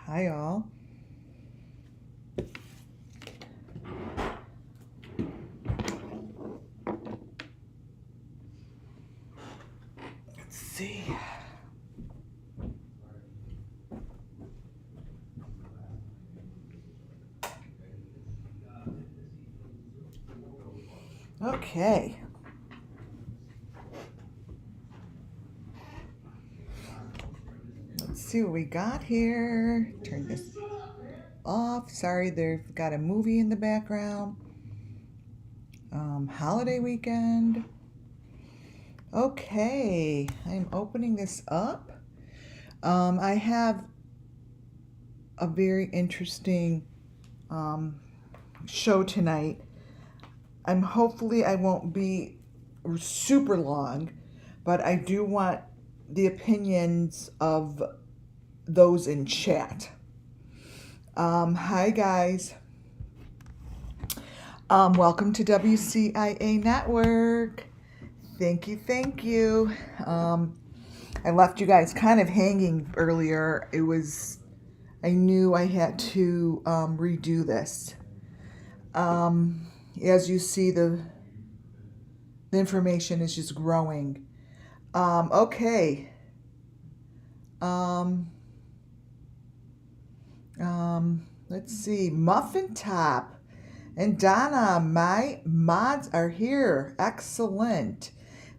Hi, all. Let's see. Okay. Let's see what we got here. Turn this off. Sorry, they've got a movie in the background. Holiday weekend. Okay, I'm opening this up. I have a very interesting show tonight. Hopefully I won't be super long, but I do want the opinions of those in chat. Hi guys. Welcome to WCIA Network. Thank you. I left you guys kind of hanging earlier. I knew I had to redo this. As you see, the information is just growing. Okay. Let's see. Muffin Top and Donna, my mods are here. Excellent.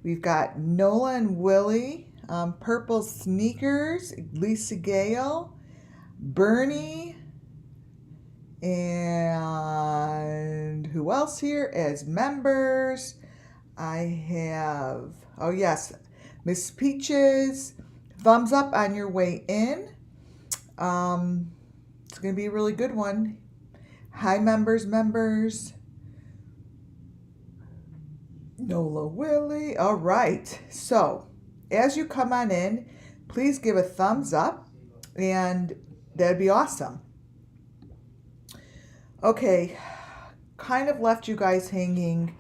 We've got Nola and Willie, Purple Sneakers, Lisa Gale, Bernie, and who else here as members? I have, oh yes, Miss Peaches. Thumbs up on your way in. It's going to be a really good one. Hi, members. Nola, Willie. All right. So, as you come on in, please give a thumbs up, and that'd be awesome. Okay, kind of left you guys hanging,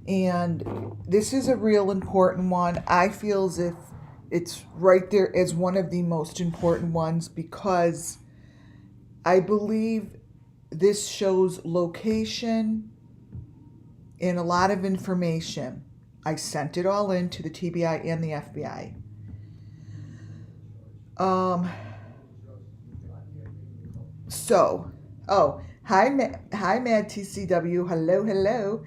and this is a real important one. I feel as if it's right there as one of the most important ones because I believe this shows location and a lot of information. I sent it all in to the TBI and the FBI. Hi, Mad TCW. Hello.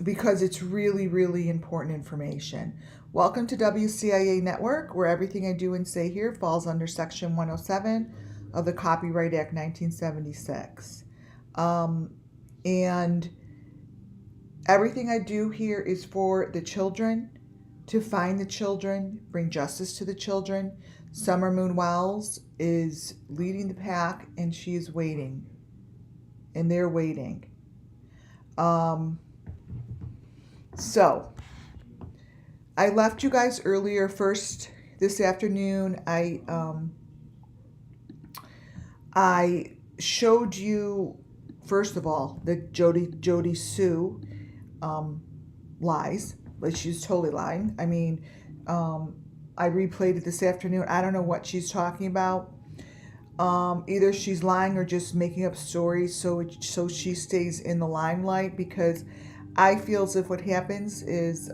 Because it's really important information. Welcome to WCIA Network, where everything I do and say here falls under Section 107 of the Copyright Act 1976. And everything I do here is for the children, to find the children, bring justice to the children. Summer Moon Wells is leading the pack, and she is waiting. And they're waiting. So, I left you guys earlier. First, this afternoon, I showed you, first of all, that Jody Sue lies. Like, she's totally lying. I mean, I replayed it this afternoon. I don't know what she's talking about. Either she's lying or just making up stories so she stays in the limelight, because I feel as if what happens is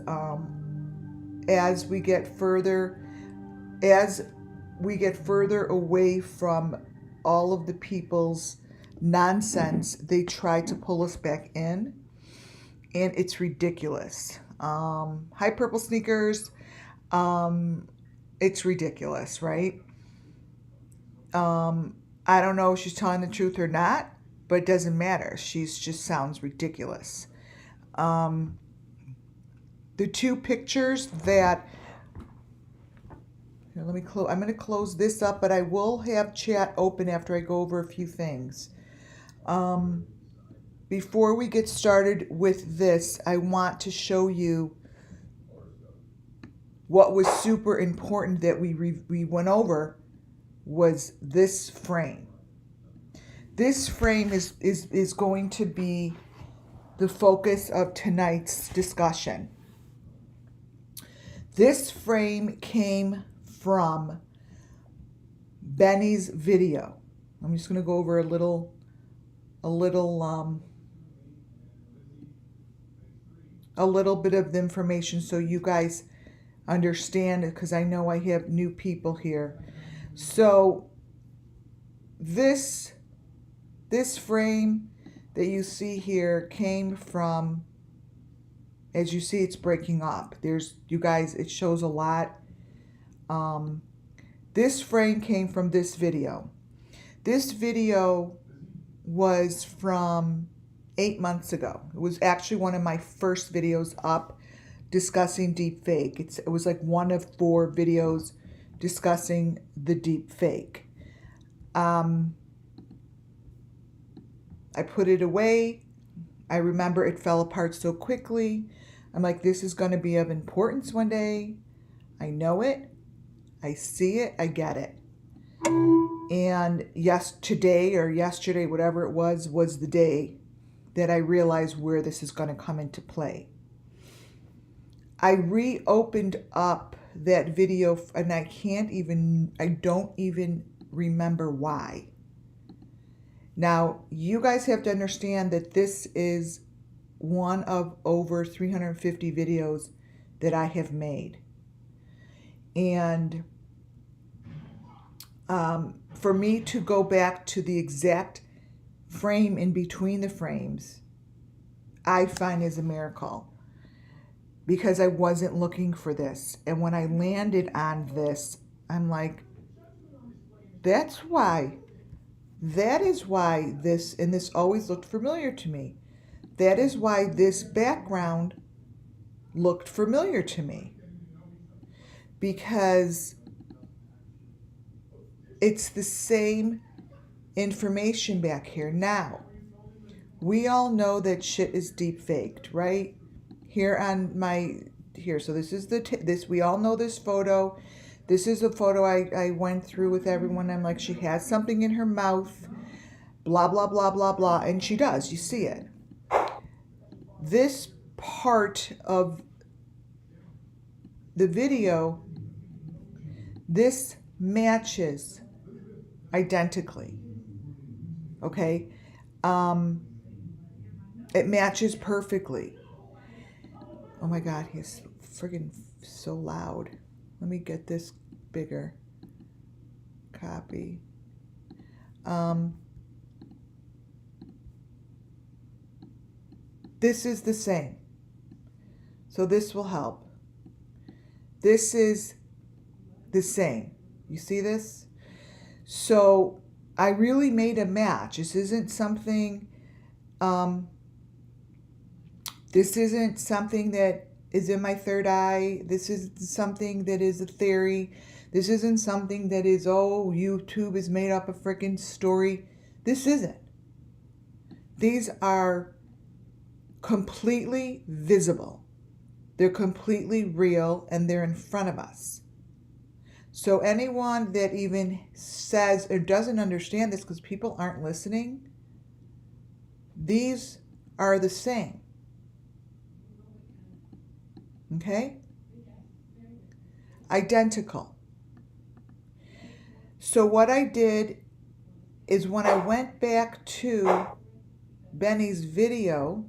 as we get further away from all of the people's nonsense, they try to pull us back in, and it's ridiculous. Hi, Purple Sneakers. It's ridiculous, right? I don't know if she's telling the truth or not, but it doesn't matter. She's just sounds ridiculous. The two pictures that, here, let me close. I'm going to close this up, but I will have chat open after I go over a few things. Before we get started with this, I want to show you what was super important that we went over was this frame. This frame is going to be the focus of tonight's discussion. This frame came from Benny's video. I'm just going to go over a little bit of the information so you guys understand it, because I know I have new people here. So this frame that you see here came from, as you see, it's breaking up. You guys, it shows a lot. This frame came from this video. This video was from 8 months ago. It was actually one of my first videos up discussing deep fake. It was like one of 4 videos discussing the deep fake. I put it away. I remember it fell apart so quickly. I'm like, this is going to be of importance one day. I know it. I see it. I get it. And yesterday, whatever it was the day that I realized where this is going to come into play. I reopened up that video and I don't even remember why. Now, you guys have to understand that this is one of over 350 videos that I have made. And for me to go back to the exact frame in between the frames, I find is a miracle, because I wasn't looking for this. And when I landed on this, I'm like, that is why this, and this always looked familiar to me. That is why this background looked familiar to me, because it's the same information back here. Now, we all know that shit is deep faked, right? Here, so this is we all know this photo. This is a photo I went through with everyone. I'm like, she has something in her mouth, blah, blah, blah, blah, blah. And she does, you see it. This part of the video, this matches identically. Okay? It matches perfectly. Oh my God, he's friggin' so loud. Let me get this bigger. Copy. This is the same. So this will help. This is the same. You see this? So I really made a match. This isn't something that is in my third eye. This is something that is a theory. This isn't something that is, oh, YouTube is made up a freaking story. This isn't. These are completely visible. They're completely real, and they're in front of us. So anyone that even says or doesn't understand this, because people aren't listening, these are the same. Okay? Identical. So what I did is, when I went back to Benny's video,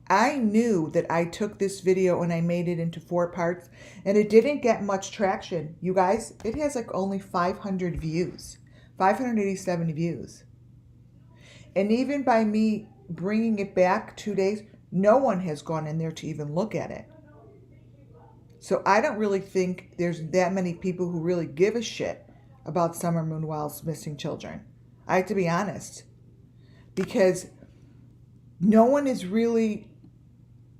I knew that I took this video and I made it into 4 parts, and it didn't get much traction. You guys, it has like only 500 views, 587 views. And even by me bringing it back 2 days, no one has gone in there to even look at it. So I don't really think there's that many people who really give a shit about Summer Moonwell's missing children. I have to be honest, because no one is really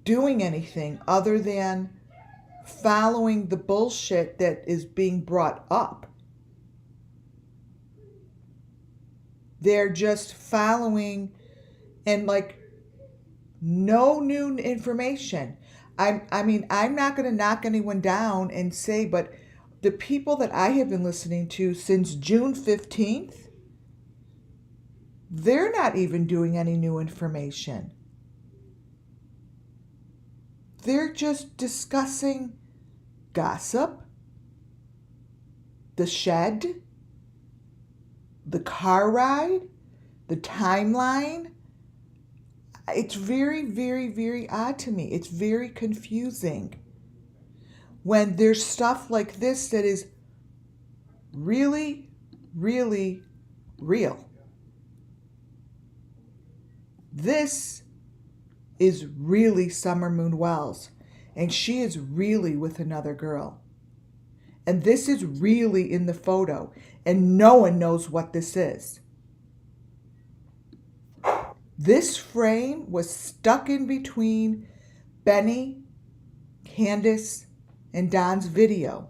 doing anything other than following the bullshit that is being brought up. They're just following, and like, no new information. I mean, I'm not going to knock anyone down and say, but the people that I have been listening to since June 15th, they're not even doing any new information. They're just discussing gossip, the shed, the car ride, the timeline. It's very, very, very odd to me. It's very confusing when there's stuff like this that is really, really real. This is really Summer Moon Wells, and she is really with another girl. And this is really in the photo, and no one knows what this is. This frame was stuck in between Benny, Candace, and Don's video.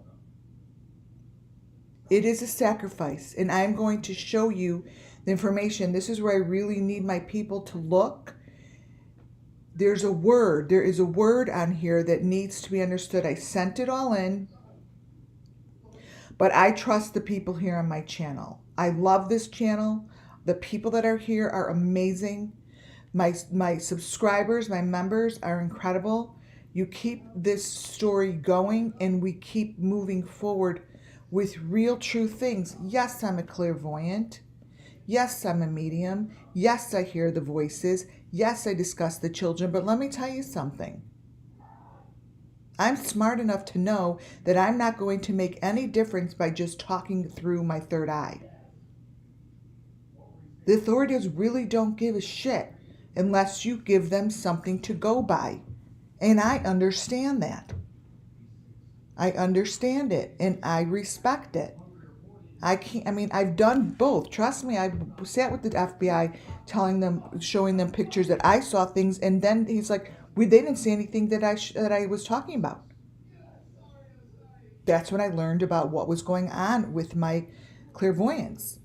It is a sacrifice, and I'm going to show you the information. This is where I really need my people to look. There is a word on here that needs to be understood. I sent it all in, but I trust the people here on my channel. I love this channel. The people that are here are amazing. My subscribers, my members are incredible. You keep this story going, and we keep moving forward with real, true things. Yes, I'm a clairvoyant. Yes, I'm a medium. Yes, I hear the voices. Yes, I discuss the children. But let me tell you something. I'm smart enough to know that I'm not going to make any difference by just talking through my third eye. The authorities really don't give a shit unless you give them something to go by. And I understand that. I understand it, and I respect it. I've done both. Trust me, I sat with the FBI telling them, showing them pictures that I saw things, and then he's like, they didn't see anything that I was talking about. That's when I learned about what was going on with my clairvoyance.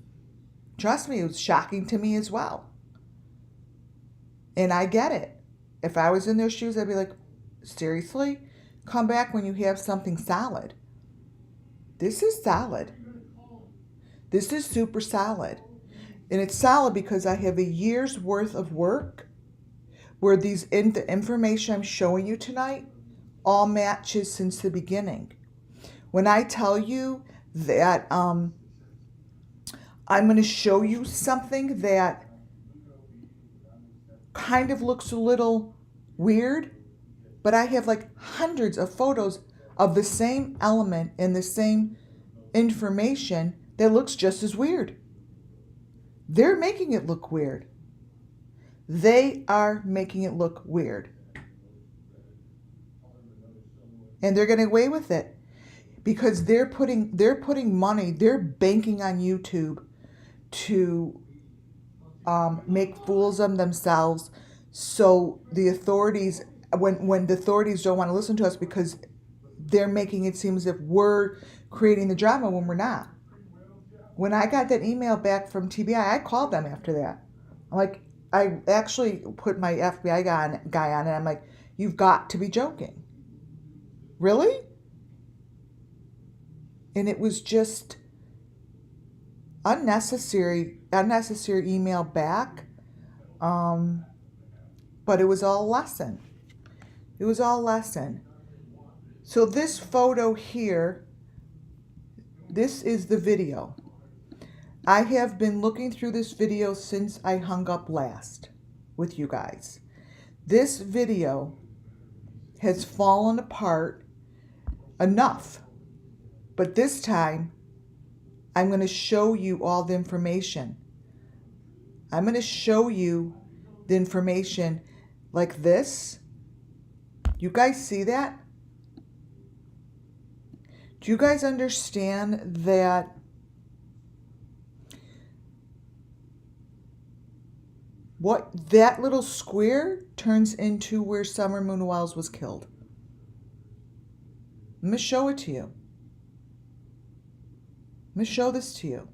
Trust me, it was shocking to me as well. And I get it. If I was in their shoes, I'd be like, seriously? Come back when you have something solid. This is solid. This is super solid. And it's solid because I have a year's worth of work where the information I'm showing you tonight all matches since the beginning. When I tell you that I'm going to show you something that kind of looks a little weird, but I have like hundreds of photos of the same element and the same information that looks just as weird. They're making it look weird. They are making it look weird. And they're getting away with it because they're putting money, they're banking on YouTube to make fools of themselves. So the authorities, when the authorities don't want to listen to us because they're making it seem as if we're creating the drama when we're not. When I got that email back from TBI, I called them after that. I'm like, I actually put my FBI guy on, and I'm like, you've got to be joking. Really? And it was just unnecessary email back. But it was all a lesson. It was all a lesson. So this photo here, this is the video. I have been looking through this video since I hung up last with you guys. This video has fallen apart enough, but this time I'm going to show you all the information. I'm going to show you the information like this. You guys see that? Do you guys understand that what that little square turns into where Summer Moon Wells was killed? I'm going to show it to you. I'm going to show this to you.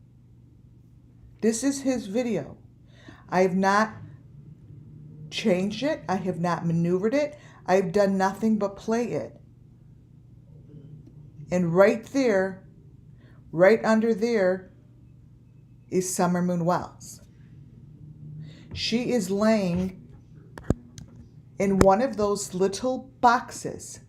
This is his video. I have not changed it. I have not maneuvered it. I've done nothing but play it. And right there, right under there, is Summer Moon Wells. She is laying in one of those little boxes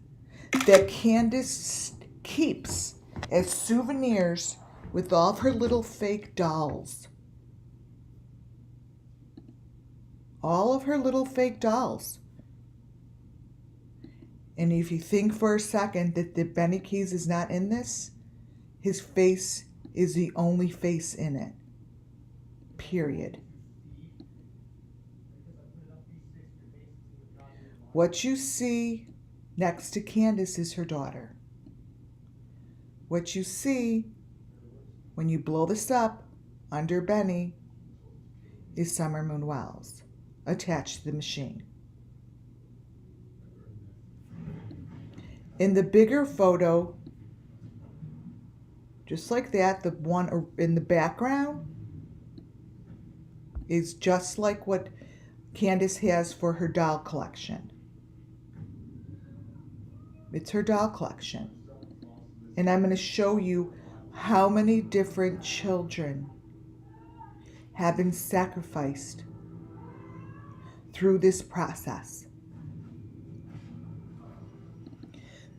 that Candace keeps as souvenirs with all of her little fake dolls. All of her little fake dolls. And if you think for a second that Benny Keys is not in this, his face is the only face in it. Period. What you see next to Candace is her daughter. What you see when you blow this up under Benny is Summer Moon Wells attached to the machine. In the bigger photo, just like that, the one in the background is just like what Candace has for her doll collection. It's her doll collection. And I'm going to show you how many different children have been sacrificed through this process.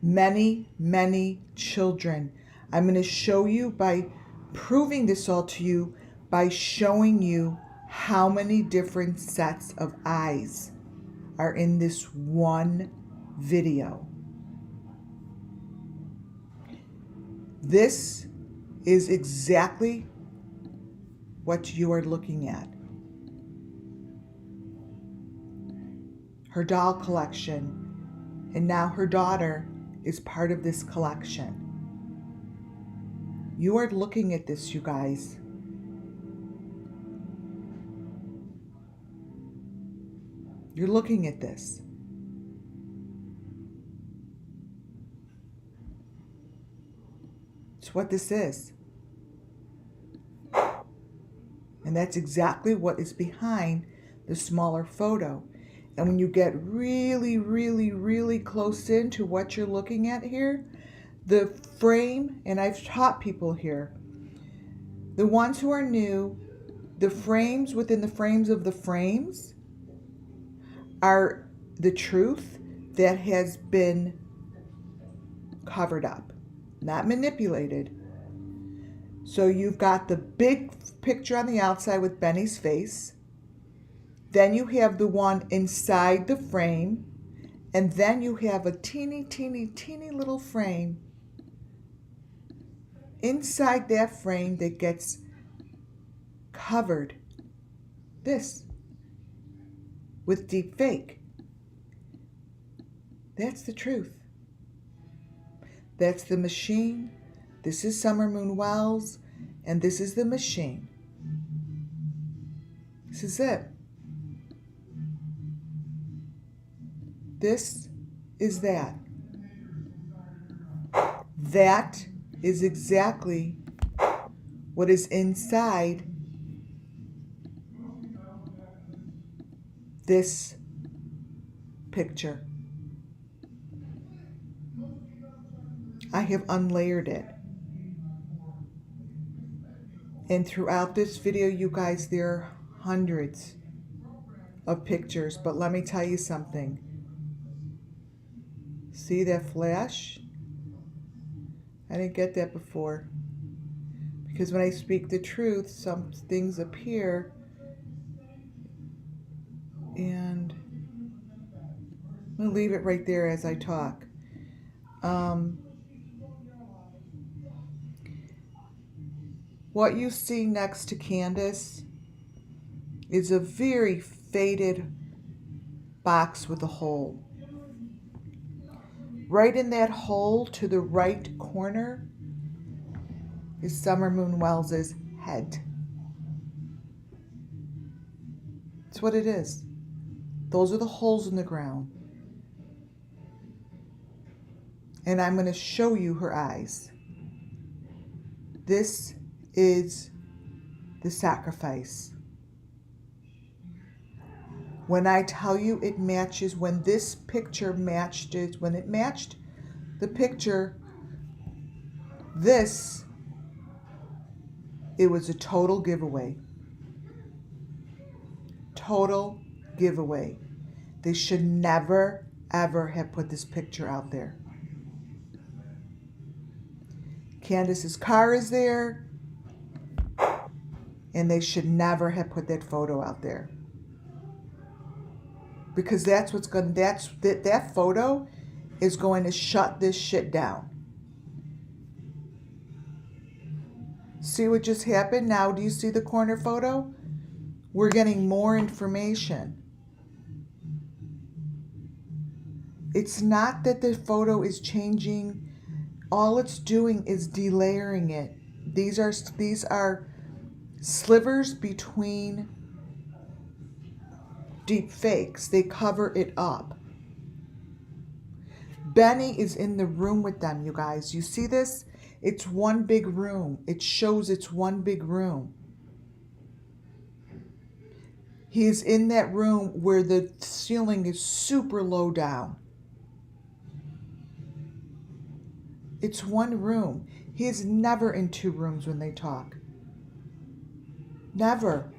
Many, many children. I'm going to show you by proving this all to you by showing you how many different sets of eyes are in this one video. This is exactly what you are looking at. Her doll collection, and now her daughter is part of this collection. You are looking at this, you guys. You're looking at this. It's what this is. And that's exactly what is behind the smaller photo. And when you get really, really, really close into what you're looking at here, the frame, and I've taught people here, the ones who are new, the frames within the frames of the frames are the truth that has been covered up, not manipulated. So you've got the big picture on the outside with Benny's face. Then you have the one inside the frame. And then you have a teeny, teeny, teeny little frame inside that frame that gets covered, this, with deep fake. That's the truth. That's the machine. This is Summer Moon Wells, and this is the machine. This is it. This is that. That is exactly what is inside this picture. I have unlayered it. And throughout this video, you guys, there are hundreds of pictures. But let me tell you something. See that flash? I didn't get that before. Because when I speak the truth, some things appear. And I'm going to leave it right there as I talk. What you see next to Candace is a very faded box with a hole. Right in that hole to the right corner is Summer Moon Wells' head. That's what it is. Those are the holes in the ground. And I'm going to show you her eyes. This is the sacrifice. When I tell you it matches, when this picture matched it, when it matched the picture, this, it was a total giveaway. Total giveaway. They should never, ever have put this picture out there. Candace's car is there, and they should never have put that photo out there. Because that's what's going to, that photo is going to shut this shit down. See what just happened? Now, do you see the corner photo? We're getting more information. It's not that the photo is changing. All it's doing is delayering it. These are slivers between deep fakes. They cover it up. Benny is in the room with them, you guys. You see this? It's one big room. It shows it's one big room. He is in that room where the ceiling is super low down. It's one room. He is never in two rooms when they talk. Never.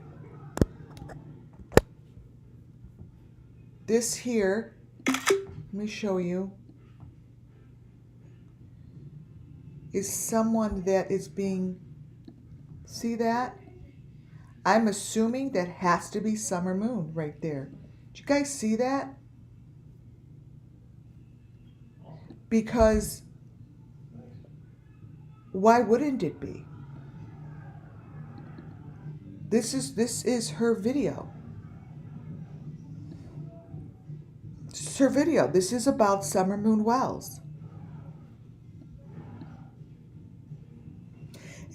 This here, let me show you, is someone that is being, see that? I'm assuming that has to be Summer Moon right there. Did you guys see that? Because why wouldn't it be? This is her video. This is her video. This is about Summer Moon Wells.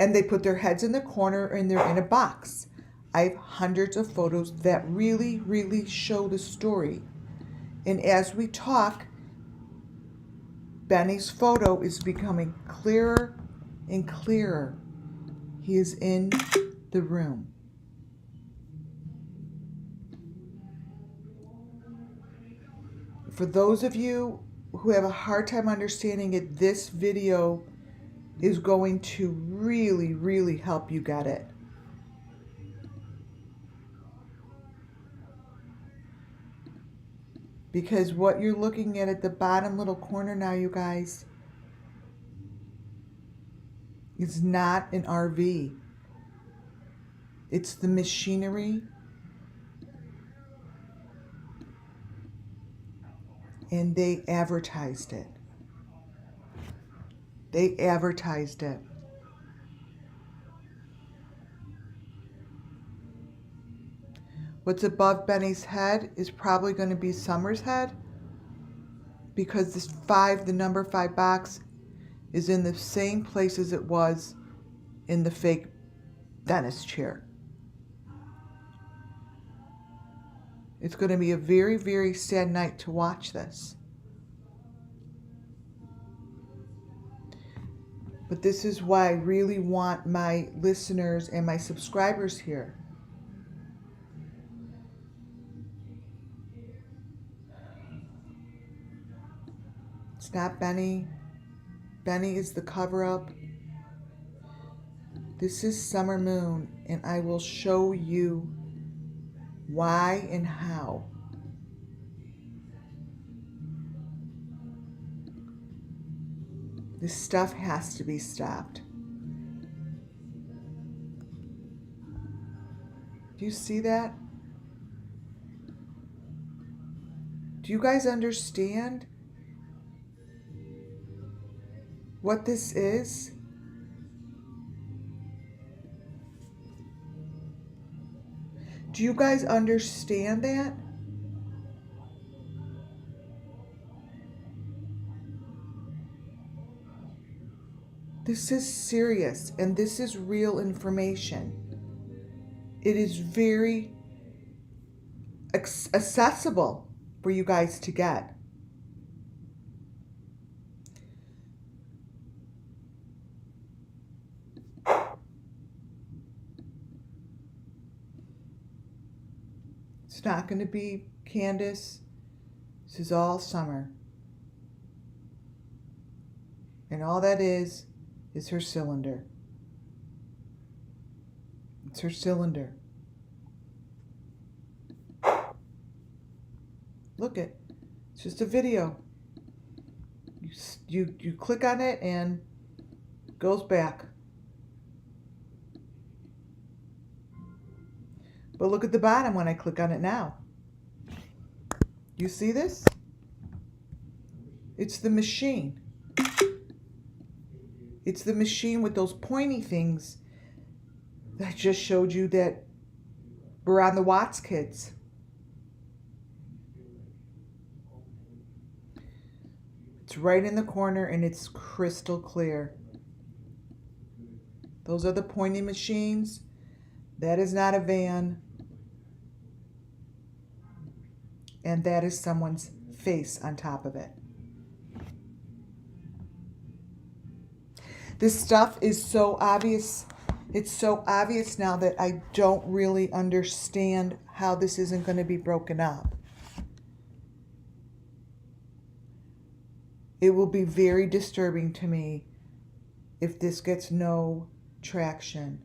And they put their heads in the corner and they're in a box. I have hundreds of photos that really, really show the story. And as we talk, Benny's photo is becoming clearer and clearer. He is in the room. For those of you who have a hard time understanding it, this video is going to really, really help you get it. Because what you're looking at the bottom little corner now, you guys, is not an RV. It's the machinery and they advertised it. They advertised it. What's above Benny's head is probably going to be Summer's head, because this 5, the number 5 box, is in the same place as it was in the fake dentist chair. It's going to be a very, very sad night to watch this. But this is why I really want my listeners and my subscribers here. It's not Benny. Benny is the cover-up. This is Summer Moon, and I will show you why and how. This stuff has to be stopped. Do you see that? Do you guys understand what this is? Do you guys understand that? This is serious, and this is real information. It is very accessible for you guys to get. It's not going to be Candace. This is all Summer. And all that is her cylinder. It's her cylinder. Look it. It's just a video. You click on it and it goes back. But look at the bottom when I click on it now. You see this? It's the machine. It's the machine with those pointy things that I just showed you that were on the Watts kids. It's right in the corner and it's crystal clear. Those are the pointy machines. That is not a van. And that is someone's face on top of it. This stuff is so obvious. It's so obvious now that I don't really understand how this isn't going to be broken up. It will be very disturbing to me if this gets no traction.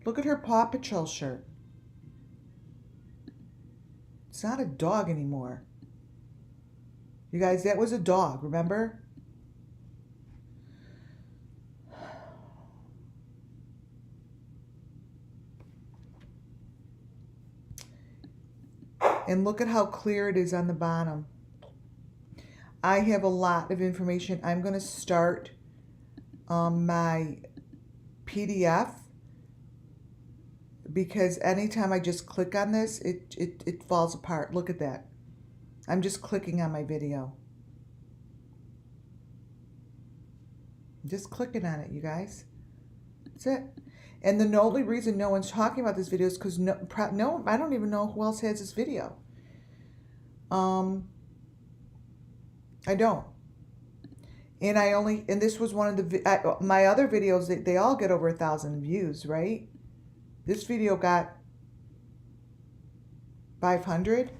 Look at her Paw Patrol shirt. It's not a dog anymore. You guys, that was a dog, remember? And look at how clear it is on the bottom. I have a lot of information. I'm going to start my PDF because anytime I just click on this, it falls apart. Look at that. I'm just clicking on my video. I'm just clicking on it, you guys. That's it. And the only reason no one's talking about this video is because no, I don't even know who else has this video. I don't. And this was one of the, my other videos, they all get over 1,000 views, right? This video got 500.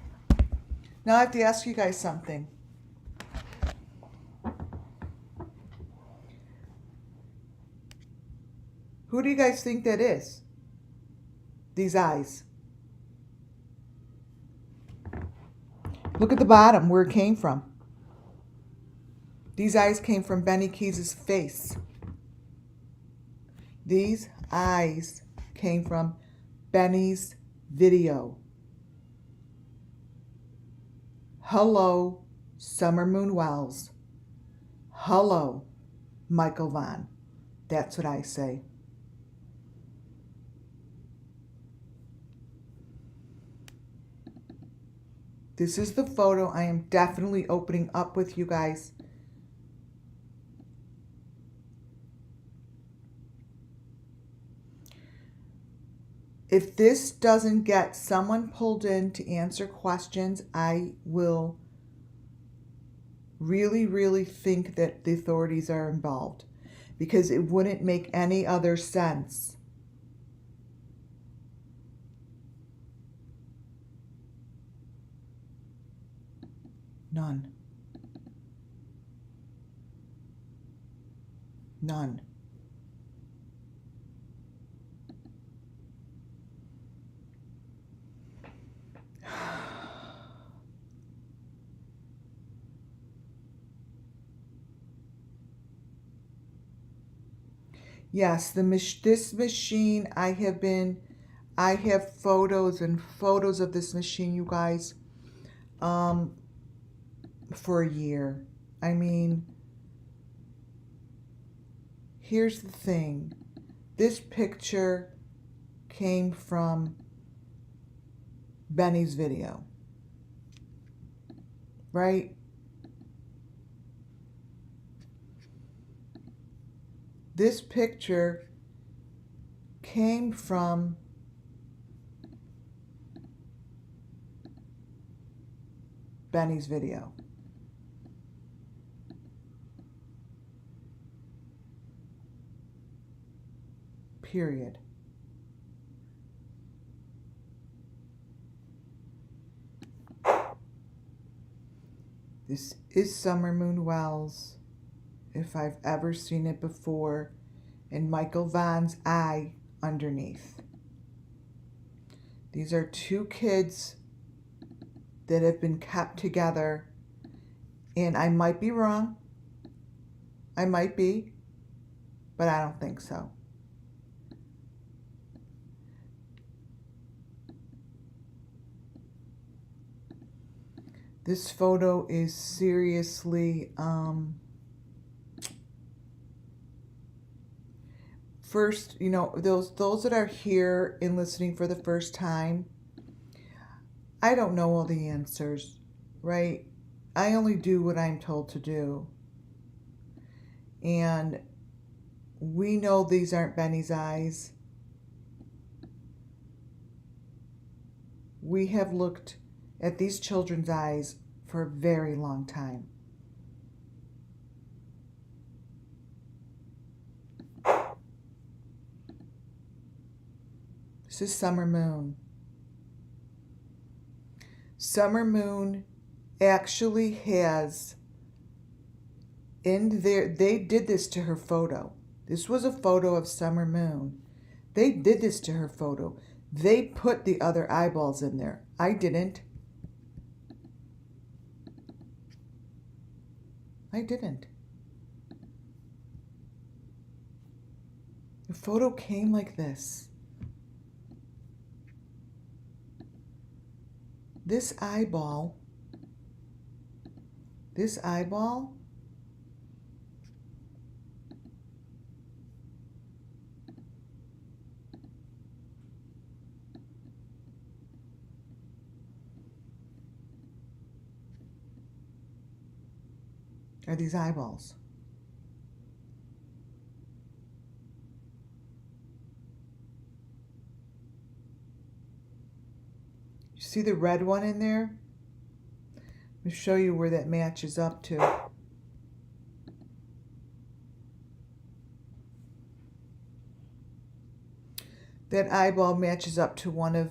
Now I have to ask you guys something. Who do you guys think that is? These eyes. Look at the bottom where it came from. These eyes came from Benny Keys' face. These eyes came from Benny's video. Hello, Summer Moon Wells. Hello, Michael Vaughn. That's what I say. This is the photo I am definitely opening up with you guys. If this doesn't get someone pulled in to answer questions, I will really, really think that the authorities are involved because it wouldn't make any other sense. None. None. Yes, this machine, I have photos and photos of this machine, you guys, for a year. I mean, here's the thing. This picture came from Benny's video, right? This picture came from Benny's video. Period. This is Summer Moon Wells, if I've ever seen it before, and Michael Vaughn's eye underneath. These are two kids that have been kept together, and I might be wrong. I might be, but I don't think so. This photo is seriously, first, you know, those that are here and listening for the first time, I don't know all the answers, right? I only do what I'm told to do. And we know these aren't Benny's eyes. We have looked at these children's eyes for a very long time. This is Summer Moon. Summer Moon actually has in there, they did this to her photo. This was a photo of Summer Moon. They did this to her photo. They put the other eyeballs in there. I didn't. I didn't. The photo came like this. This eyeball are these eyeballs. You see the red one in there? Let me show you where that matches up to. That eyeball matches up to one of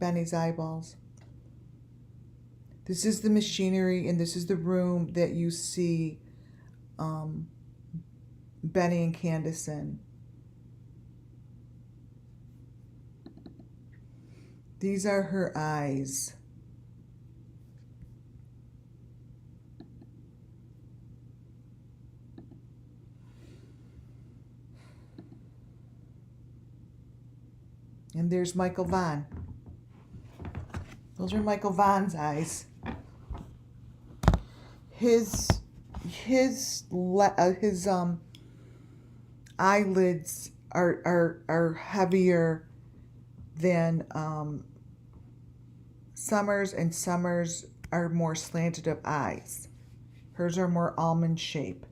Benny's eyeballs. This is the machinery, and this is the room that you see Benny and Candace in. These are her eyes. And there's Michael Vaughn. Those are Michael Vaughn's eyes. His eyelids are heavier than Summer's, and Summer's are more slanted of eyes. Hers are more almond shape.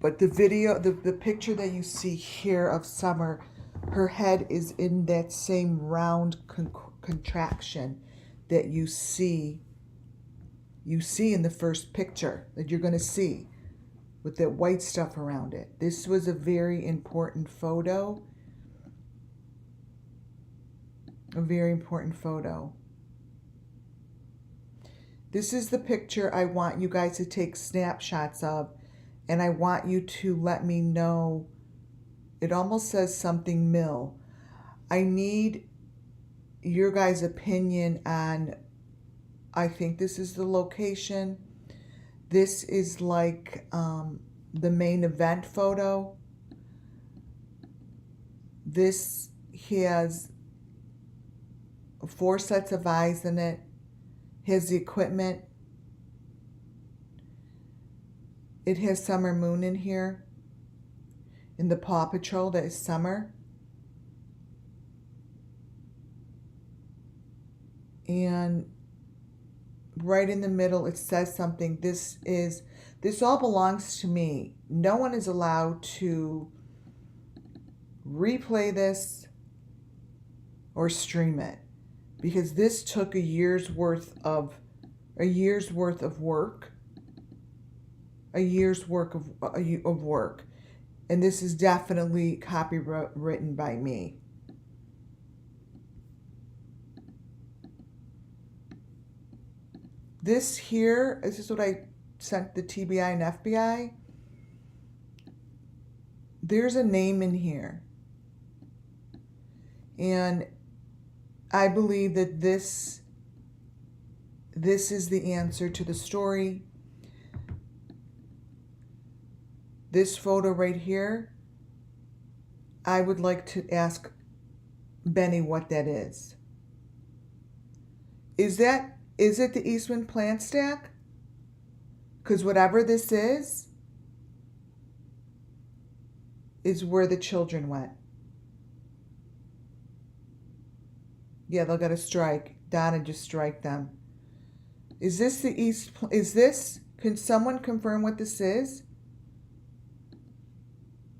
But the video, the picture that you see here of Summer, her head is in that same round contraction that you see in the first picture that you're going to see with that white stuff around it. This was a very important photo. A very important photo. This is the picture I want you guys to take snapshots of, and I want you to let me know. It almost says something mill. I need your guys' opinion on, I think this is the location. This is like the main event photo. This has 4 sets of eyes in it. Has the equipment. It has Summer Moon in here. In the Paw Patrol, that is Summer. And right in the middle, it says something. This all belongs to me. No one is allowed to replay this or stream it, because this took a year's worth of work. A year's work of work. And this is definitely copywritten by me. This here, this is what I sent the TBI and FBI. There's a name in here. And I believe that this is the answer to the story. This photo right here, I would like to ask Benny what that is. Is it the Eastman plant stack? Because whatever this is where the children went. Yeah, they'll get a strike. Donna, just strike them. Is this the can someone confirm what this is?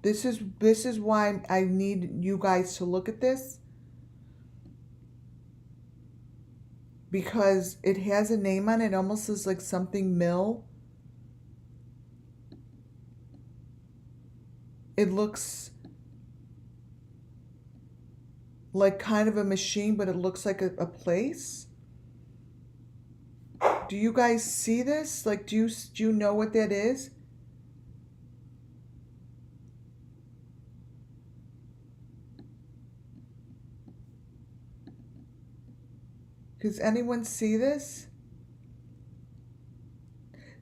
This is why I need you guys to look at this. Because it has a name on it, almost is like something mill. It looks like kind of a machine, but it looks like a place. Do you guys see this? Like, do you know what that is? Does anyone see this?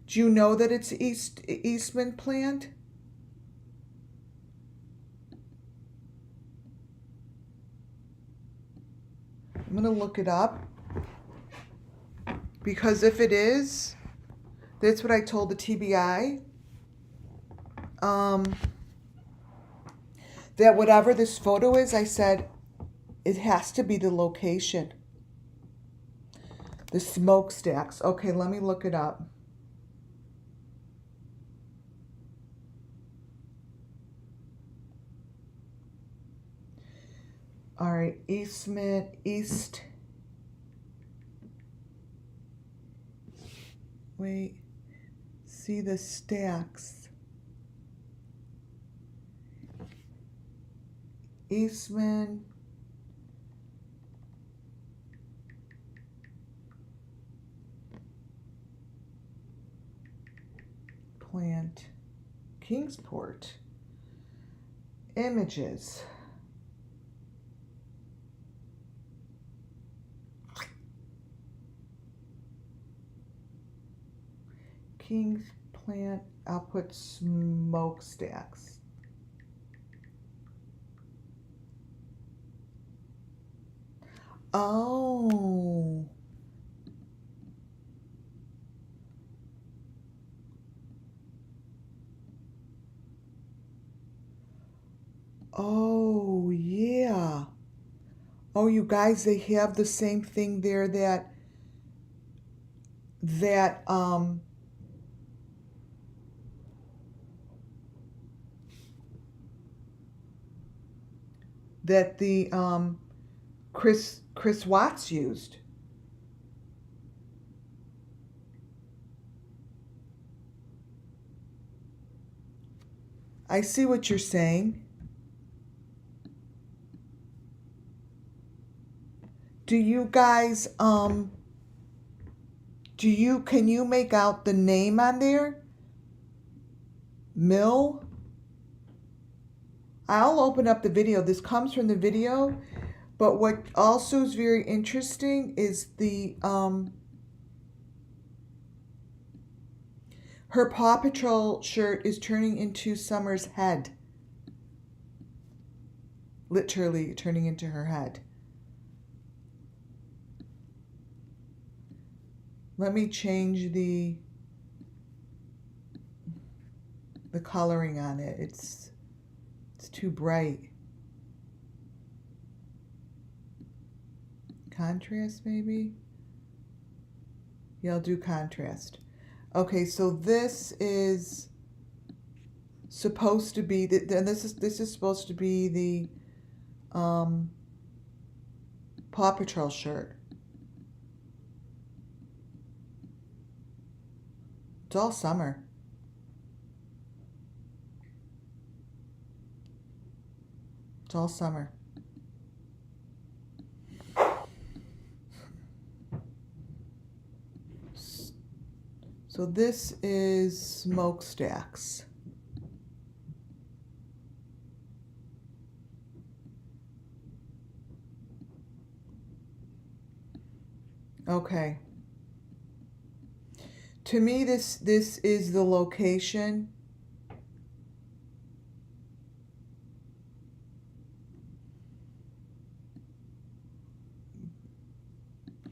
Do you know that it's Eastman plant? I'm going to look it up. Because if it is, that's what I told the TBI. That whatever this photo is, I said, it has to be the location. The smokestacks. Okay, let me look it up. All right, Eastman, wait, see the stacks. Eastman. Plant. Kingsport. Images. King's plant. I'll put smokestacks. Oh. Oh, yeah. Oh, you guys, they have the same thing there that the Chris Watts used. I see what you're saying. Do you guys can you make out the name on there? Mill? I'll open up the video. This comes from the video, but what also is very interesting is the her Paw Patrol shirt is turning into Summer's head. Literally turning into her head. Let me change the coloring on it. It's too bright. Contrast maybe? Yeah, I'll do contrast. Okay, so this is supposed to be this is supposed to be the Paw Patrol shirt. It's all summer. It's all summer. So this is Smokestacks. Okay. To me, this is the location.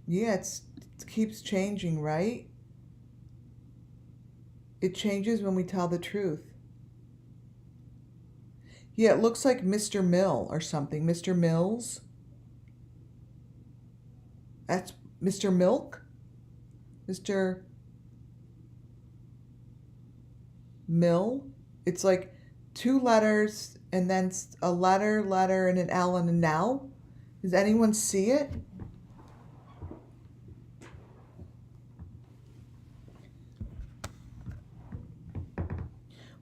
Yeah, it keeps changing, right? It changes when we tell the truth. Yeah, it looks like Mr. Mill or something. Mr. Mills. That's Mr. Milk? Mr. Mill? It's like two letters and then a letter, and an L and an L. Does anyone see it?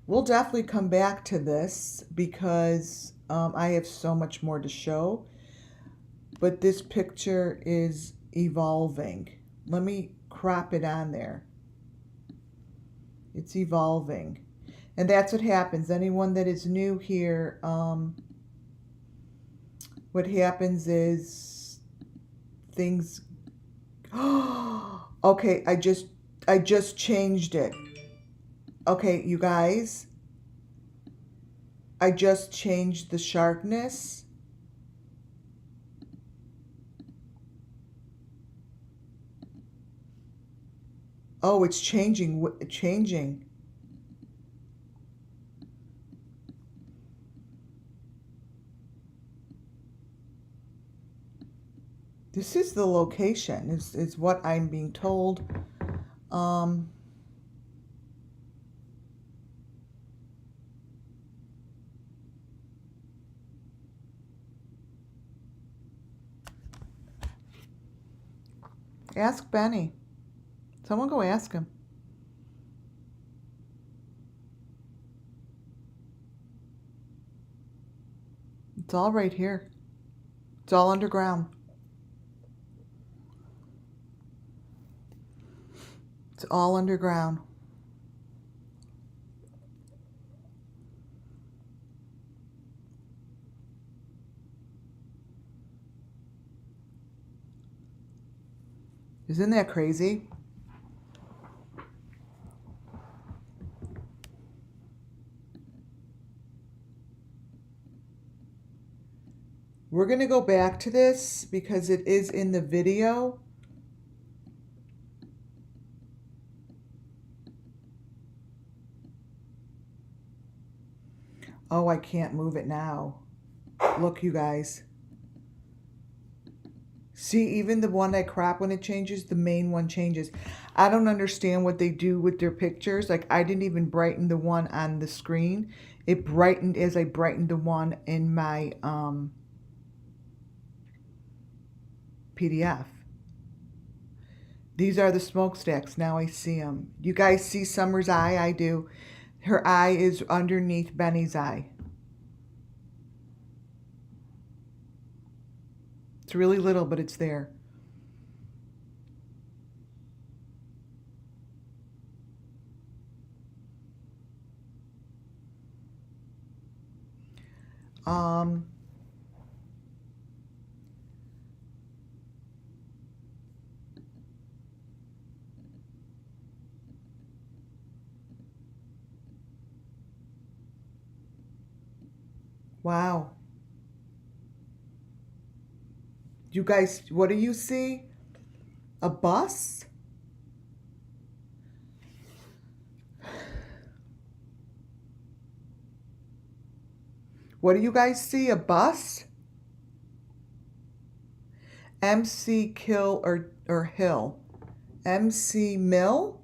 We'll definitely come back to this because I have so much more to show. But this picture is evolving. Let me crop it on there. It's evolving. And that's what happens. Anyone that is new here, what happens is things... Okay, I just changed it. Okay, you guys, I just changed the sharpness. Oh, it's changing. This is the location, is what I'm being told. Ask Benny. Someone go ask him. It's all right here. It's all underground. It's all underground. Isn't that crazy? We're going to go back to this because it is in the video. Oh, I can't move it now. Look, you guys. See, even the one I crop when it changes, the main one changes. I don't understand what they do with their pictures. Like, I didn't even brighten the one on the screen. It brightened as I brightened the one in my PDF. These are the smokestacks. Now I see them. You guys see Summer's eye? I do. Her eye is underneath Benny's eye. It's really little, but it's there. Wow. You guys, what do you see? A bus? What do you guys see? A bus? MC Kill or Hill? MC Mill?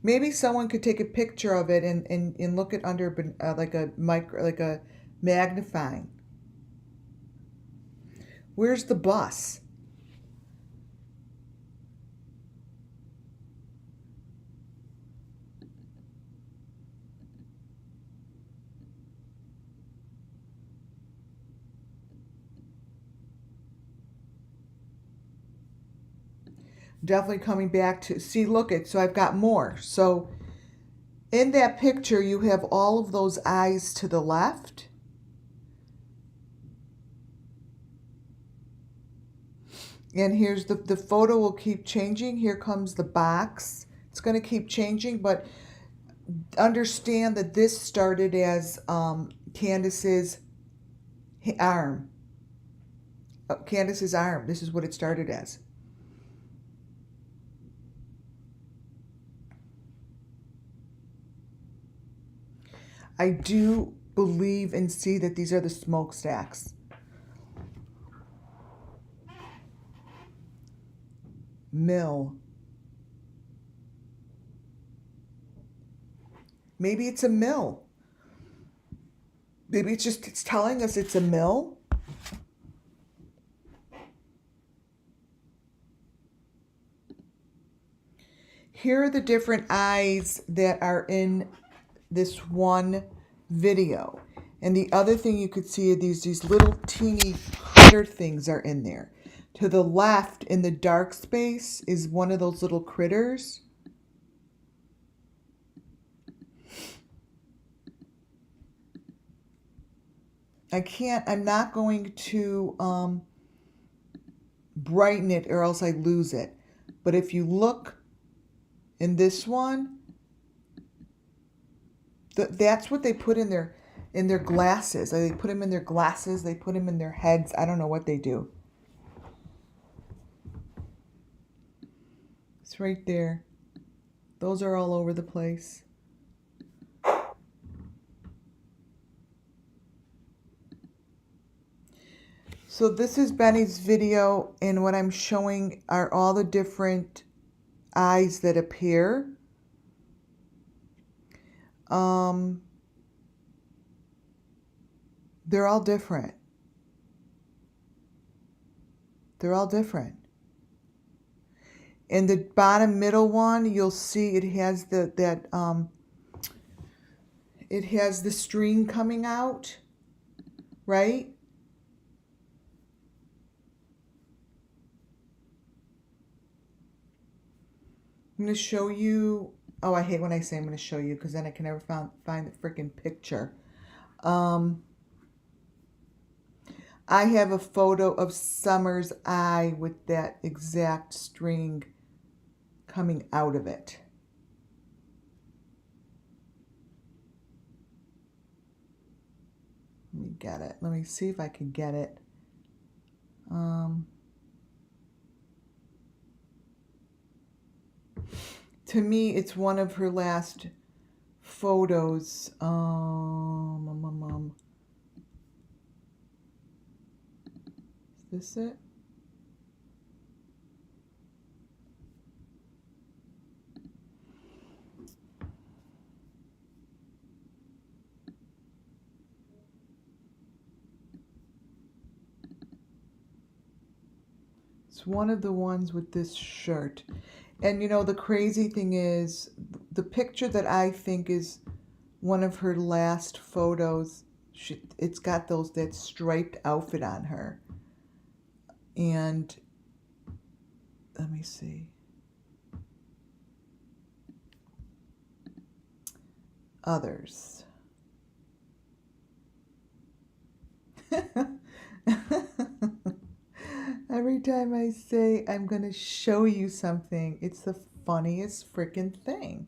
Maybe someone could take a picture of it and look it under like a magnifying. Where's the bus? Definitely coming back to, see, look it, so I've got more. So in that picture, you have all of those eyes to the left. And here's the photo will keep changing. Here comes the box. It's going to keep changing, but understand that this started as Candace's arm. Candace's arm. This is what it started as. I do believe and see that these are the smokestacks. Mill. Maybe it's a mill. Maybe it's telling us it's a mill. Here are the different eyes that are in this one video. And the other thing you could see are these little teeny critter things are in there. To the left in the dark space is one of those little critters. I'm not going to brighten it or else I lose it. But if you look in this one, that's what they put in their glasses. They put them in their glasses. They put them in their heads. I don't know what they do. It's right there. Those are all over the place. So this is Benny's video, and what I'm showing are all the different eyes that appear. They're all different. They're all different. In the bottom middle one, you'll see it has it has the string coming out, right? I'm going to show you. Oh, I hate when I say I'm going to show you because then I can never find the freaking picture. I have a photo of Summer's eye with that exact string coming out of it. Let me get it. Let me see if I can get it. To me, it's one of her last photos. Is this it? It's one of the ones with this shirt. And you know, the crazy thing is, the picture that I think is one of her last photos, it's got that striped outfit on her. And let me see. Others. Every time I say I'm going to show you something, it's the funniest freaking thing.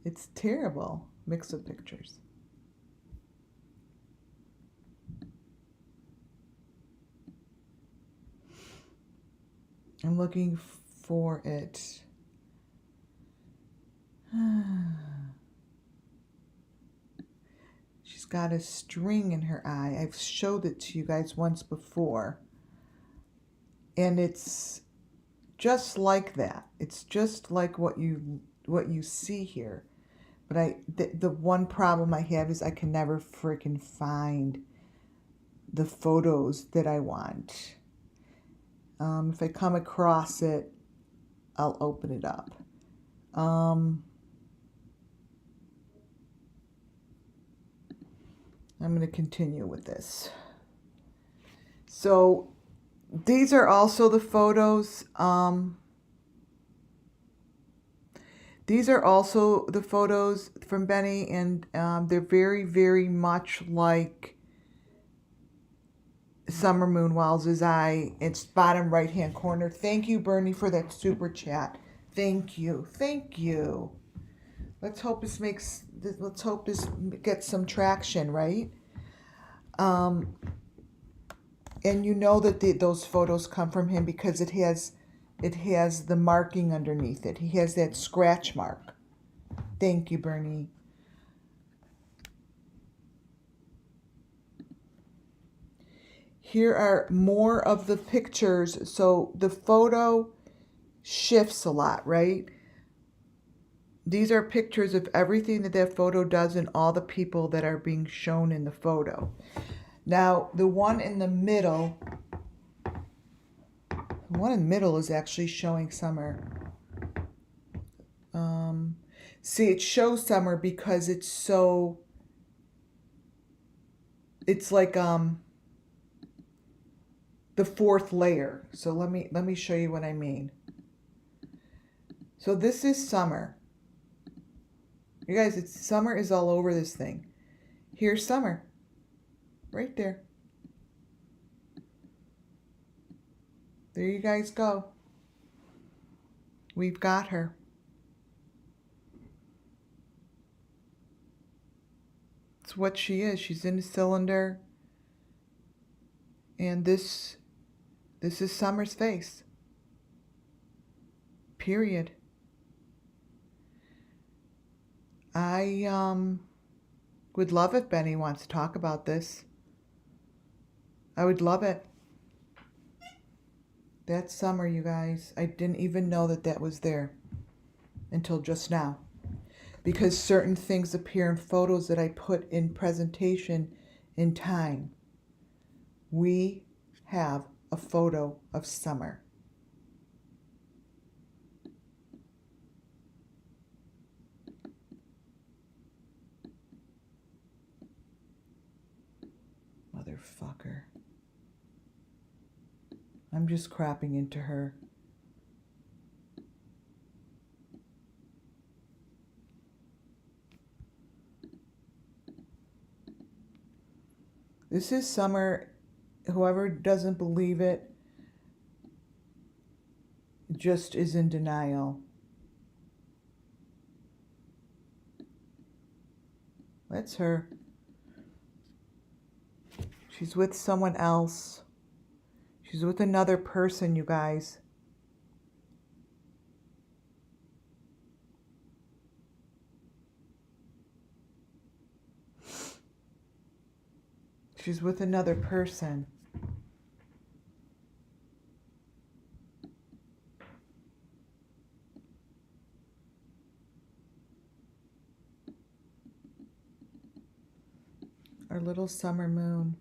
It's terrible. Mix of pictures. I'm looking for it. She's got a string in her eye. I've showed it to you guys once before. And it's just like that. It's just like what you see here. But the one problem I have is I can never freaking find the photos that I want. If I come across it, I'll open it up. I'm going to continue with this. So These are also the photos. These are also the photos from Benny, and they're very, very much like Summer Moon Wells' eye. It's bottom right-hand corner. Thank you, Bernie, for that super chat. Thank you. Thank you. Let's hope this gets some traction, right? And you know that those photos come from him because it has the marking underneath it. He has that scratch mark. Thank you, Bernie. Here are more of the pictures. So the photo shifts a lot, right? These are pictures of everything that photo does and all the people that are being shown in the photo. Now, the one in the middle is actually showing Summer. See, it shows Summer because it's like the fourth layer. So let me show you what I mean. So this is Summer. You guys, Summer is all over this thing. Here's Summer. Right there. There you guys go. We've got her. It's what she is. She's in a cylinder. And this is Summer's face. Period. I would love if Benny wants to talk about this. I would love it. That's Summer, you guys. I didn't even know that was there until just now. Because certain things appear in photos that I put in presentation in time. We have a photo of Summer. Motherfucker. I'm just crapping into her. This is Summer. Whoever doesn't believe it just is in denial. That's her. She's with someone else. She's with another person, you guys. She's with another person. Our little summer moon.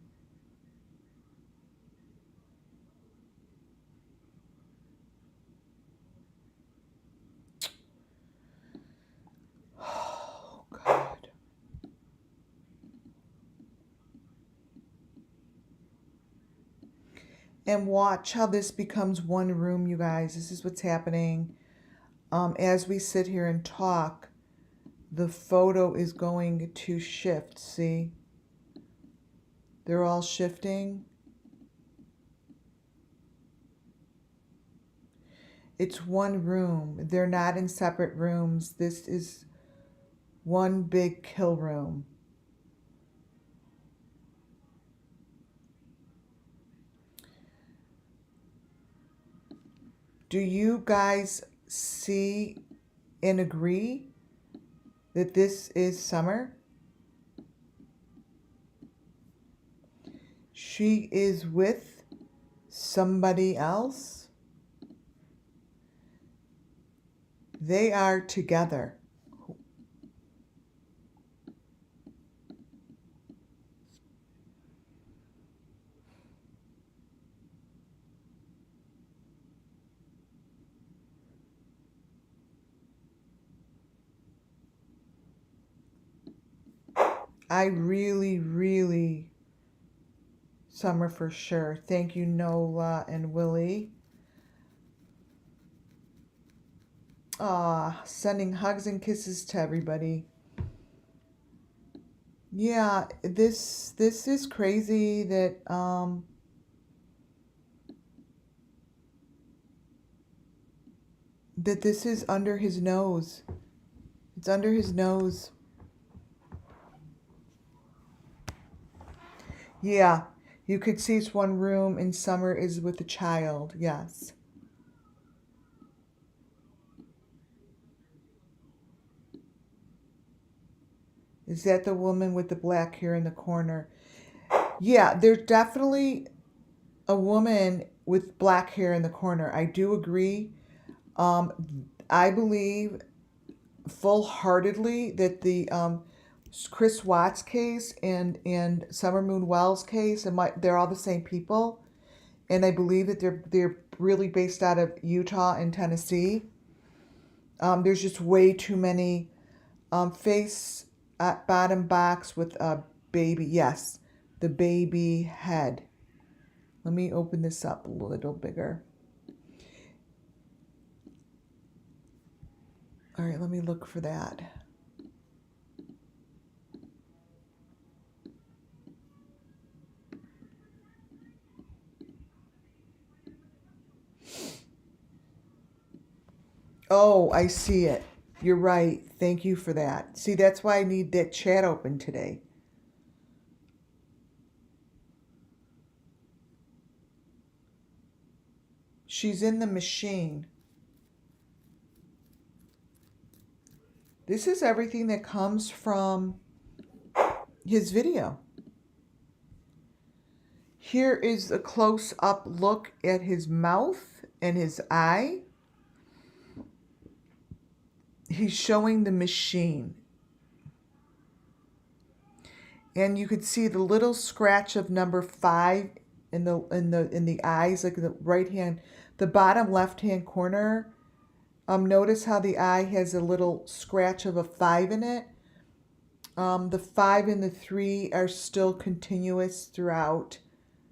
Oh, God. And watch how this becomes one room, you guys. This is what's happening. As we sit here and talk, the photo is going to shift, see? They're all shifting. It's one room. They're not in separate rooms. This is one big kill room. Do you guys see and agree that this is Summer? She is with somebody else. They are together. I really, really Summer for sure. Thank you, Nola and Willie. Sending hugs and kisses to everybody. Yeah, this is crazy that that this is under his nose. It's under his nose. Yeah, you could see it's one room and Summer is with a child. Yes. Is that the woman with the black hair in the corner? Yeah, there's definitely a woman with black hair in the corner. I do agree. I believe full-heartedly that the Chris Watts case and Summer Moon Wells case and they're all the same people, and I believe that they're really based out of Utah and Tennessee. There's just way too many face at bottom box with a baby. Yes, the baby head. Let me open this up a little bigger. All right, let me look for that. Oh, I see it. You're right. Thank you for that. See, that's why I need that chat open today. She's in the machine. This is everything that comes from his video. Here is a close-up look at his mouth and his eye. He's showing the machine. And you could see the little scratch of number 5 in the eyes, like the right hand, the bottom left hand corner. Notice how the eye has a little scratch of a 5 in it. The 5 and the 3 are still continuous throughout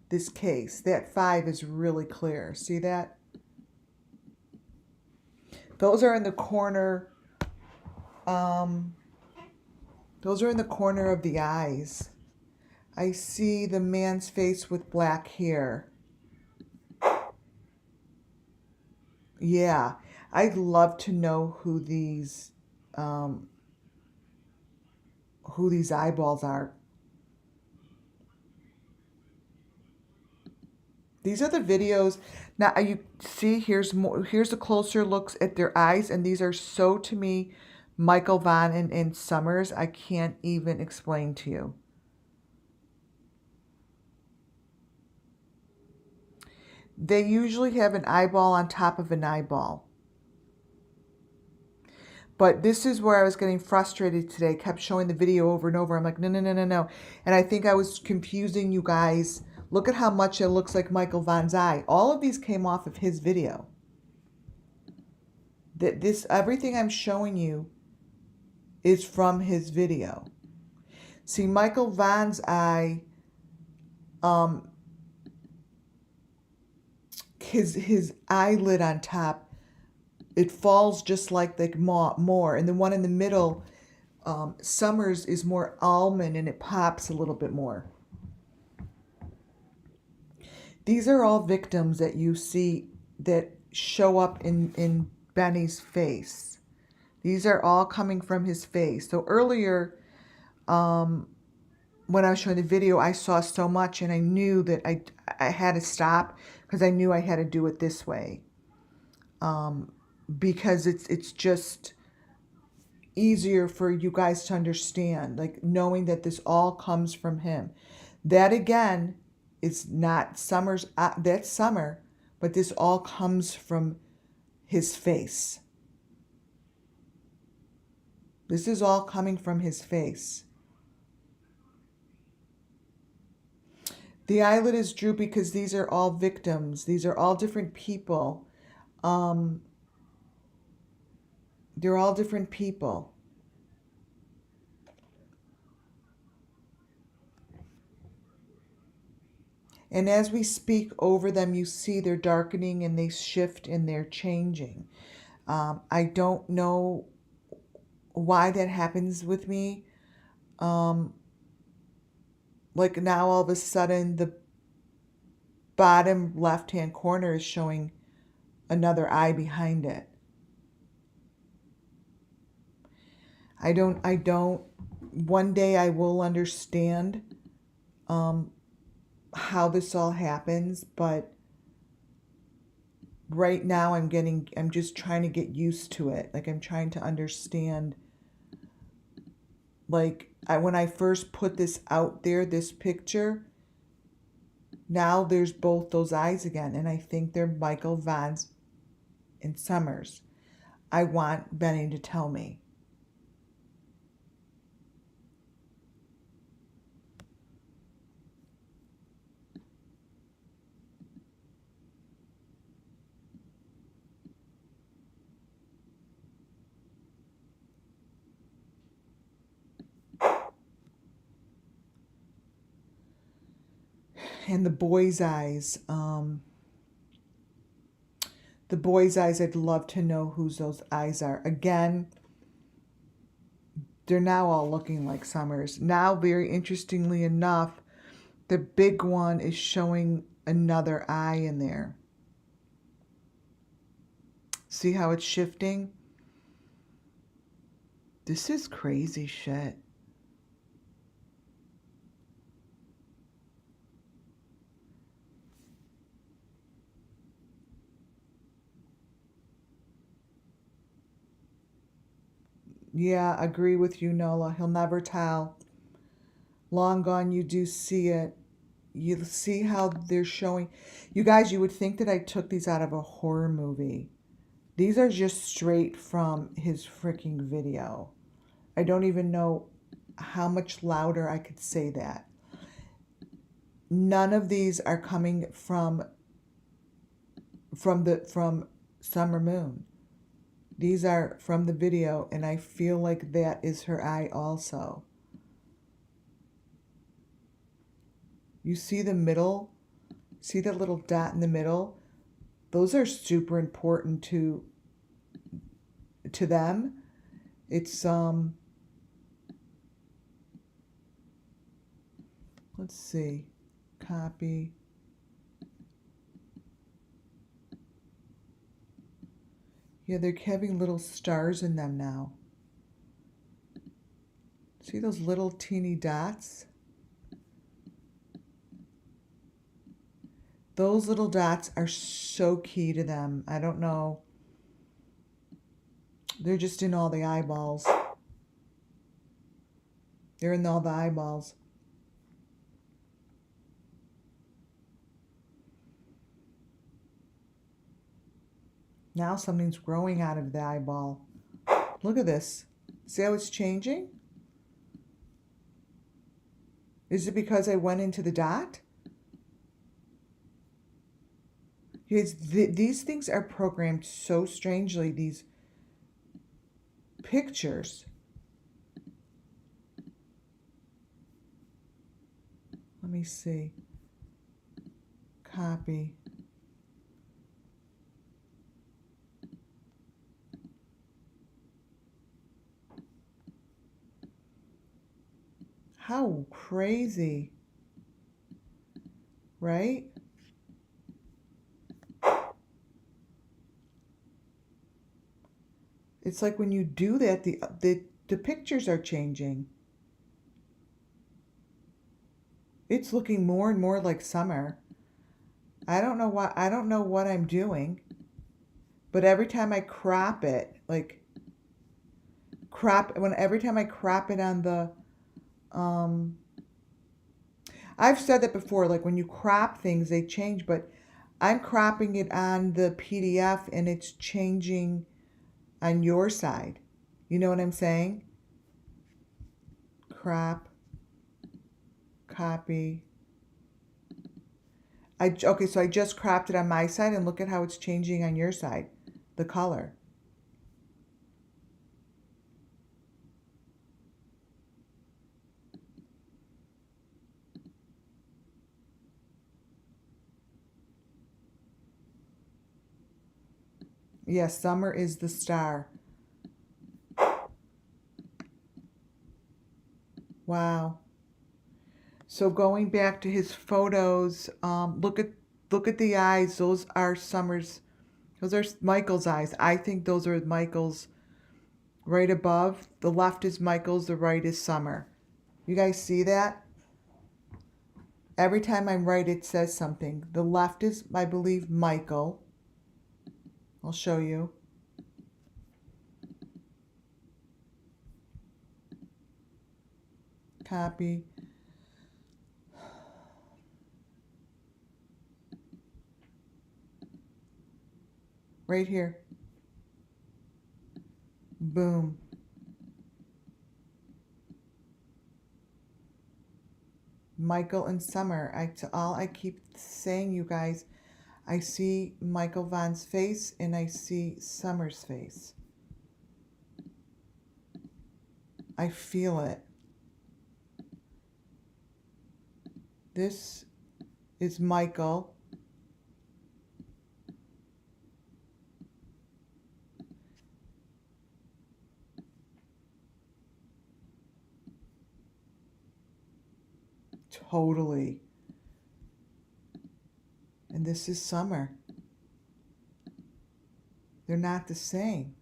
this case. That 5 is really clear. See that? Those are in the corner. Those are in the corner of the eyes. I see the man's face with black hair. Yeah, I'd love to know who these eyeballs are. These are the videos. Now you see, here's more. Here's a closer looks at their eyes, and these are so, to me, Michael Van and Summers. I can't even explain to you. They usually have an eyeball on top of an eyeball. But this is where I was getting frustrated today. Kept showing the video over and over. I'm like, no, no, no, no, no. And I think I was confusing you guys. Look at how much it looks like Michael Van's eye. All of these came off of his video. Everything I'm showing you is from his video. See, Michael Van's eye, his eyelid on top, it falls just like more. And the one in the middle, Summers, is more almond and it pops a little bit more. These are all victims that you see that show up in Benny's face. These are all coming from his face. So earlier, when I was showing the video, I saw so much and I knew that I had to stop because I knew I had to do it this way. Because it's just easier for you guys to understand, like knowing that this all comes from him. That again is not Summer's, that's Summer, but this all comes from his face. This is all coming from his face. The eyelid is droopy because these are all victims. These are all different people. They're all different people. And as we speak over them, you see they're darkening and they shift and they're changing. I don't know why that happens with me. Like now all of a sudden the bottom left-hand corner is showing another eye behind it. One day I will understand how this all happens, but right now I'm just trying to get used to it. Like I'm trying to understand, like when I first put this out there, this picture, now there's both those eyes again, and I think they're Michael Vance and Summers. I want Benny to tell me. And the boy's eyes, I'd love to know whose those eyes are. Again, they're now all looking like Summers. Now, very interestingly enough, the big one is showing another eye in there. See how it's shifting? This is crazy shit. Yeah, agree with you, Nola. He'll never tell. Long gone, you do see it. You see how they're showing. You guys, you would think that I took these out of a horror movie. These are just straight from his freaking video. I don't even know how much louder I could say that. None of these are coming from Summer Moon. These are from the video, and I feel like that is her eye also. You see the middle? See that little dot in the middle? Those are super important to them. It's let's see. Copy. Yeah, they're having little stars in them now. See those little teeny dots? Those little dots are so key to them. I don't know. They're just in all the eyeballs. They're in all the eyeballs. Now something's growing out of the eyeball. Look at this. See how it's changing? Is it because I went into the dot? These things are programmed so strangely, these pictures. Let me see. Copy. How crazy, right? It's like when you do that, the pictures are changing. It's looking more and more like Summer. I don't know why. I don't know what I'm doing, but every time I crop it, every time I crop it on the I've said that before, like when you crop things, they change, but I'm cropping it on the PDF and it's changing on your side. You know what I'm saying? Crop, copy. Okay, so I just cropped it on my side and look at how it's changing on your side, the color. Yes, Summer is the star. Wow. So going back to his photos, look at the eyes. Those are Summer's. Those are Michael's eyes. I think those are Michael's right above. The left is Michael's, the right is Summer. You guys see that? Every time I'm right, it says something. The left is, I believe, Michael. I'll show you. Copy. Right here. Boom. Michael and Summer. All I keep saying, you guys, I see Michael Vaughn's face and I see Summer's face. I feel it. This is Michael. Totally. And this is Summer. They're not the same.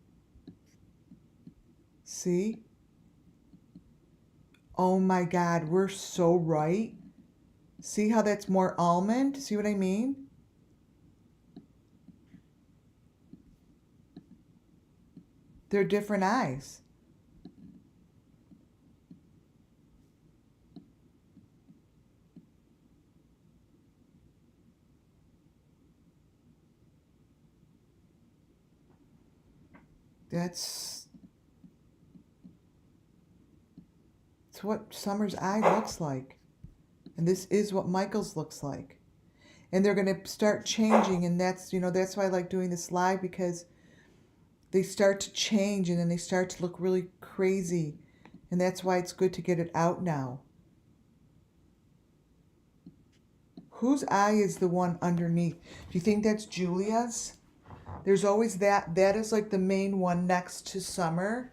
See? Oh my God, we're so right. See how that's more almond? See what I mean? They're different eyes. That's what Summer's eye looks like. And this is what Michael's looks like. And they're going to start changing, and that's why I like doing this live, because they start to change and then they start to look really crazy. And that's why it's good to get it out now. Whose eye is the one underneath? Do you think that's Julia's? There's always that. That is like the main one next to Summer.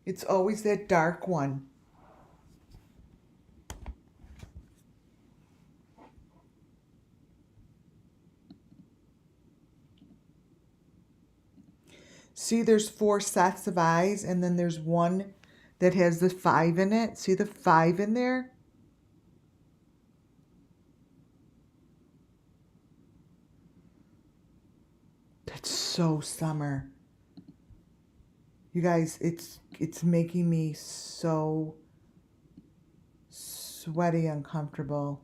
It's always that dark one. See, there's 4 sets of eyes, and then there's one that has the 5 in it. See the 5 in there? That's so Summer. You guys, it's making me so sweaty, uncomfortable.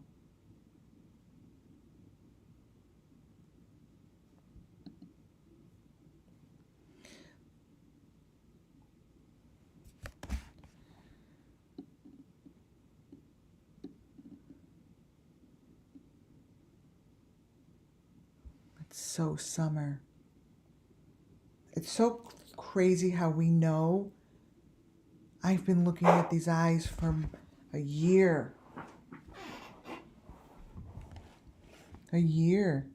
It's so Summer. It's so crazy how we know. I've been looking at these eyes for a year. A year.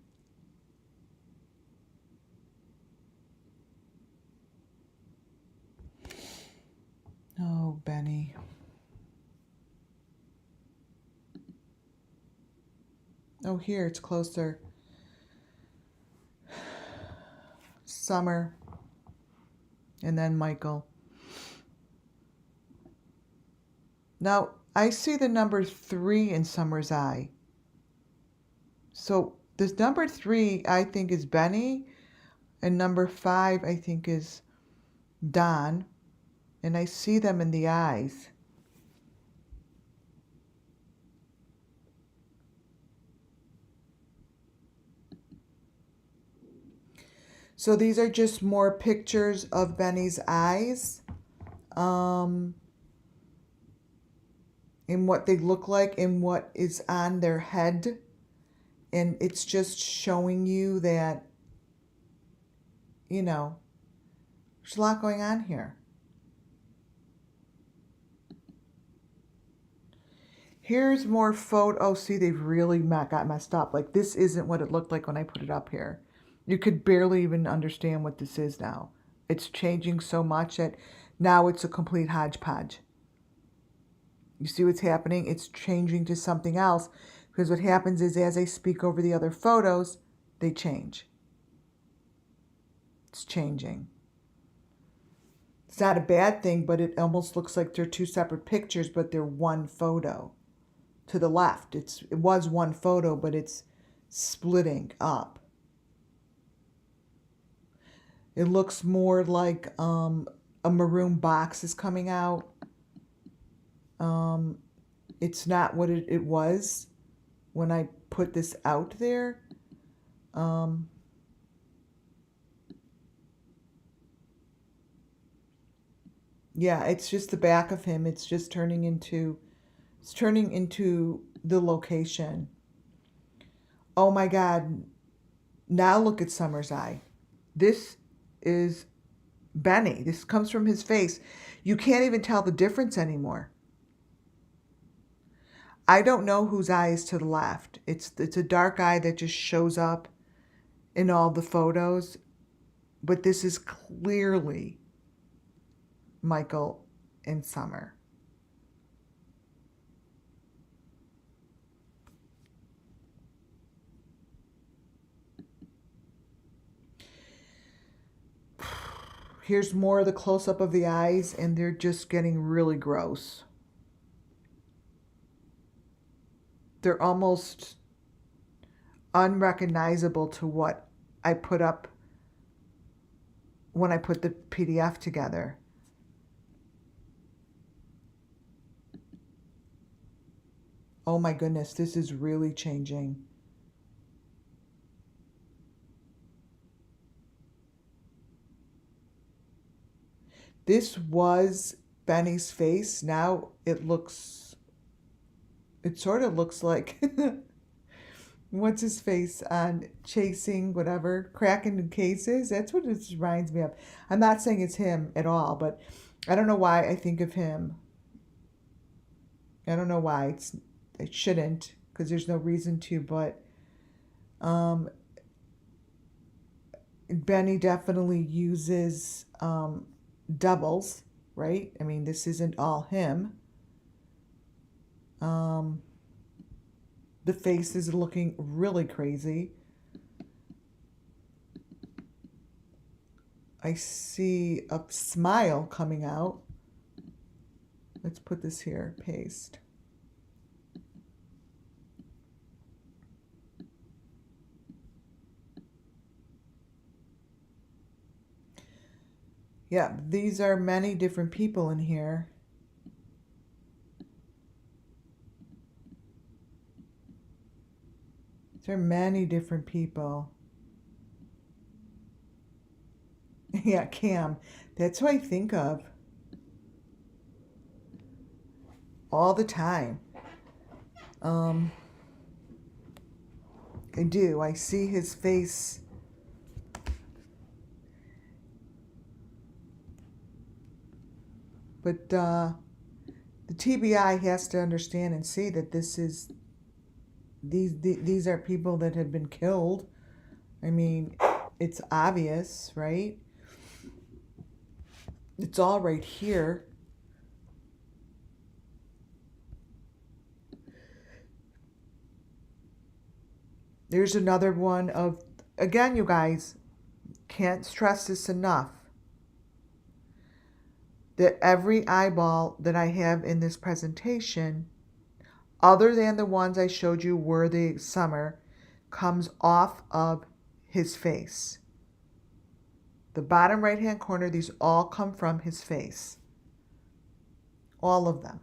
Oh, Benny. Oh, here, it's closer. Summer. And then Michael. Now, I see the number 3 in Summer's eye. So this number 3, I think, is Benny. And number 5, I think, is Don. And I see them in the eyes. So these are just more pictures of Benny's eyes. In what they look like and what is on their head. And it's just showing you that, there's a lot going on here. Here's more photo. Oh, see, they've really got messed up. Like, this isn't what it looked like when I put it up here. You could barely even understand what this is now. It's changing so much that now it's a complete hodgepodge. You see what's happening? It's changing to something else because what happens is as I speak over the other photos, they change. It's changing. It's not a bad thing, but it almost looks like they're two separate pictures, but they're one photo. To the left, it was one photo, but it's splitting up. It looks more like a maroon box is coming out. It's not what it was when I put this out there. Yeah, it's just the back of him. It's just turning into the location. Oh my God. Now look at Summer's eye. This is Benny. This comes from his face. You can't even tell the difference anymore. I don't know whose eye is to the left. It's a dark eye that just shows up in all the photos, but this is clearly Michael and Summer. Here's more of the close-up of the eyes, and they're just getting really gross. They're almost unrecognizable to what I put up when I put the PDF together. Oh my goodness, this is really changing. This was Benny's face. Now it sort of looks like, what's his face on Chasing whatever, Cracking Cases? That's what it reminds me of. I'm not saying it's him at all, but I don't know why I think of him. I don't know why. I shouldn't, because there's no reason to, but Benny definitely uses doubles, right? I mean, this isn't all him. The face is looking really crazy. I see a smile coming out. Let's put this here, paste. Yeah, these are many different people in here. There are many different people. Yeah, Cam. That's who I think of all the time. I do. I see his face. But the TBI has to understand and see that these are people that have been killed. I mean, it's obvious, right? It's all right here. There's another one of, again, you guys, can't stress this enough, that every eyeball that I have in this presentation, other than the ones I showed you were the Summer, comes off of his face. The bottom right hand corner, these all come from his face. All of them.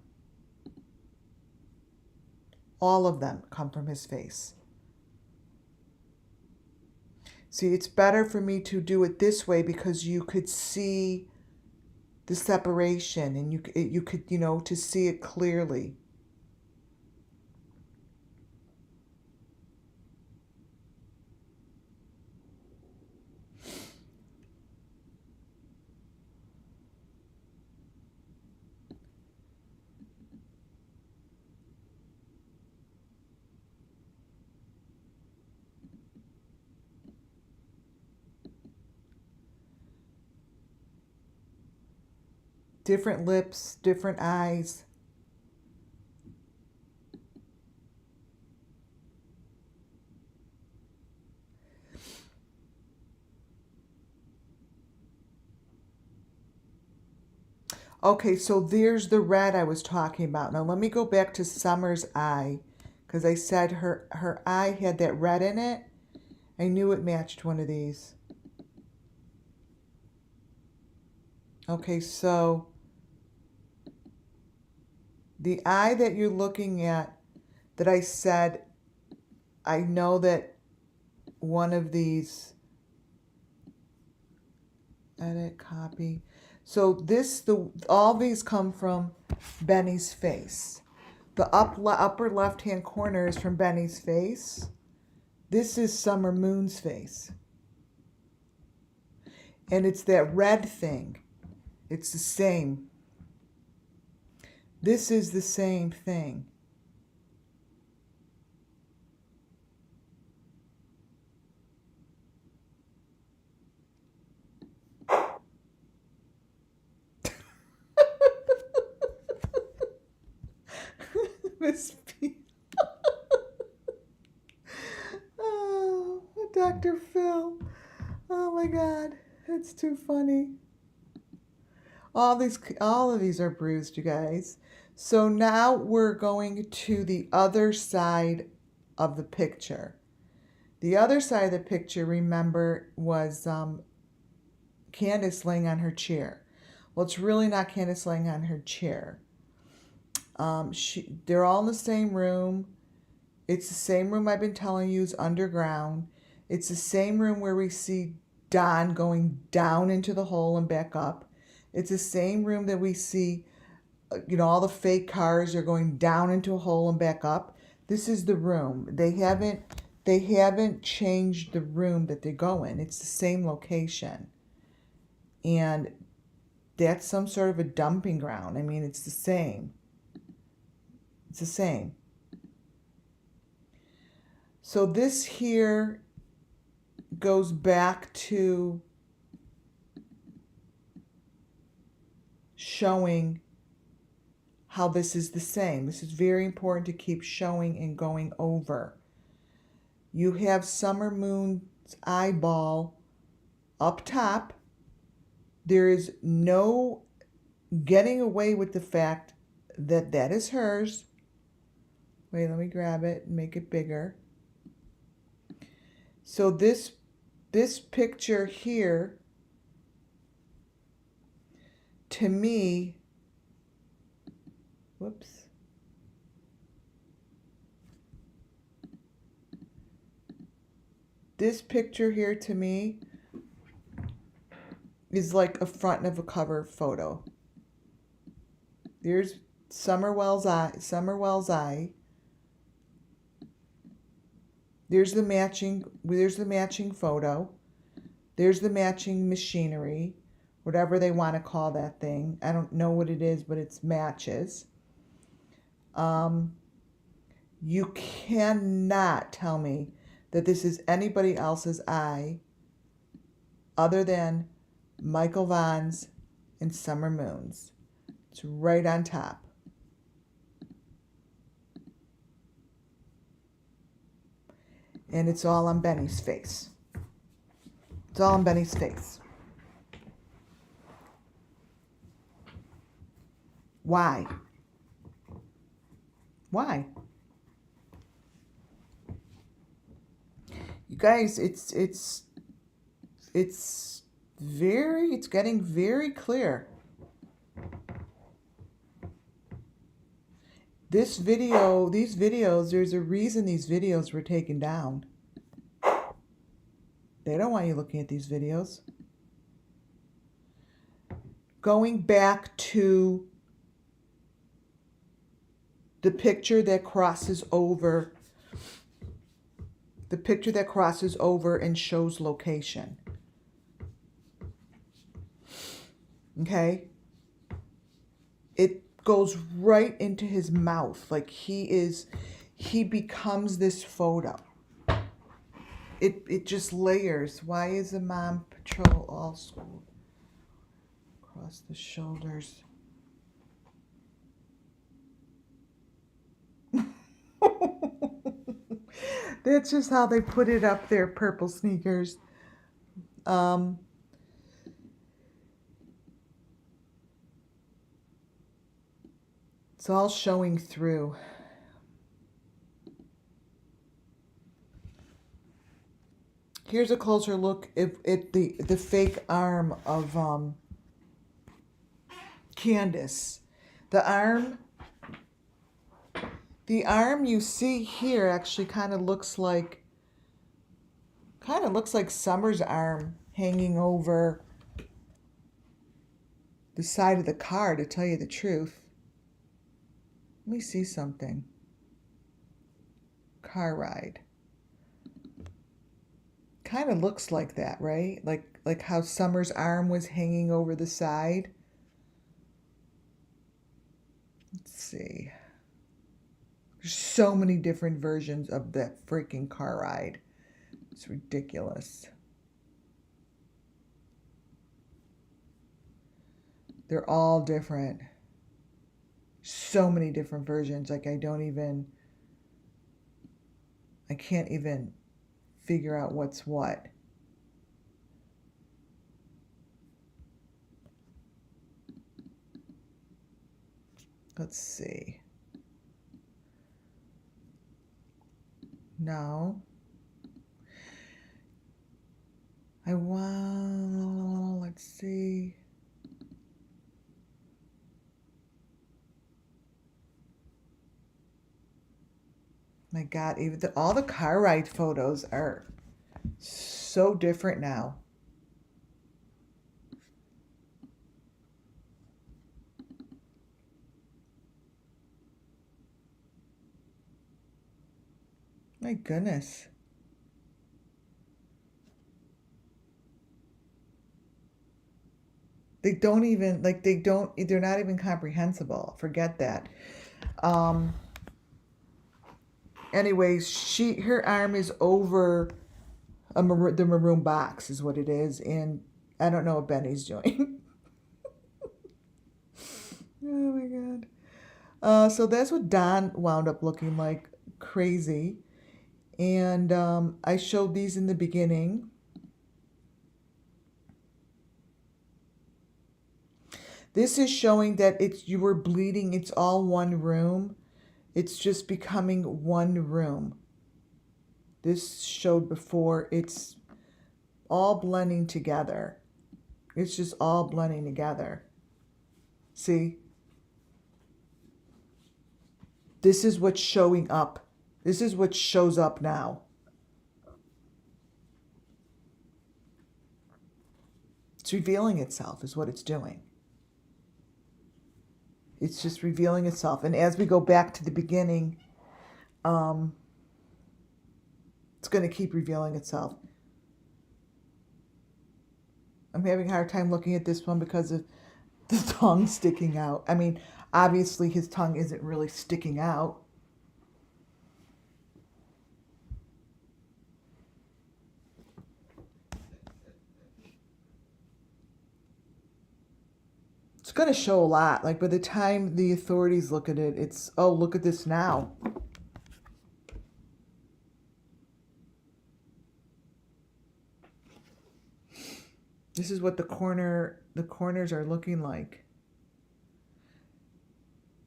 All of them come from his face. See, it's better for me to do it this way because you could see the separation and you could, to see it clearly. Different lips, different eyes. Okay, so there's the red I was talking about. Now let me go back to Summer's eye, because I said her eye had that red in it. I knew it matched one of these. Okay, so the eye that you're looking at, that I said, I know that one of these, edit, copy. So all these come from Benny's face. The upper left-hand corner is from Benny's face. This is Summer Moon's face. And it's that red thing. It's the same. This is the same thing. Miss P. Oh, Dr. Phil. Oh my God, it's too funny. All of these are bruised, you guys. So now we're going to the other side of the picture. The other side of the picture, remember, was Candace laying on her chair. Well, it's really not Candace laying on her chair. They're all in the same room. It's the same room I've been telling you is underground. It's the same room where we see Don going down into the hole and back up. It's the same room that we see, all the fake cars are going down into a hole and back up. This is the room. They haven't changed the room that they go in. It's the same location. And that's some sort of a dumping ground. I mean, it's the same. It's the same. So this here goes back to showing how this is the same. This is very important to keep showing and going over. You have Summer Moon's eyeball up top. There is no getting away with the fact that that is hers. Wait, let me grab it and make it bigger. So this picture here, to me, whoops. This picture here to me is like a front of a cover photo. There's Summerwell's eye. There's the matching photo. There's the matching machinery, whatever they want to call that thing. I don't know what it is, but it's matches. You cannot tell me that this is anybody else's eye other than Michael Vaughn's and Summer Moon's. It's right on top. And it's all on Benny's face. It's all on Benny's face. Why? Why? You guys, it's getting very clear. These videos, there's a reason these videos were taken down. They don't want you looking at these videos. Going back to the picture that crosses over and shows location. Okay? It goes right into his mouth. Like he becomes this photo. It just layers. Why is the mom patrol all school? Across the shoulders. That's just how they put it up there, purple sneakers. It's all showing through. Here's a closer look at the fake arm of Candace. The arm you see here actually kind of looks like Summer's arm hanging over the side of the car, to tell you the truth. Let me see something. Car ride. Kind of looks like that, right? Like how Summer's arm was hanging over the side. Let's see. There's so many different versions of that freaking car ride. It's ridiculous. They're all different. So many different versions. Like I can't even figure out what's what. Let's see. No. Let's see. My God, even all the car ride photos are so different now. My goodness. They're not even comprehensible. Forget that. Anyways, her arm is over the maroon box is what it is. And I don't know what Benny's doing. Oh my God. So that's what Don wound up looking like. Crazy. And I showed these in the beginning. This is showing that you were bleeding. It's all one room. It's just becoming one room. This showed before. It's all blending together. It's just all blending together. See? This is what's showing up. This is what shows up now. It's revealing itself is what it's doing. It's just revealing itself. And as we go back to the beginning, it's going to keep revealing itself. I'm having a hard time looking at this one because of the tongue sticking out. I mean, obviously his tongue isn't really sticking out. It's going to show a lot. Like by the time the authorities look at it, it's, oh, look at this now. This is what the corners are looking like.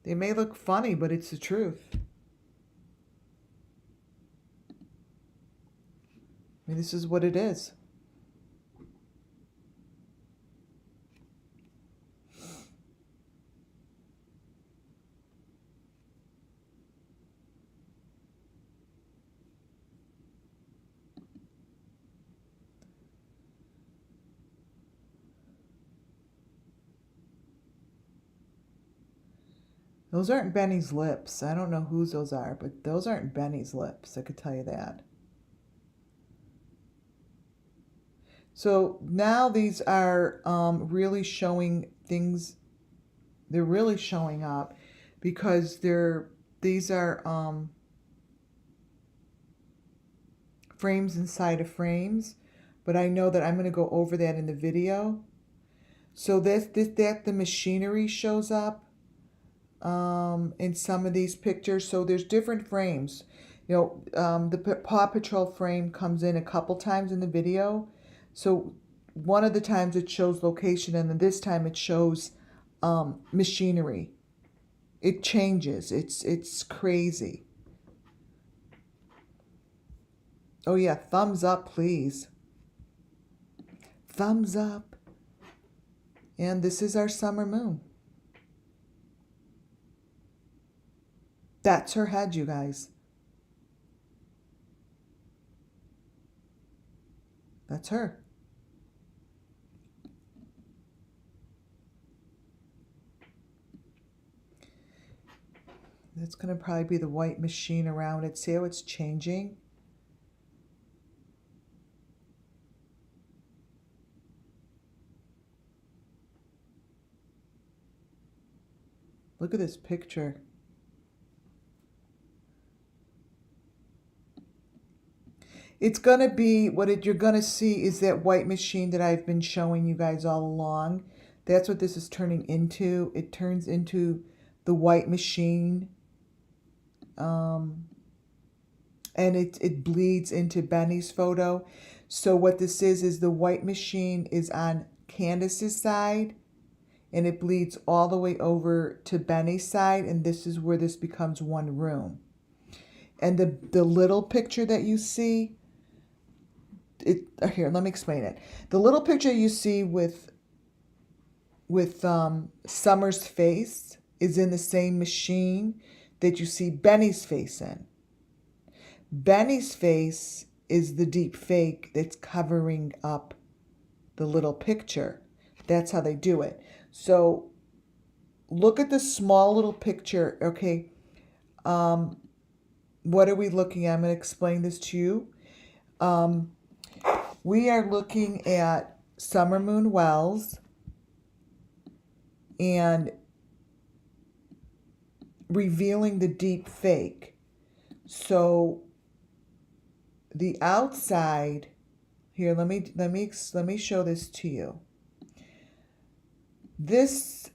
They may look funny, but it's the truth. I mean, this is what it is. Those aren't Benny's lips. I don't know whose those are, but those aren't Benny's lips. I could tell you that. So now these are really showing things. They're really showing up because these are frames inside of frames. But I know that I'm going to go over that in the video. So that the machinery shows up in some of these pictures. So there's different frames. You know, the Paw Patrol frame comes in a couple times in the video. So one of the times it shows location, and then this time it shows machinery. It changes. It's crazy. Oh yeah, thumbs up, please. Thumbs up. And this is our summer moon. That's her head, you guys. That's her. That's going to probably be the white machine around it. See how it's changing? Look at this picture. It's going to be, you're going to see is that white machine that I've been showing you guys all along. That's what this is turning into. It turns into the white machine. And it bleeds into Benny's photo. So what this is the white machine is on Candace's side, and it bleeds all the way over to Benny's side, and this is where this becomes one room. And the little picture that you see, here, let me explain it. The little picture you see with Summer's face is in the same machine that you see Benny's face in. Benny's face is the deep fake that's covering up the little picture. That's how they do it. So look at the small little picture, okay? What are we looking at? I'm going to explain this to you. We are looking at Summer Moon Wells and revealing the deep fake. So the outside here, let me show this to you. This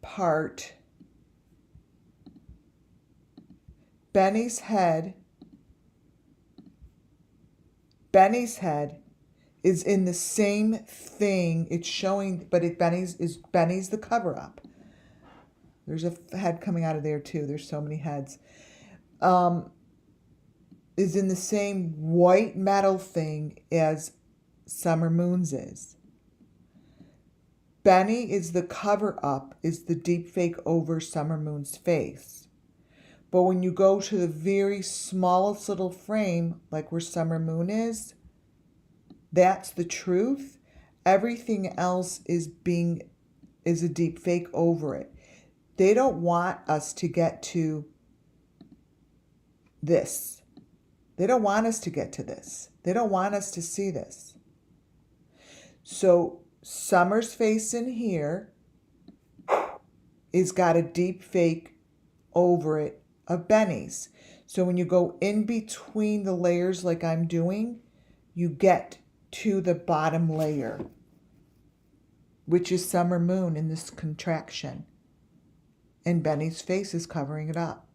part, Benny's head is in the same thing. It's showing, but Benny's the cover up. There's a head coming out of there too. There's so many heads. Is in the same white metal thing as Summer Moon's is. Benny is the cover up, is the deep fake over Summer Moon's face. But when you go to the very smallest little frame, like where Summer Moon is, that's the truth. Everything else is a deep fake over it. They don't want us to get to this. They don't want us to get to this. They don't want us to see this. So Summer's face in here is got a deep fake over it of Benny's. So when you go in between the layers like I'm doing, you get to the bottom layer, which is Summer Moon in this contraction. And Benny's face is covering it up.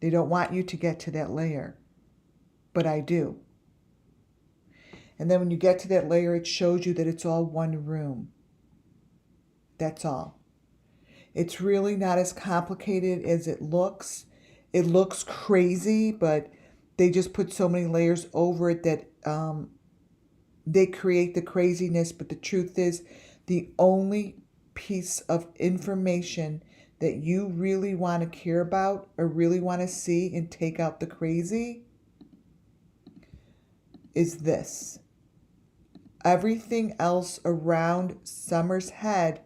They don't want you to get to that layer, but I do. And then when you get to that layer, it shows you that it's all one room. That's all. It's really not as complicated as it looks. It looks crazy, but they just put so many layers over it that they create the craziness. But the truth is, the only piece of information that you really want to care about or really want to see and take out the crazy is this. Everything else around Summer's head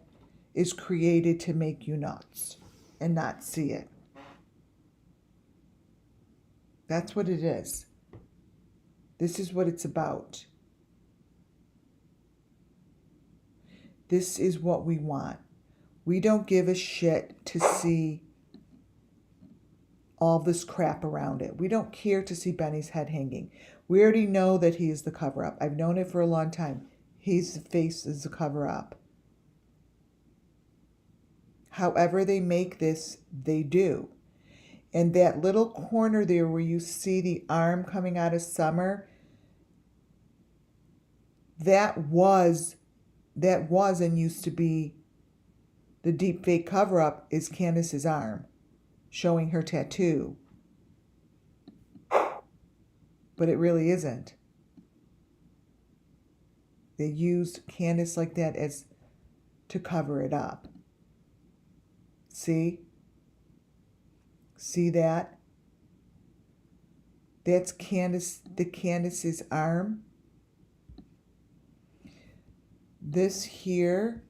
is created to make you nuts and not see it. That's what it is. This is what it's about. This is what we want. We don't give a shit to see all this crap around it. We don't care to see Benny's head hanging. We already know that he is the cover-up. I've known it for a long time. His face is the cover-up. However they make this, they do. And that little corner there where you see the arm coming out of Summer, that was and used to be the deep fake cover-up is Candace's arm showing her tattoo. But it really isn't. They used Candace like that as to cover it up. See? See that? That's Candace's arm. This here,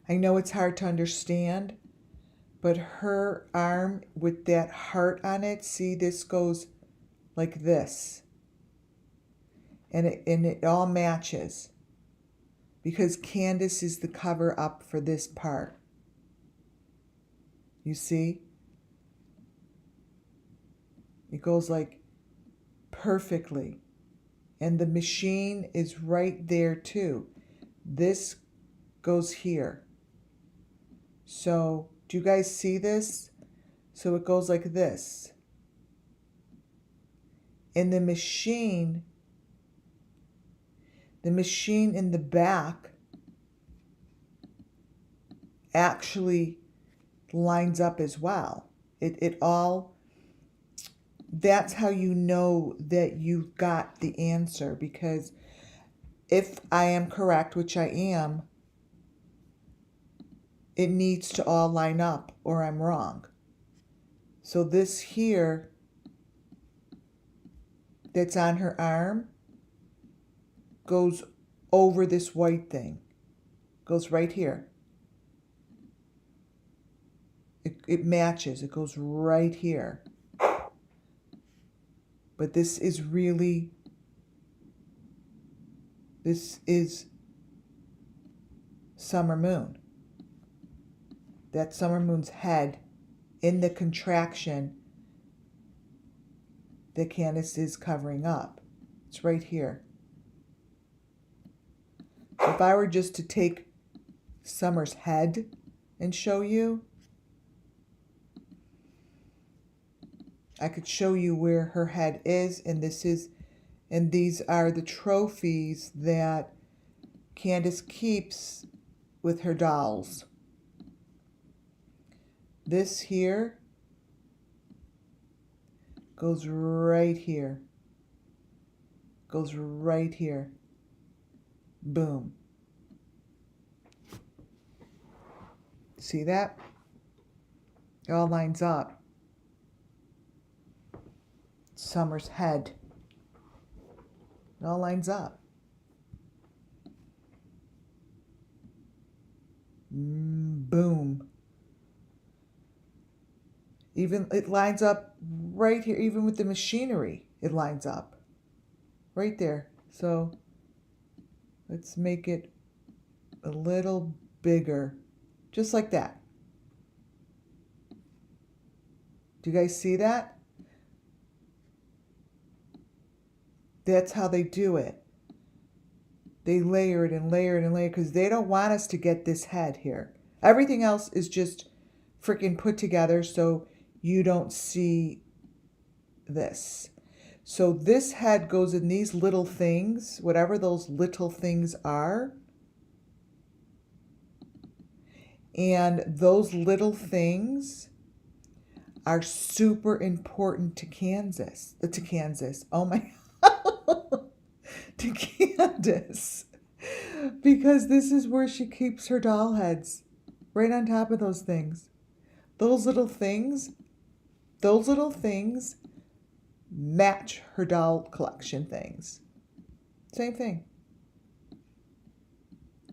I know it's hard to understand, but her arm with that heart on it, see, this goes like this. And it all matches because Candace is the cover up for this part. You see? It goes like perfectly. And the machine is right there too. This goes here. So, do you guys see this? So it goes like this. And the machine in the back actually lines up as well. It all, that's how you know that you got the answer, because if I am correct, which I am, it needs to all line up or I'm wrong. So this here that's on her arm goes over this white thing. Goes right here. It matches. It goes right here. But this is Summer Moon. That's Summer Moon's head in the contraction that Candace is covering up. It's right here. So if I were just to take Summer's head and show you, I could show you where her head is, and these are the trophies that Candace keeps with her dolls. This here goes right here. Goes right here. Boom. See that? It all lines up. Summer's head. It all lines up. Boom. Even it lines up right here, even with the machinery, it lines up. Right there. So let's make it a little bigger. Just like that. Do you guys see that? That's how they do it. They layer it and layer it and layer it because they don't want us to get this head here. Everything else is just freaking put together so you don't see this. So this head goes in these little things, whatever those little things are. And those little things are super important to Kansas. Oh my God. To Candace. Because this is where she keeps her doll heads. Right on top of those things. Those little things match her doll collection things. Same thing.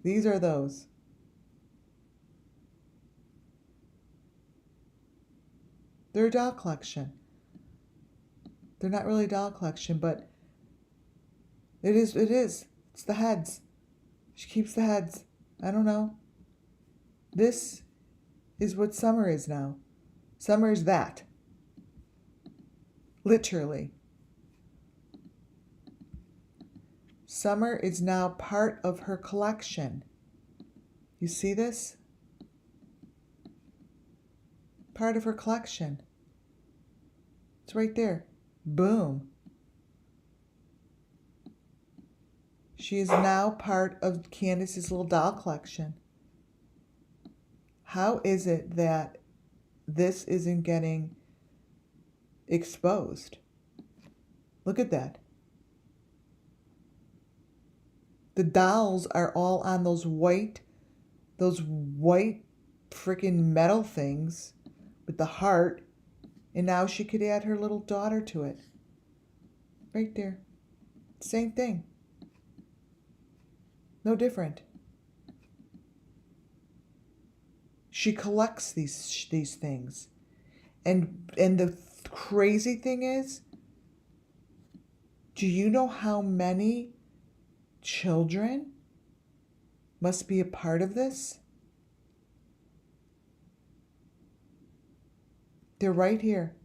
These are those. They're a doll collection. They're not really a doll collection, but it is. It's the heads. She keeps the heads. I don't know. This is what Summer is now. Summer is that. Literally. Summer is now part of her collection. You see this? Part of her collection. It's right there. Boom. She is now part of Candace's little doll collection. How is it that this isn't getting exposed? Look at that. The dolls are all on those white freaking metal things with the heart. And now she could add her little daughter to it. Right there. Same thing. No different. She collects these things. And the crazy thing is, do you know how many children must be a part of this? They're right here.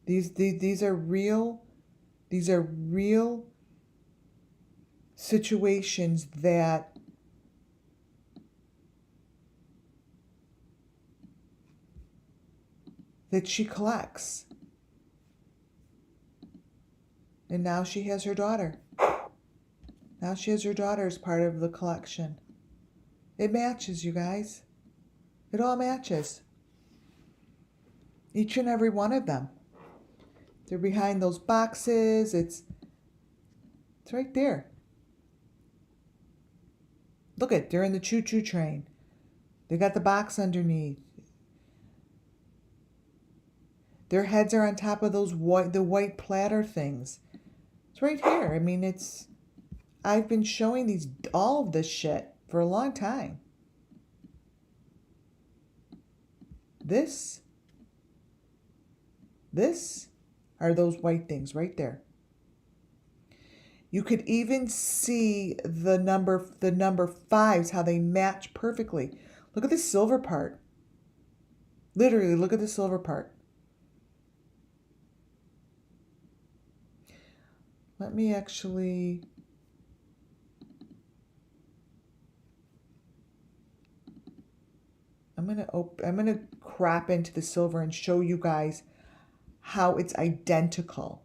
These are real. These are real situations that she collects. And now she has her daughter. Now she has her daughter as part of the collection. It matches, you guys. It all matches. Each and every one of them. They're behind those boxes. It's right there. Look at, they're in the choo-choo train. They got the box underneath. Their heads are on top of those white platter things. It's right here. I mean, I've been showing all of this shit for a long time. This are those white things right there. You could even see the number fives, how they match perfectly. Look at the silver part. Literally, look at the silver part. Let me actually... I'm gonna crop into the silver and show you guys how it's identical.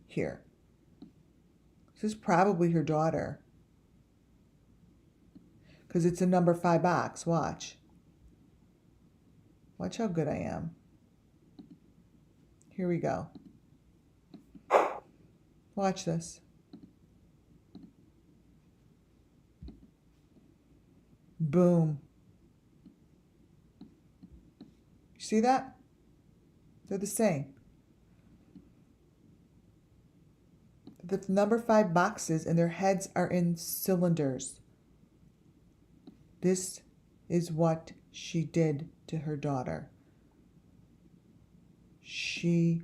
Here. This is probably her daughter. Because it's a number 5 box. Watch. Watch how good I am. Here we go. Watch this. Boom. You see that? They're the same. The number 5 boxes and their heads are in cylinders. This is what she did to her daughter. She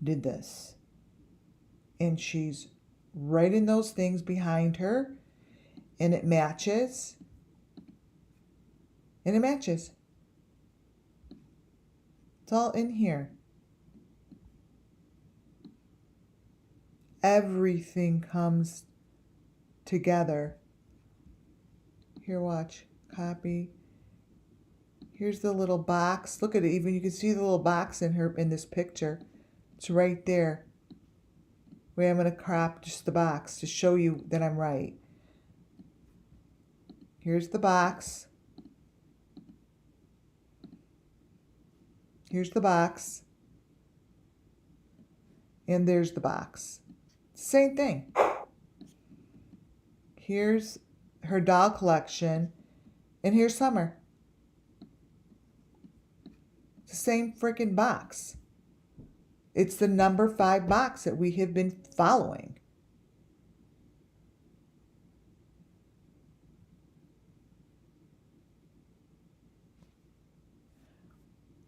did this. And she's right in those things behind her. And it matches. And it matches. It's all in here. Everything comes together. Here, watch. Copy. Here's the little box. Look at it. Even you can see the little box in this picture. It's right there. Wait, I'm going to crop just the box to show you that I'm right. Here's the box. Here's the box. And there's the box. Same thing. Here's her doll collection. And here's Summer. It's the same freaking box. It's the number 5 box that we have been following.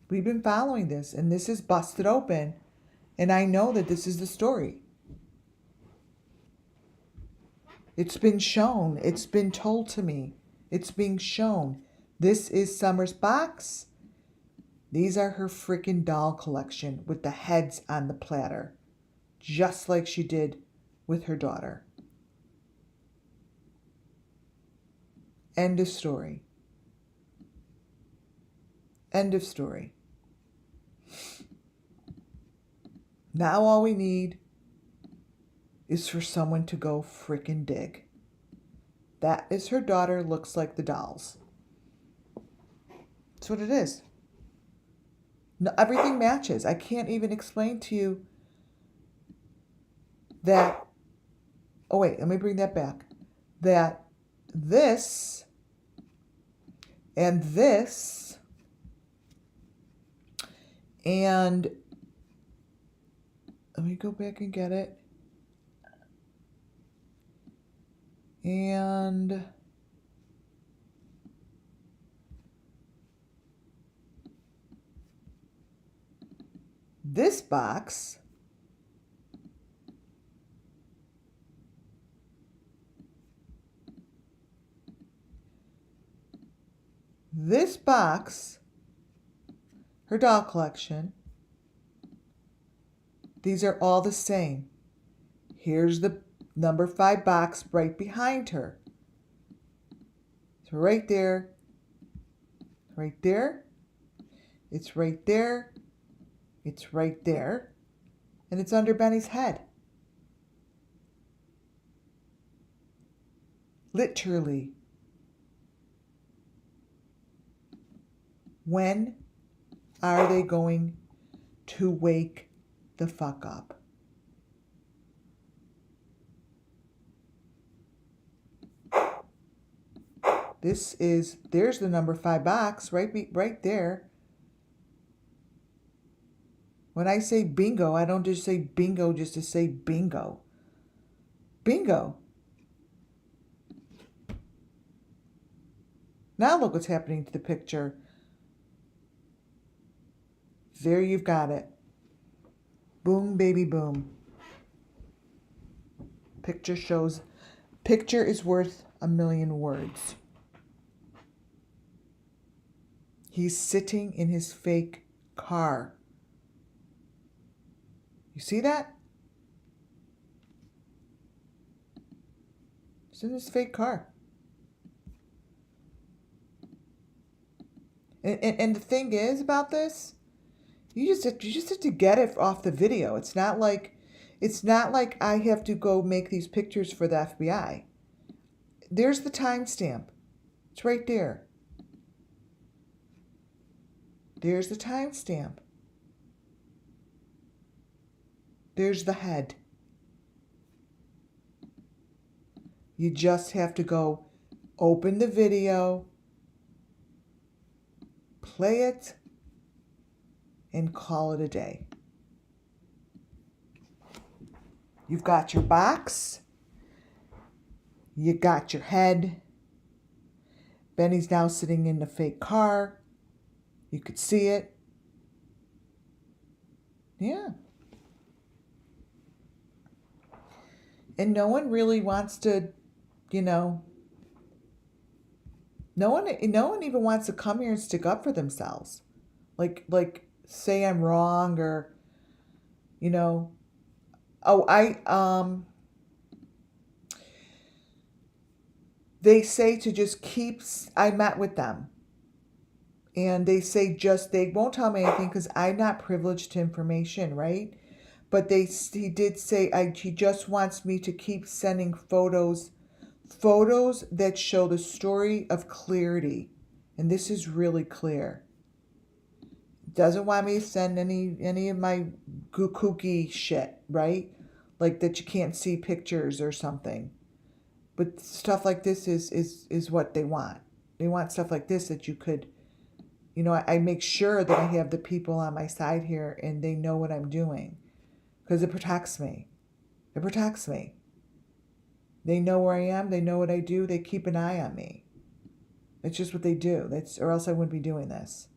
We've been following this, and this is busted open. And I know that this is the story. It's been shown. It's been told to me. It's being shown. This is Summer's box. These are her freaking doll collection with the heads on the platter. Just like she did with her daughter. End of story. End of story. Now all we need is for someone to go frickin' dig. That is her daughter, looks like the dolls. That's what it is. No, everything matches. I can't even explain to you that. Oh, wait, let me bring that back. That this and this and let me go back and get it. And this box her doll collection, these are all the same. Here's the number 5 box right behind her. It's right there. Right there. It's right there. It's right there. And it's under Benny's head. Literally. When are they going to wake the fuck up? There's the number 5 box right there. When I say bingo, I don't just say bingo just to say bingo. Bingo. Now look what's happening to the picture. There you've got it. Boom, baby, boom. Picture is worth a million words. He's sitting in his fake car. You see that? He's in his fake car. And the thing is about this, you just have to get it off the video. It's not like I have to go make these pictures for the FBI. There's the timestamp. It's right there. There's the timestamp. There's the head. You just have to go open the video, play it, and call it a day. You've got your box. You got your head. Benny's now sitting in the fake car. You could see it. Yeah. And no one really wants to, no one even wants to come here and stick up for themselves. Like say I'm wrong or, they say to just I met with them. And they say they won't tell me anything because I'm not privileged to information, right? But he did say he just wants me to keep sending photos that show the story of clarity. And this is really clear. Doesn't want me to send any of my kooky shit, right? Like that you can't see pictures or something. But stuff like this is what they want. They want stuff like this that you could, I make sure that I have the people on my side here and they know what I'm doing. Because it protects me. It protects me. They know where I am. They know what I do. They keep an eye on me. It's just what they do. Or else I wouldn't be doing this.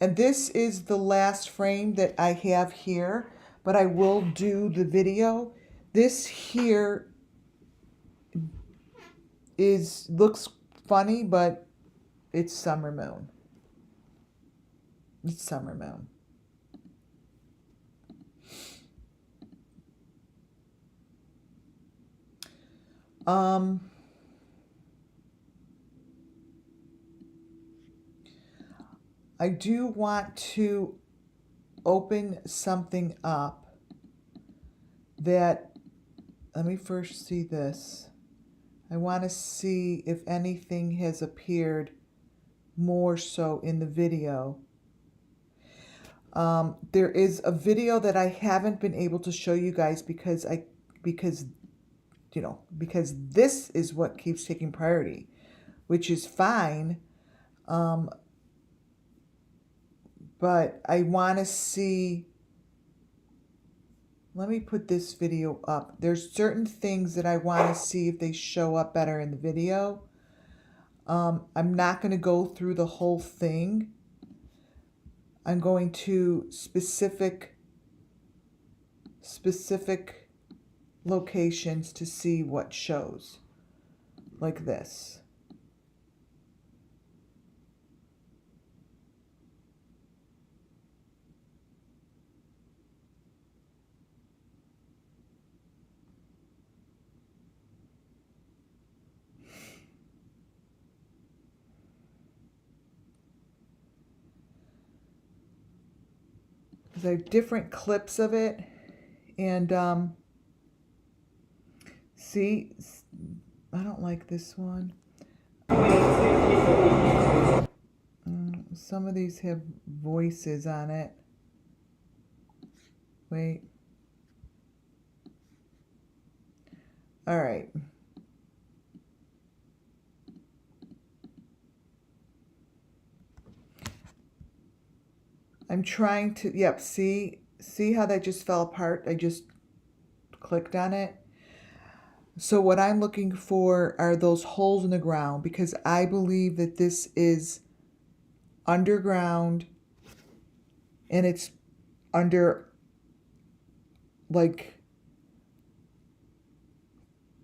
And this is the last frame that I have here, but I will do the video. This here looks funny, but it's Summer Moon. It's Summer Moon. Um, I do want to open something up that, let me first see this. I want to see if anything has appeared more so in the video. There is a video that I haven't been able to show you guys because because this is what keeps taking priority, which is fine. But I want to see, let me put this video up. There's certain things that I want to see if they show up better in the video. I'm not going to go through the whole thing. I'm going to specific locations to see what shows, like this. Because I have different clips of it, and see, I don't like this one. Some of these have voices on it. Wait. All right. I'm trying to, yep, see how that just fell apart? I just clicked on it. So what I'm looking for are those holes in the ground, because I believe that this is underground and it's under like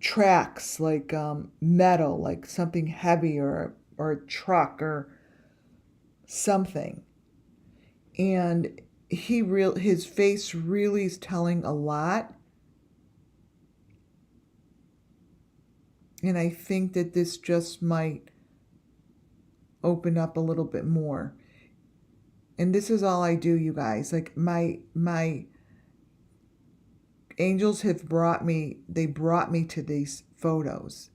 tracks, like metal, like something heavy, or a truck or something. And his face really is telling a lot. And I think that this just might open up a little bit more. And this is all I do, you guys. Like my angels have brought me to these photos.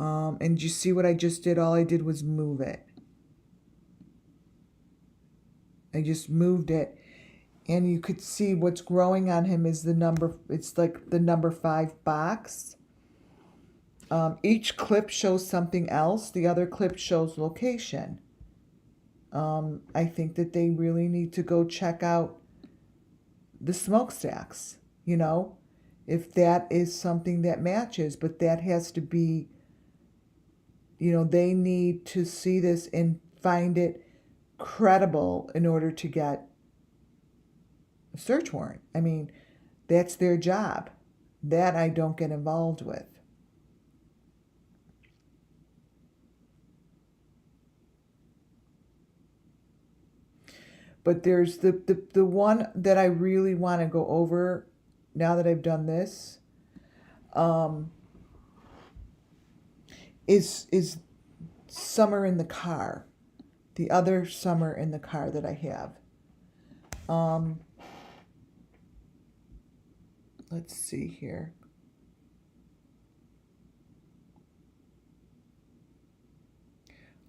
And you see what I just did? All I did was move it. I just moved it. And you could see what's growing on him is the number, it's like the number 5 box. Each clip shows something else. The other clip shows location. I think that they really need to go check out the smokestacks, if that is something that matches. But that has to be, they need to see this and find it credible in order to get a search warrant. I mean, that's their job. That I don't get involved with. But there's the one that I really want to go over now that I've done this, is Summer in the Car. The other Summer in the Car that I have. Let's see here.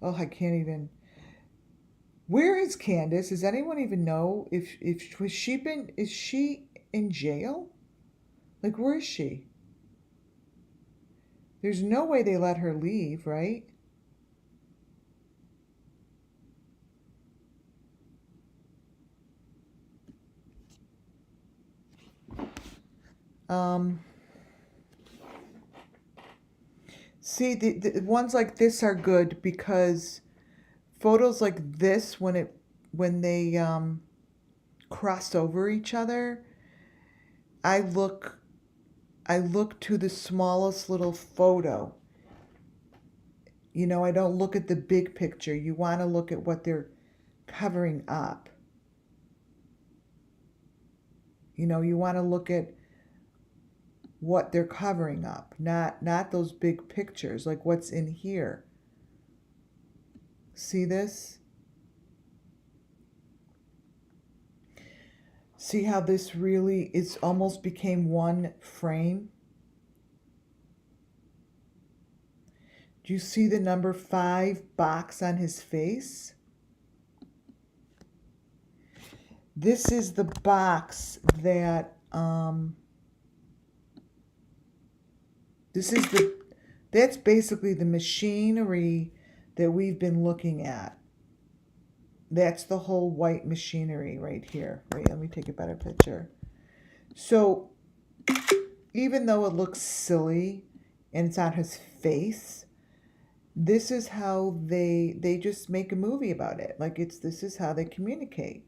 Oh, I can't even. Where is Candace? Does anyone even know if is she in jail? Like, where is she? There's no way they let her leave, right? See, the ones like this are good because photos like this, when they cross over each other, I look to the smallest little photo. I don't look at the big picture. You want to look at what they're covering up. You want to look at what they're covering up, not those big pictures, like what's in here. See this? See how this really is almost became one frame? Do you see the number 5 box on his face? This is the box that, that's basically the machinery that we've been looking at. That's the whole white machinery right here. Wait, let me take a better picture. So even though it looks silly and it's on his face, this is how they just make a movie about it. Like this is how they communicate.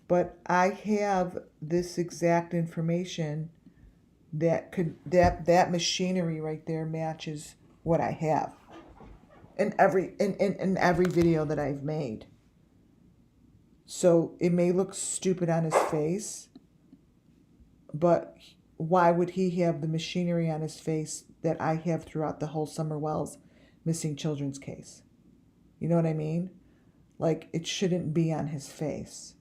But I have this exact information that that machinery right there matches what I have in every video that I've made. So it may look stupid on his face, but why would he have the machinery on his face that I have throughout the whole Summer Wells missing children's case? You know what I mean? Like, it shouldn't be on his face.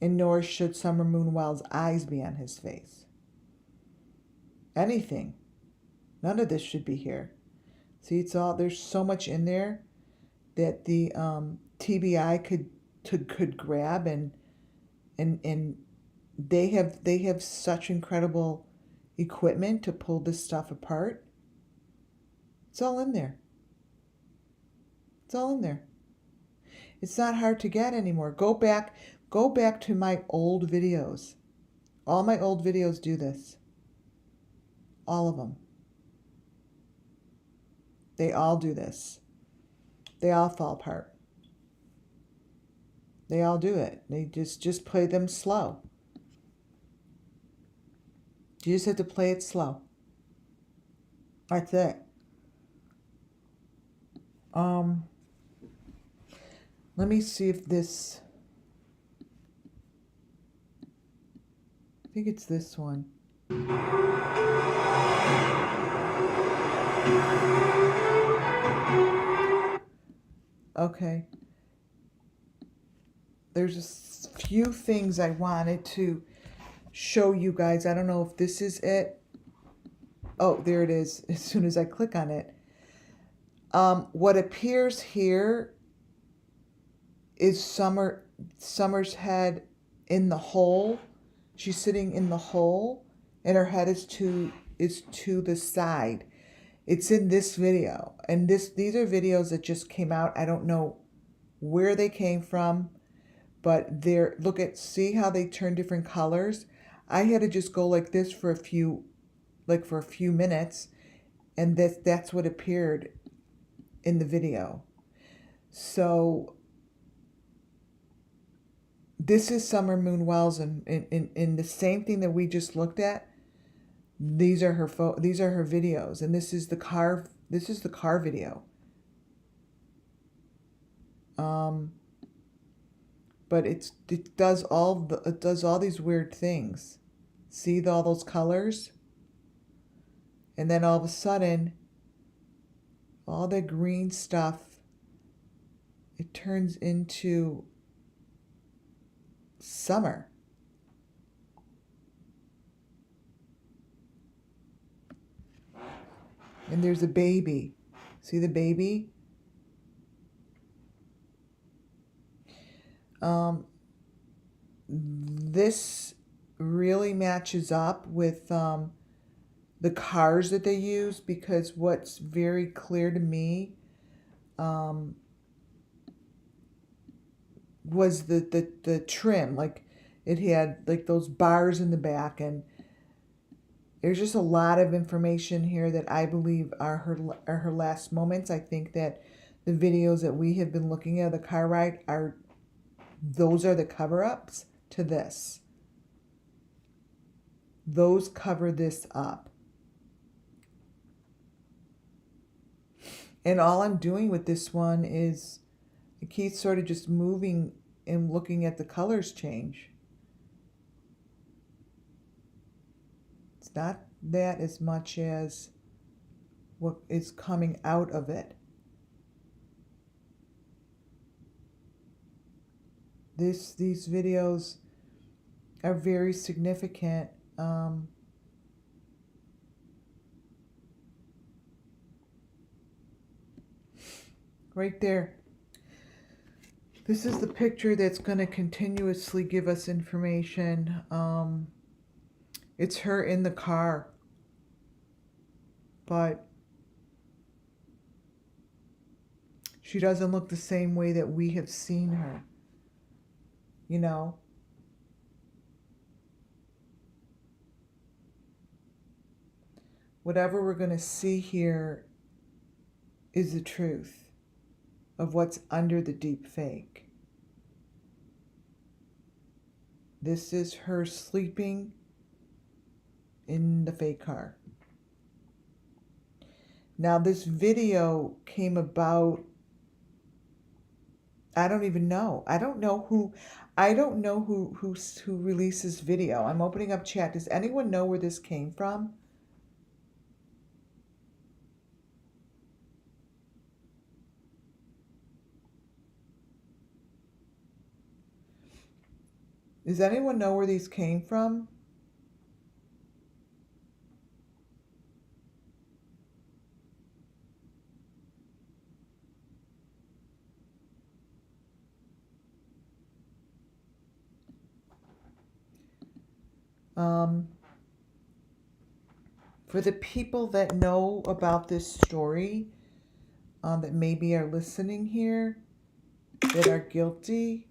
And nor should Summer Moon Wells' eyes be on his face. Anything. None of this should be here. See, it's all, there's so much in there that the TBI could grab, and they have such incredible equipment to pull this stuff apart. It's all in there. It's all in there. It's not hard to get anymore. Go back to my old videos. All my old videos do this. All of them. They all do this. They all fall apart. They all do it. They just play them slow. You just have to play it slow. That's it. Let me see if this, I think it's this one. Okay. There's a few things I wanted to show you guys. I don't know if this is it. Oh, there it is. As soon as I click on it. What appears here is Summer's head in the hole. She's sitting in the hole, and her head is to the side. It's in this video, and these are videos that just came out. I don't know where they came from, but see how they turn different colors. I had to just go like this for a few minutes, and that's what appeared in the video. So this is Summer Moon Wells, and in the same thing that we just looked at. These are her videos, and this is the car video. But it does all these weird things. See all those colors? And then all of a sudden, all the green stuff, it turns into summer. And there's a baby. See the baby? This really matches up with the cars that they use, because what's very clear to me was the trim. Like, it had like those bars in the back, and there's just a lot of information here that I believe are her last moments. I think that the videos that we have been looking at, the car ride, those are the cover-ups to this. Those cover this up. And all I'm doing with this one is I keep sort of just moving and looking at the colors change. It's not that as much as what is coming out of it. These videos are very significant. Right there. This is the picture that's going to continuously give us information. It's her in the car. But she doesn't look the same way that we have seen her. You know? Whatever we're going to see here is the truth of what's under the deep fake. This is her sleeping in the fake car. Now this video came about, I don't even know. I don't know who releases video. I'm opening up chat. Does anyone know where this came from? Does anyone know where these came from? For the people that know about this story, that maybe are listening here, that are guilty,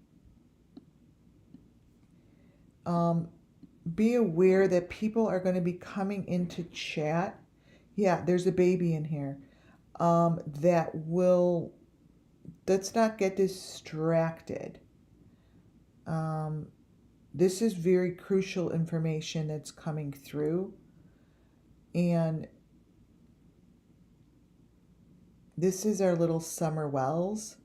be aware that people are going to be coming into chat. Yeah, there's a baby in here. Let's not get distracted. This is very crucial information that's coming through. And this is our little Summer Wells.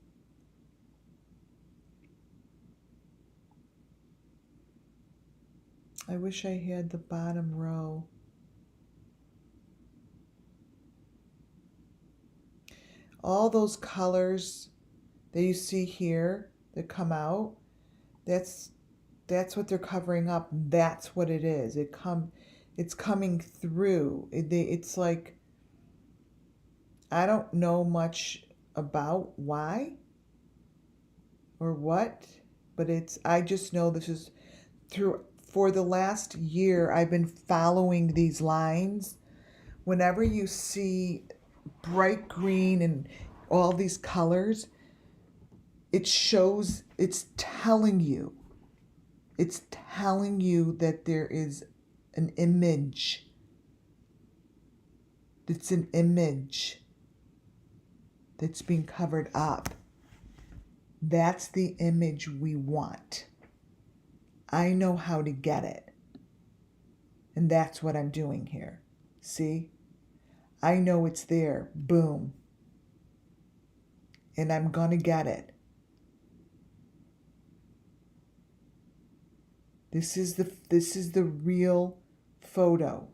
I wish I had the bottom row. All those colors that you see here that come out, that's what they're covering up. That's what it is. It's coming through. It's like, I don't know much about why or what, but I just know this is for the last year, I've been following these lines. Whenever you see bright green and all these colors, it shows, it's telling you that there is an image. It's an image that's being covered up. That's the image we want. I know how to get it. And that's what I'm doing here. See? I know it's there. Boom. And I'm going to get it. This is the real photo.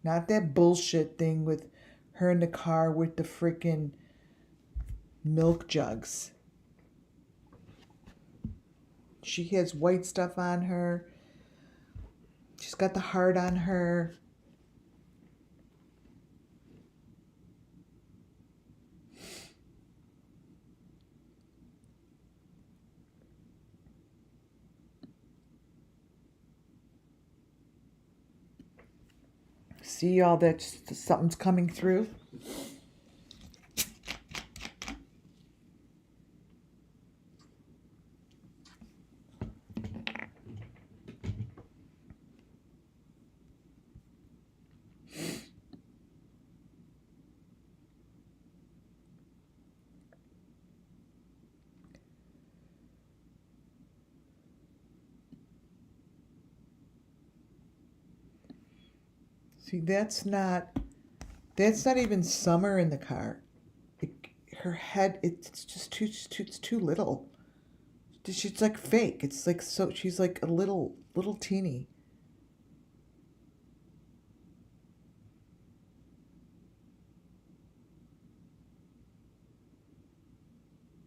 Not that bullshit thing with her in the car with the freaking milk jugs. She has white stuff on her. She's got the heart on her. See all that, something's coming through? See, that's not even Summer in the car. Her head, it's just it's too little. She's like fake. It's like, so she's like a little teeny.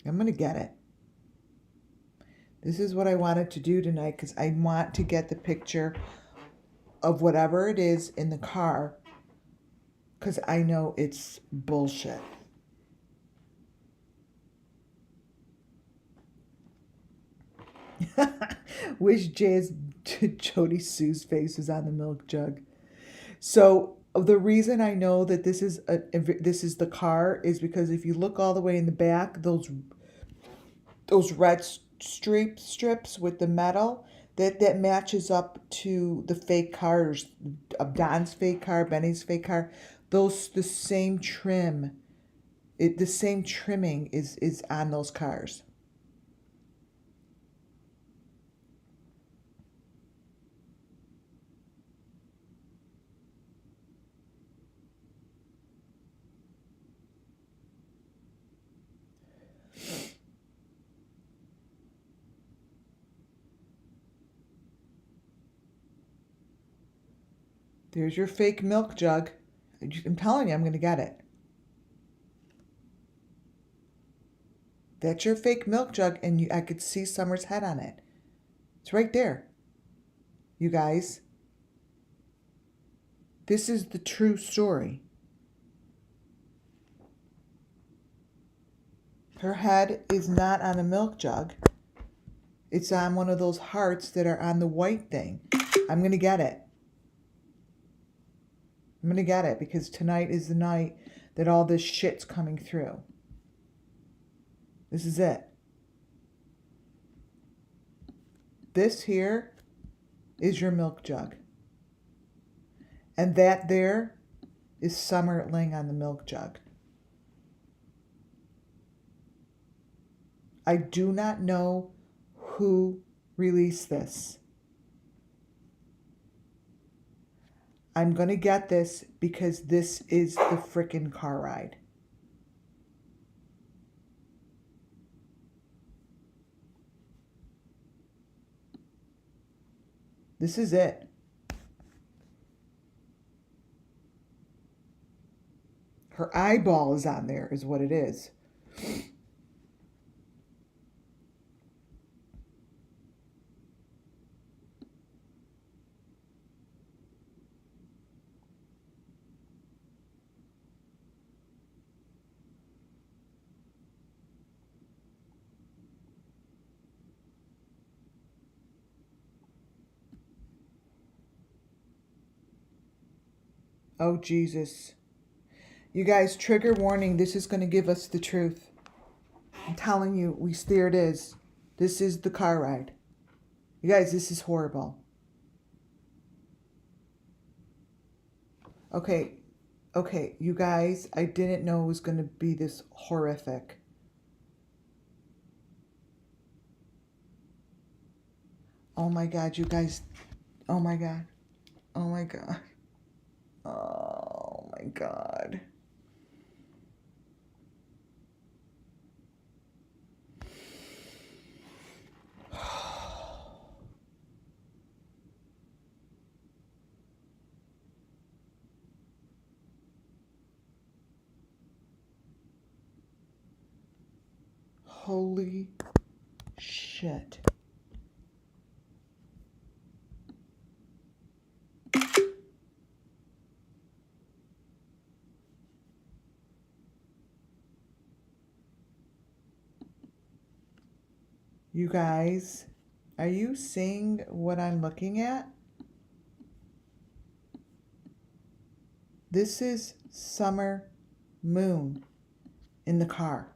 I'm going to get it. This is what I wanted to do tonight because I want to get the picture of whatever it is in the car because I know it's bullshit. Wish Jody Sue's face was on the milk jug. So the reason I know that this is the car is because if you look all the way in the back, those red strips with the metal that matches up to the fake cars of Don's fake car, Benny's fake car. Those the same trim, the same trimming is on those cars. There's your fake milk jug. I'm telling you, I'm going to get it. That's your fake milk jug, and I could see Summer's head on it. It's right there. You guys. This is the true story. Her head is not on a milk jug. It's on one of those hearts that are on the white thing. I'm going to get it. I'm going to get it because tonight is the night that all this shit's coming through. This is it. This here is your milk jug. And that there is Summer laying on the milk jug. I do not know who released this. I'm going to get this because this is the frickin' car ride. This is it. Her eyeball is on there, is what it is. Oh, Jesus. You guys, trigger warning. This is going to give us the truth. I'm telling you, there it is. This is the car ride. You guys, this is horrible. Okay, you guys, I didn't know it was going to be this horrific. Oh my God, you guys. Oh my God. Oh my God. Oh my God. Holy shit. You guys, are you seeing what I'm looking at? This is Summer Moon in the car.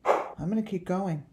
I'm going to keep going.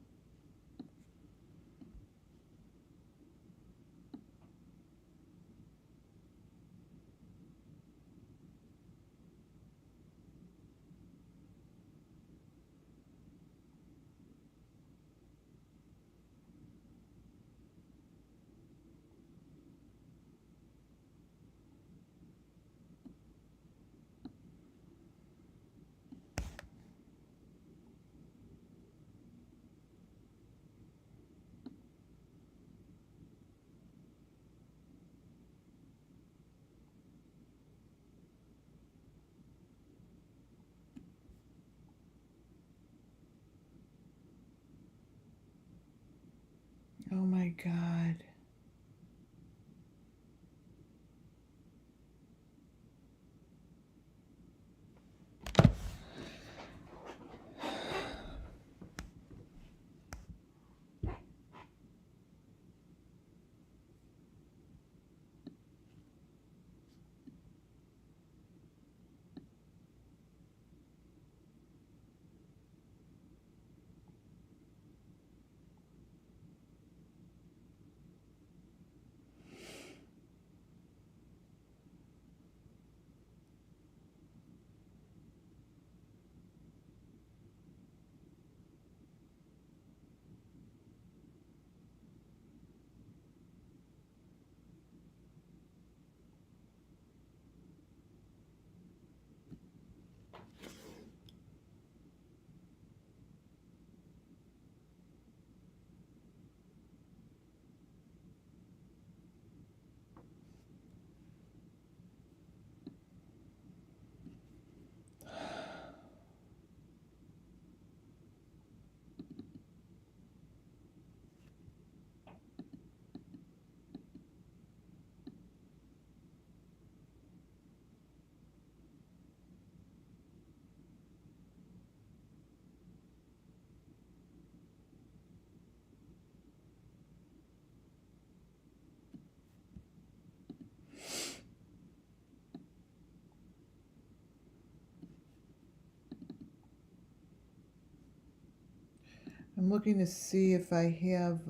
I'm looking to see if I have,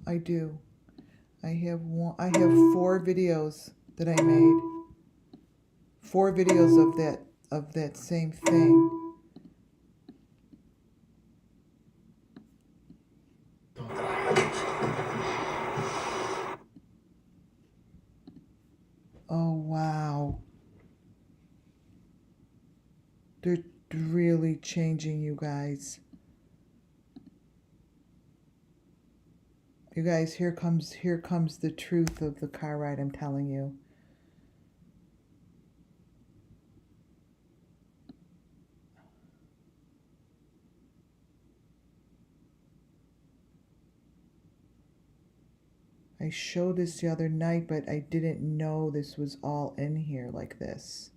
I do. I have 4 videos that I made. 4 videos of that same thing. Oh wow. They're really changing, you guys. You guys, here comes the truth of the car ride, I'm telling you. I showed this the other night, but I didn't know this was all in here like this.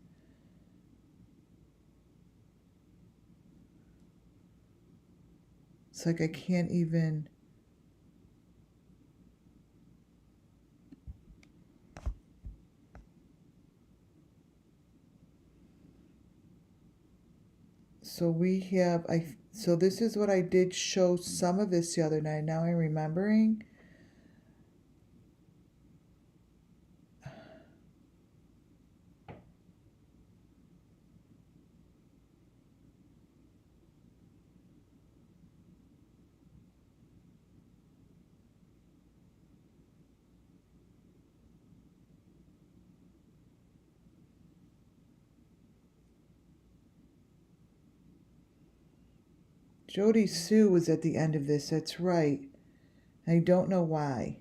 It's like I can't even... So we have, so this is what I did show some of this the other night. Now I'm remembering. Jody Sue was at the end of this, that's right. I don't know why.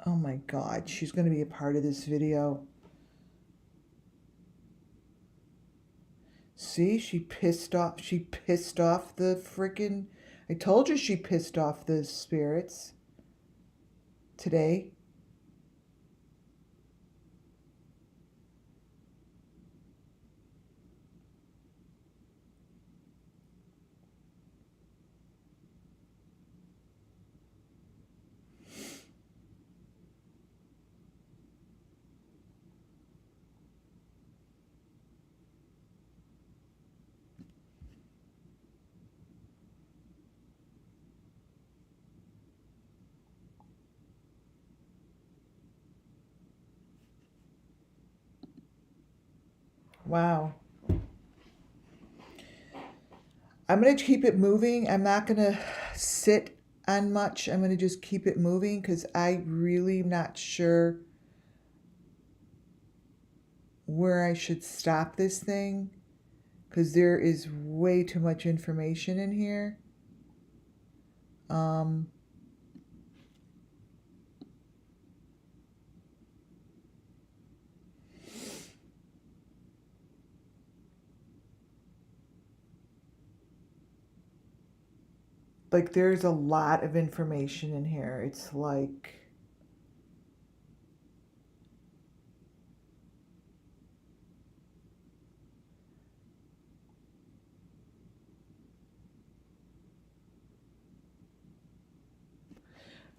Oh my God, she's going to be a part of this video. See, she pissed off the frickin'... I told you she pissed off the spirits today. Wow. I'm going to keep it moving. I'm not going to sit on much. I'm going to just keep it moving because I really am not sure where I should stop this thing because there is way too much information in here. Like there's a lot of information in here. It's like...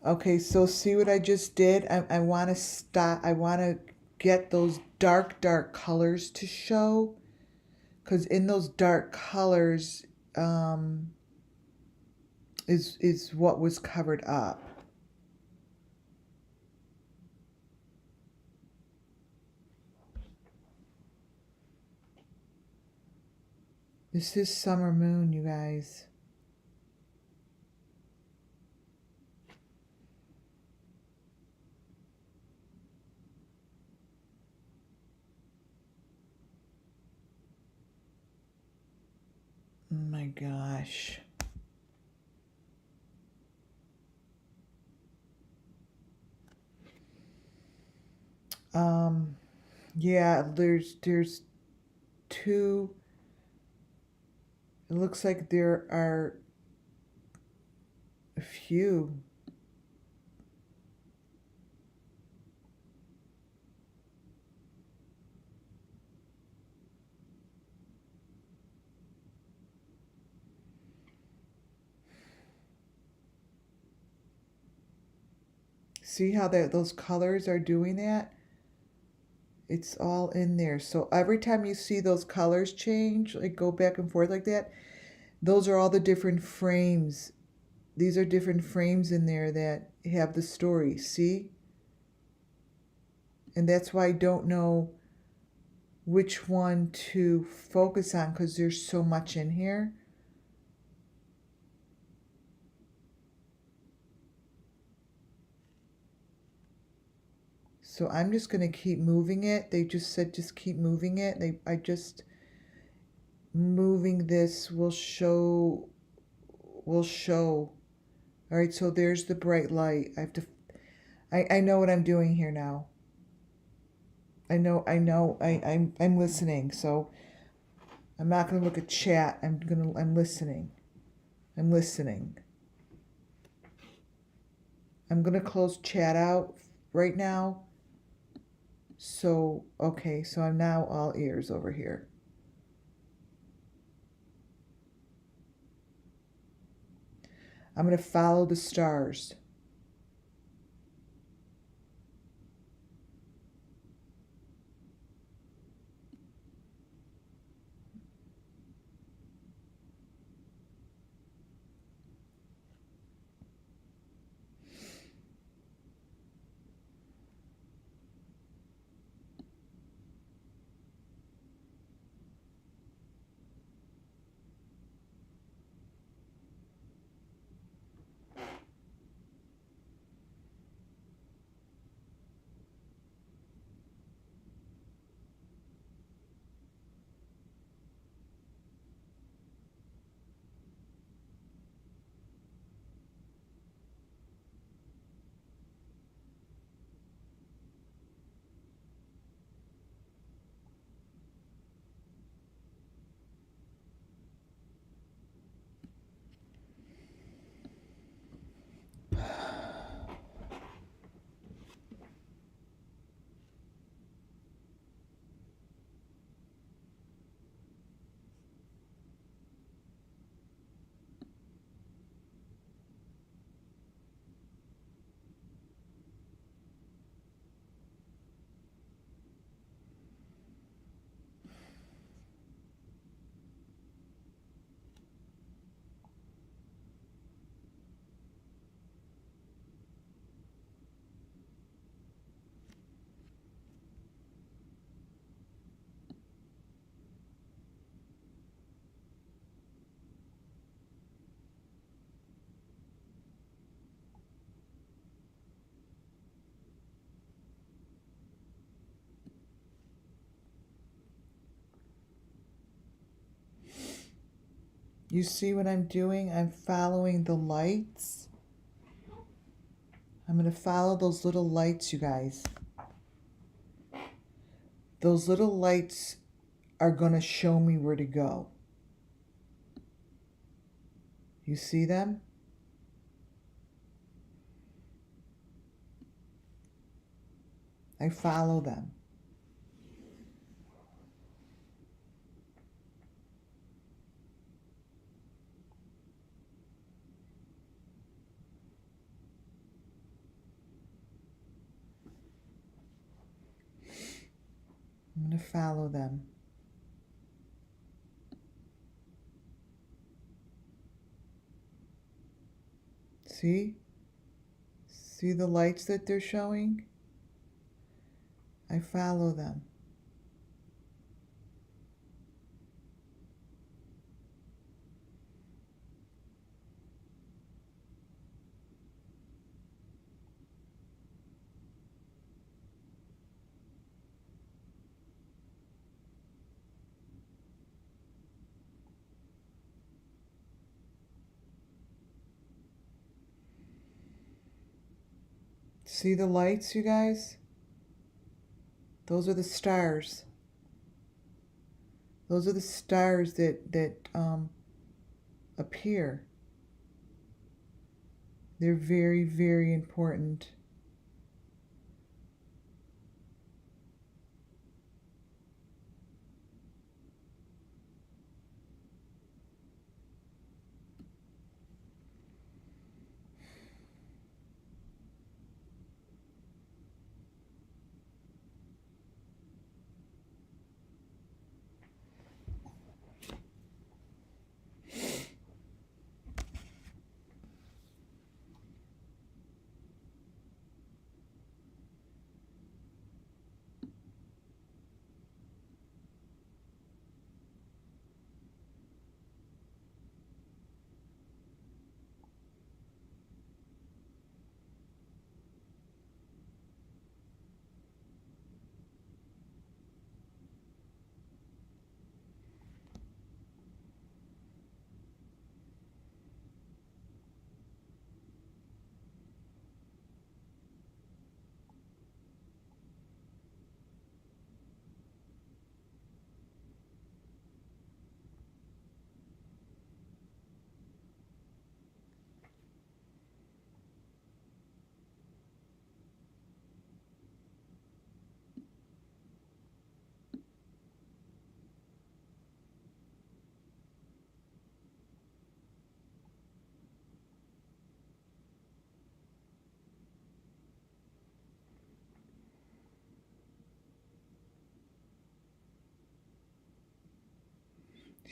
Okay, so see what I just did? I want to stop. I want to get those dark colors to show. Because in those dark colors is what was covered up. This is Summer Moon, you guys. Oh my gosh. Yeah, there's 2. It looks like there are a few. See how those colors are doing that? It's all in there. So every time you see those colors change, like go back and forth like that, those are all the different frames. These are different frames in there that have the story. See? And that's why I don't know which one to focus on because there's so much in here. So I'm just going to keep moving it. They just said just keep moving it. I just moving this will show. All right, so there's the bright light. I know what I'm doing here now. I'm listening. So I'm not going to look at chat. I'm listening. I'm listening. I'm going to close chat out right now. So, okay, so I'm now all ears over here. I'm going to follow the stars. You see what I'm doing? I'm following the lights. I'm going to follow those little lights, you guys. Those little lights are going to show me where to go. You see them? I follow them. I'm going to follow them. See? See the lights that they're showing? I follow them. See the lights, you guys? Those are the stars. Those are the stars that appear. They're very, very important.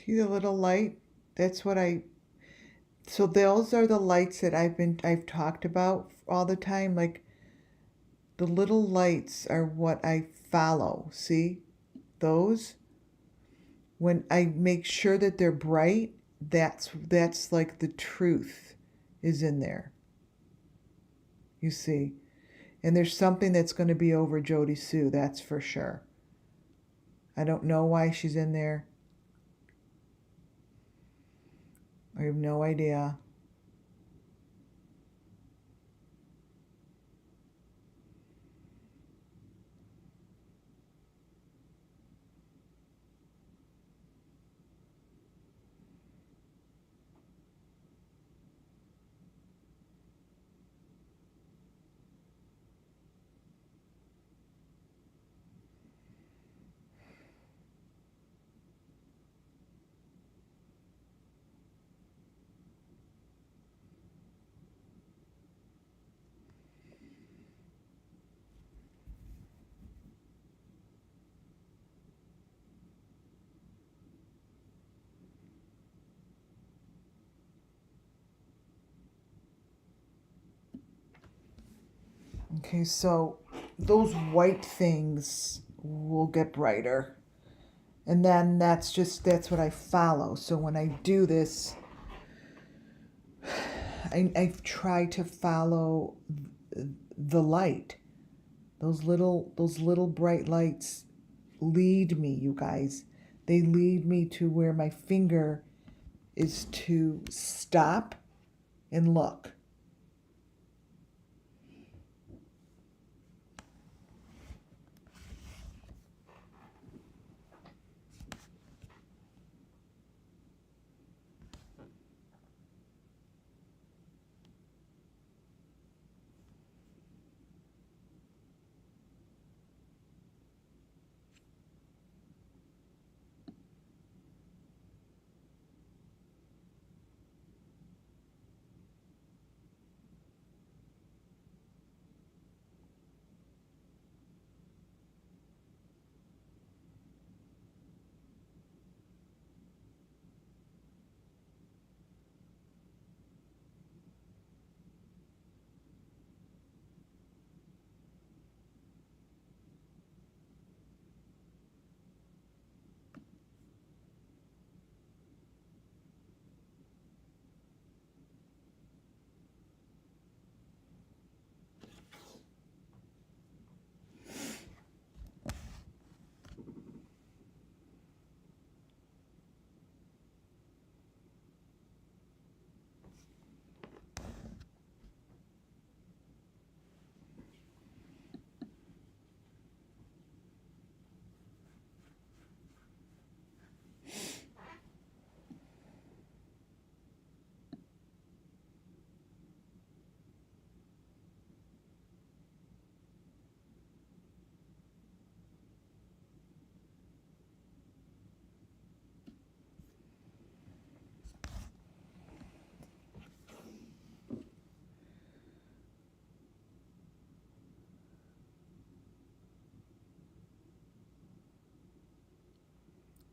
See the little light? That's what I, so those are the lights that I've talked about all the time. Like the little lights are what I follow. See those? When I make sure that they're bright, that's like the truth is in there. You see? And there's something that's going to be over Jody Sue, that's for sure. I don't know why she's in there. I have no idea. Okay, so those white things will get brighter. And then that's what I follow. So when I do this, I try to follow the light. Those little bright lights lead me, you guys. They lead me to where my finger is to stop and look.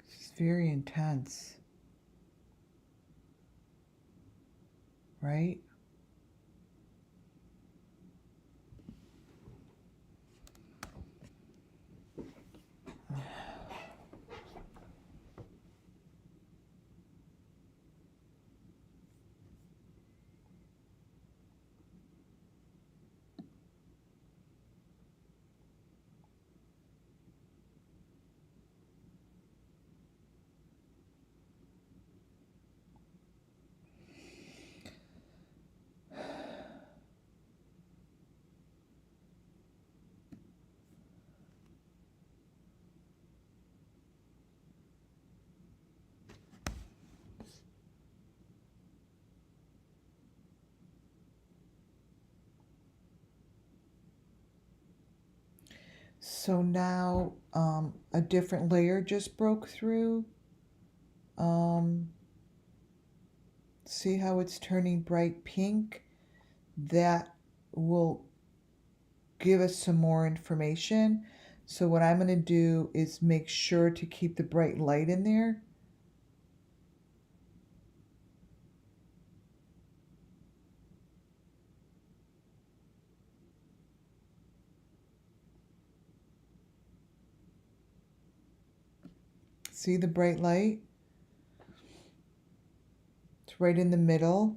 It's very intense, right? So now a different layer just broke through. Um, see how it's turning bright pink? That will give us some more information. So what I'm going to do is make sure to keep the bright light in there. See the bright light? It's right in the middle.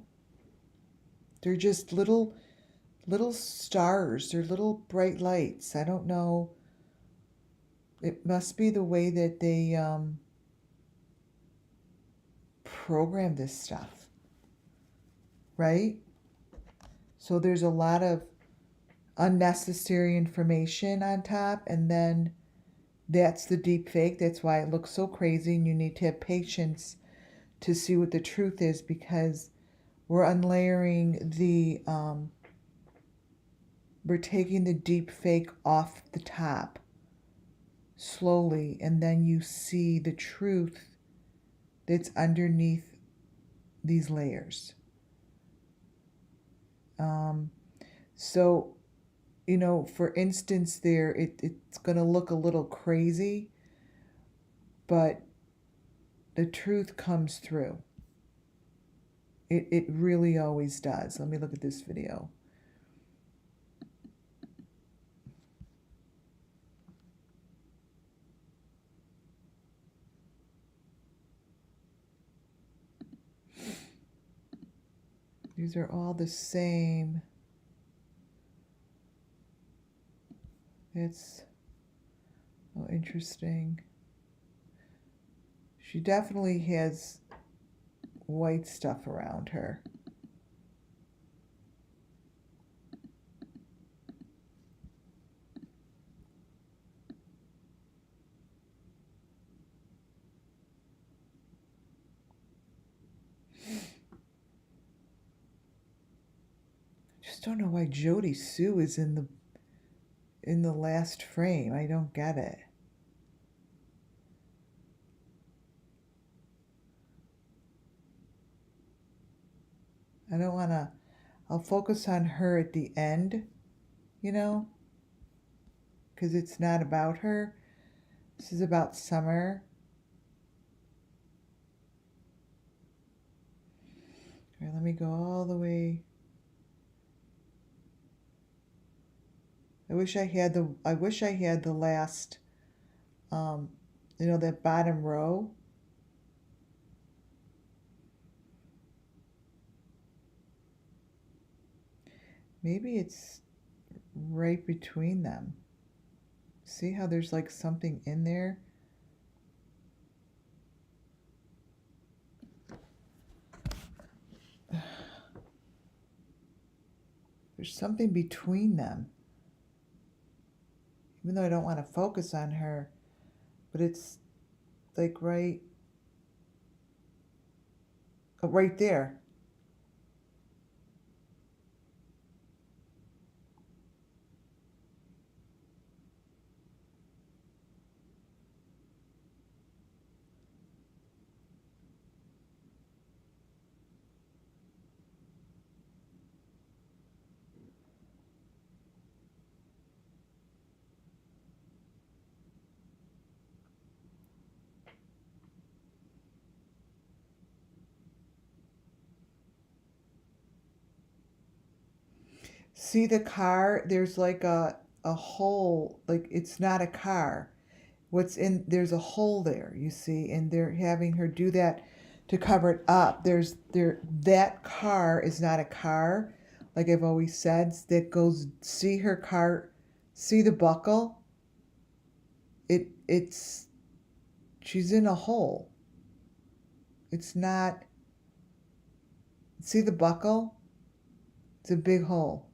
They're just little stars. They're little bright lights. I don't know. It must be the way that they program this stuff, right? So there's a lot of unnecessary information on top, and then that's the deep fake. That's why it looks so crazy, and you need to have patience to see what the truth is, because we're unlayering the we're taking the deep fake off the top slowly, and then you see the truth that's underneath these layers. So, you know, for instance, there it's going to look a little crazy, but the truth comes through. It really always does. Let me look at this video. These are all the same. It's interesting. She definitely has white stuff around her. Just don't know why Jody Sue is in the last frame. I don't get it. I don't want to. I'll focus on her at the end, you know, because it's not about her. This is about Summer. All right, let me go all the way. I wish I had the last, you know, that bottom row. Maybe it's right between them. See how there's like something in there? There's something between them. Even though I don't want to focus on her, but it's like right there. See the car? There's like a hole, like it's not a car. There's a hole there, you see, and they're having her do that to cover it up. That car is not a car, like I've always said, that goes, see her car, see the buckle? It's she's in a hole. It's not, see the buckle? It's a big hole.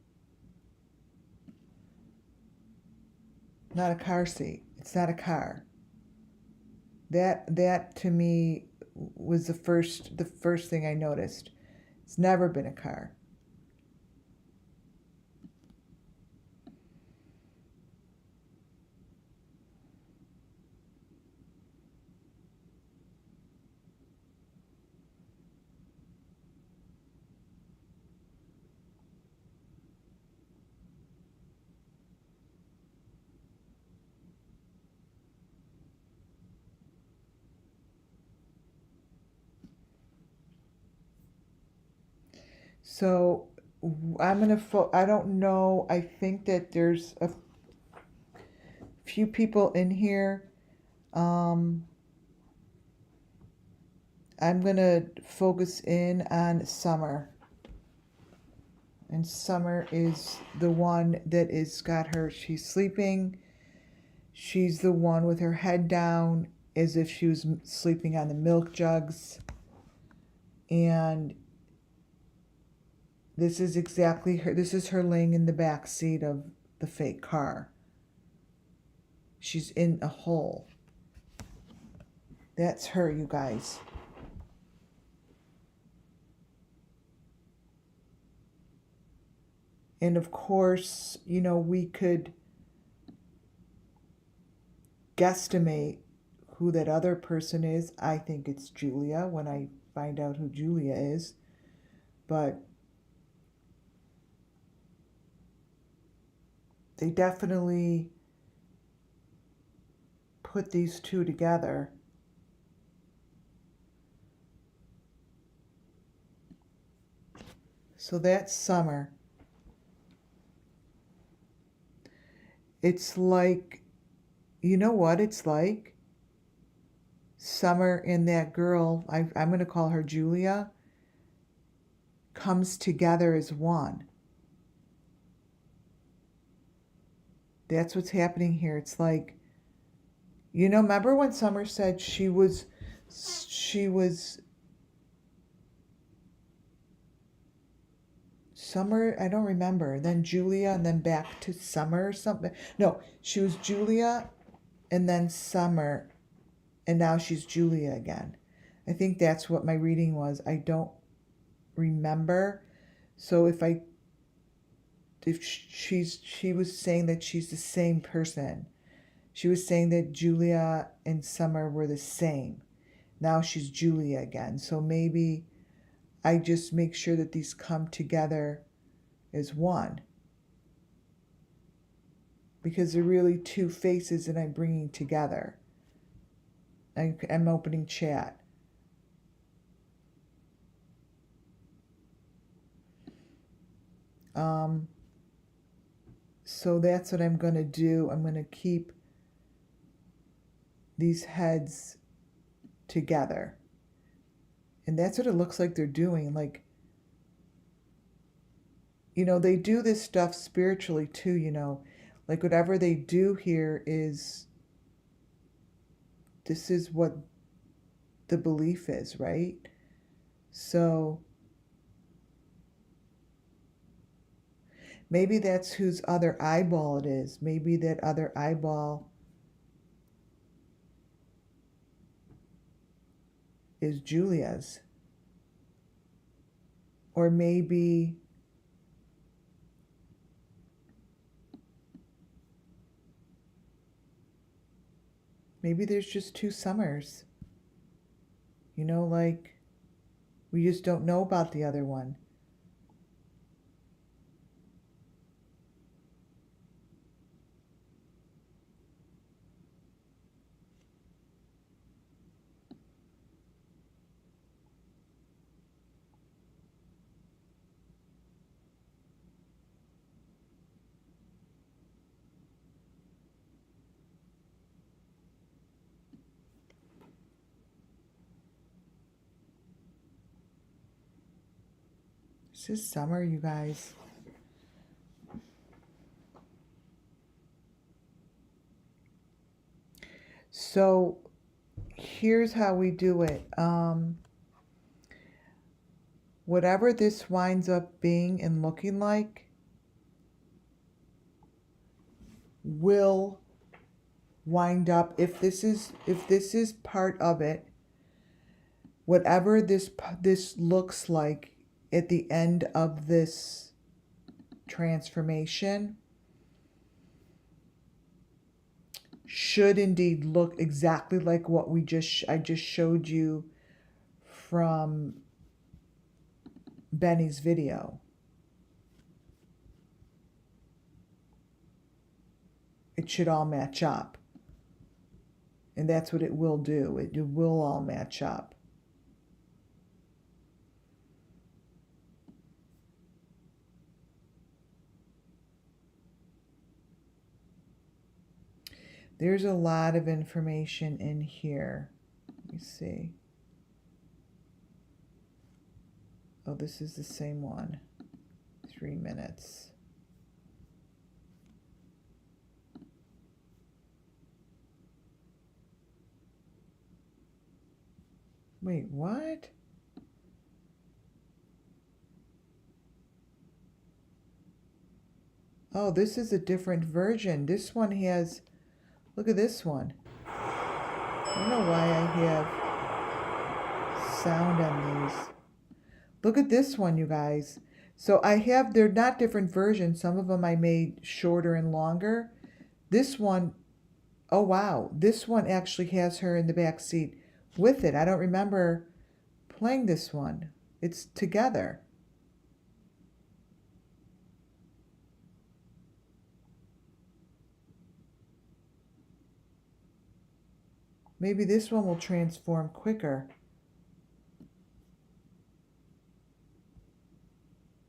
Not a car seat. It's not a car. That to me was the first thing I noticed. It's never been a car. So I don't know. I think that there's a few people in here. I'm going to focus in on Summer. And Summer is the one that is got her, she's sleeping. She's the one with her head down as if she was sleeping on the milk jugs. And this is exactly her. This is her laying in the back seat of the fake car. She's in a hole. That's her, you guys. And of course, you know, we could guesstimate who that other person is. I think it's Julia when I find out who Julia is. But they definitely put these two together. So that's Summer. It's like, you know what it's like? Summer and that girl, I'm going to call her Julia, comes together as one. That's what's happening here. It's like, you know, remember when Summer said she was Summer, I don't remember. Then Julia and then back to Summer or something. No, she was Julia and then Summer and now she's Julia again. I think that's what my reading was. I don't remember. So if she was saying that she's the same person. She was saying that Julia and Summer were the same. Now she's Julia again. So maybe I just make sure that these come together as one. Because they're really two faces that I'm bringing together. I'm opening chat. So that's what I'm going to do. I'm going to keep these heads together. And that's what it looks like they're doing. Like, you know, they do this stuff spiritually too, you know. Like whatever they do here is, this is what the belief is, right? So maybe that's whose other eyeball it is. Maybe that other eyeball is Julia's. Or maybe there's just two Summers. You know, like we just don't know about the other one. This is Summer, you guys. So here's how we do it. Whatever this winds up being and looking like will wind up, if this is part of it, whatever this looks like at the end of this transformation should indeed look exactly like what I just showed you from Benny's video. It should all match up. And that's what it will do. It will all match up. There's a lot of information in here. Let me see. Oh, this is the same one. 3 minutes. Wait, what? Oh, this is a different version. This one has, look at this one. I don't know why I have sound on these. Look at this one, you guys. So they're not different versions. Some of them I made shorter and longer. This one, oh wow, this one actually has her in the back seat with it. I don't remember playing this one. It's together. Maybe this one will transform quicker.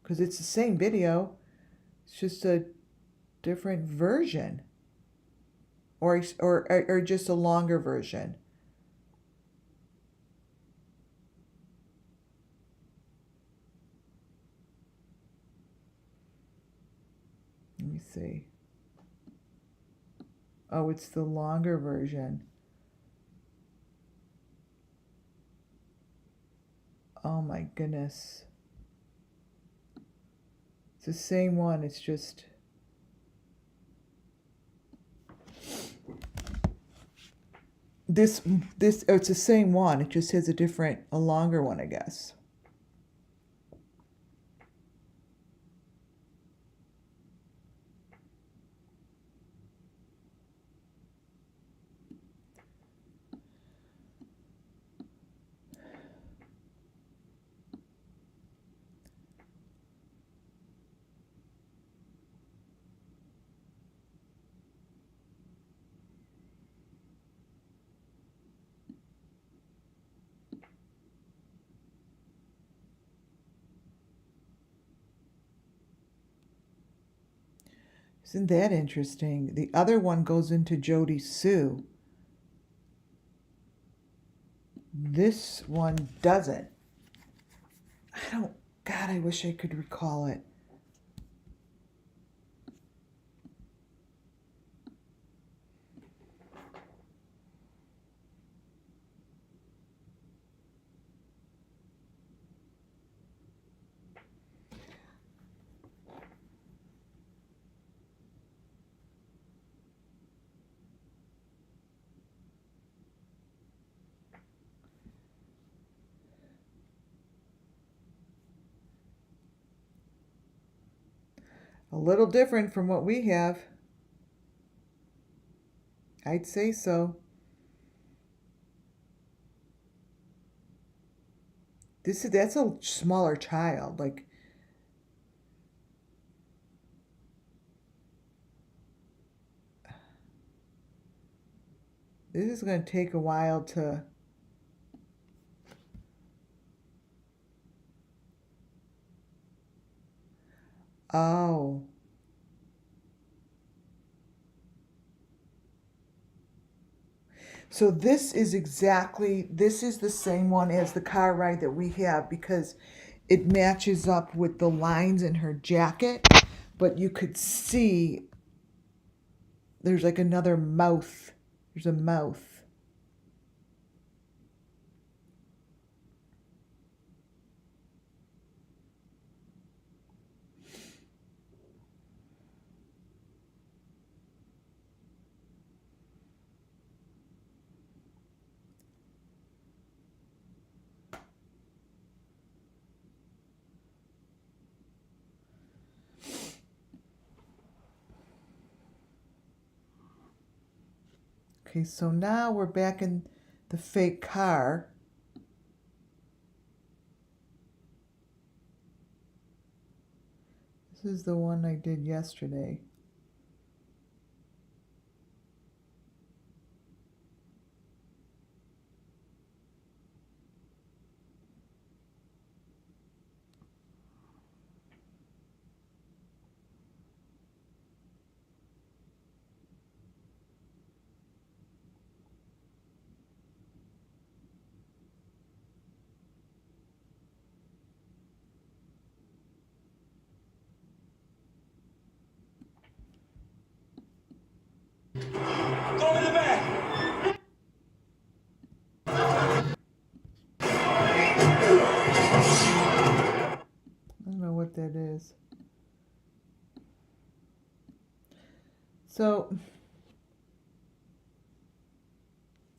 Because it's the same video. It's just a different version. Or just a longer version. Let me see. Oh, it's the longer version. Oh my goodness. It's the same one, it's just... oh, it's the same one, it just has a longer one, I guess. Isn't that interesting? The other one goes into Jody Sue. This one doesn't. God, I wish I could recall it. A little different from what we have. I'd say so. That's a smaller child. Like, this is going to take a while to... Oh. So this is the same one as the car ride that we have, because it matches up with the lines in her jacket, but you could see there's like another mouth. There's a mouth. Okay, so now we're back in the fake car. This is the one I did yesterday. So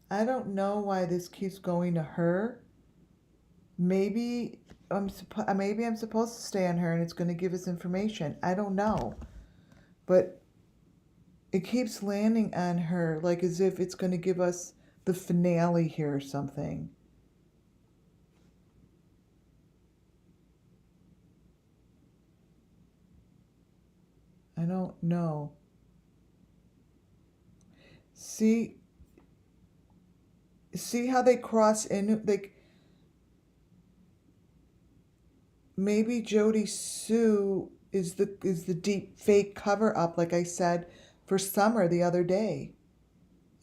I don't know why this keeps going to her. Maybe maybe I'm supposed to stay on her and it's going to give us information. I don't know. But it keeps landing on her like as if it's going to give us the finale here or something. I don't know. See how they cross in, like maybe Jody Sue is the deep fake cover up, like I said for Summer the other day,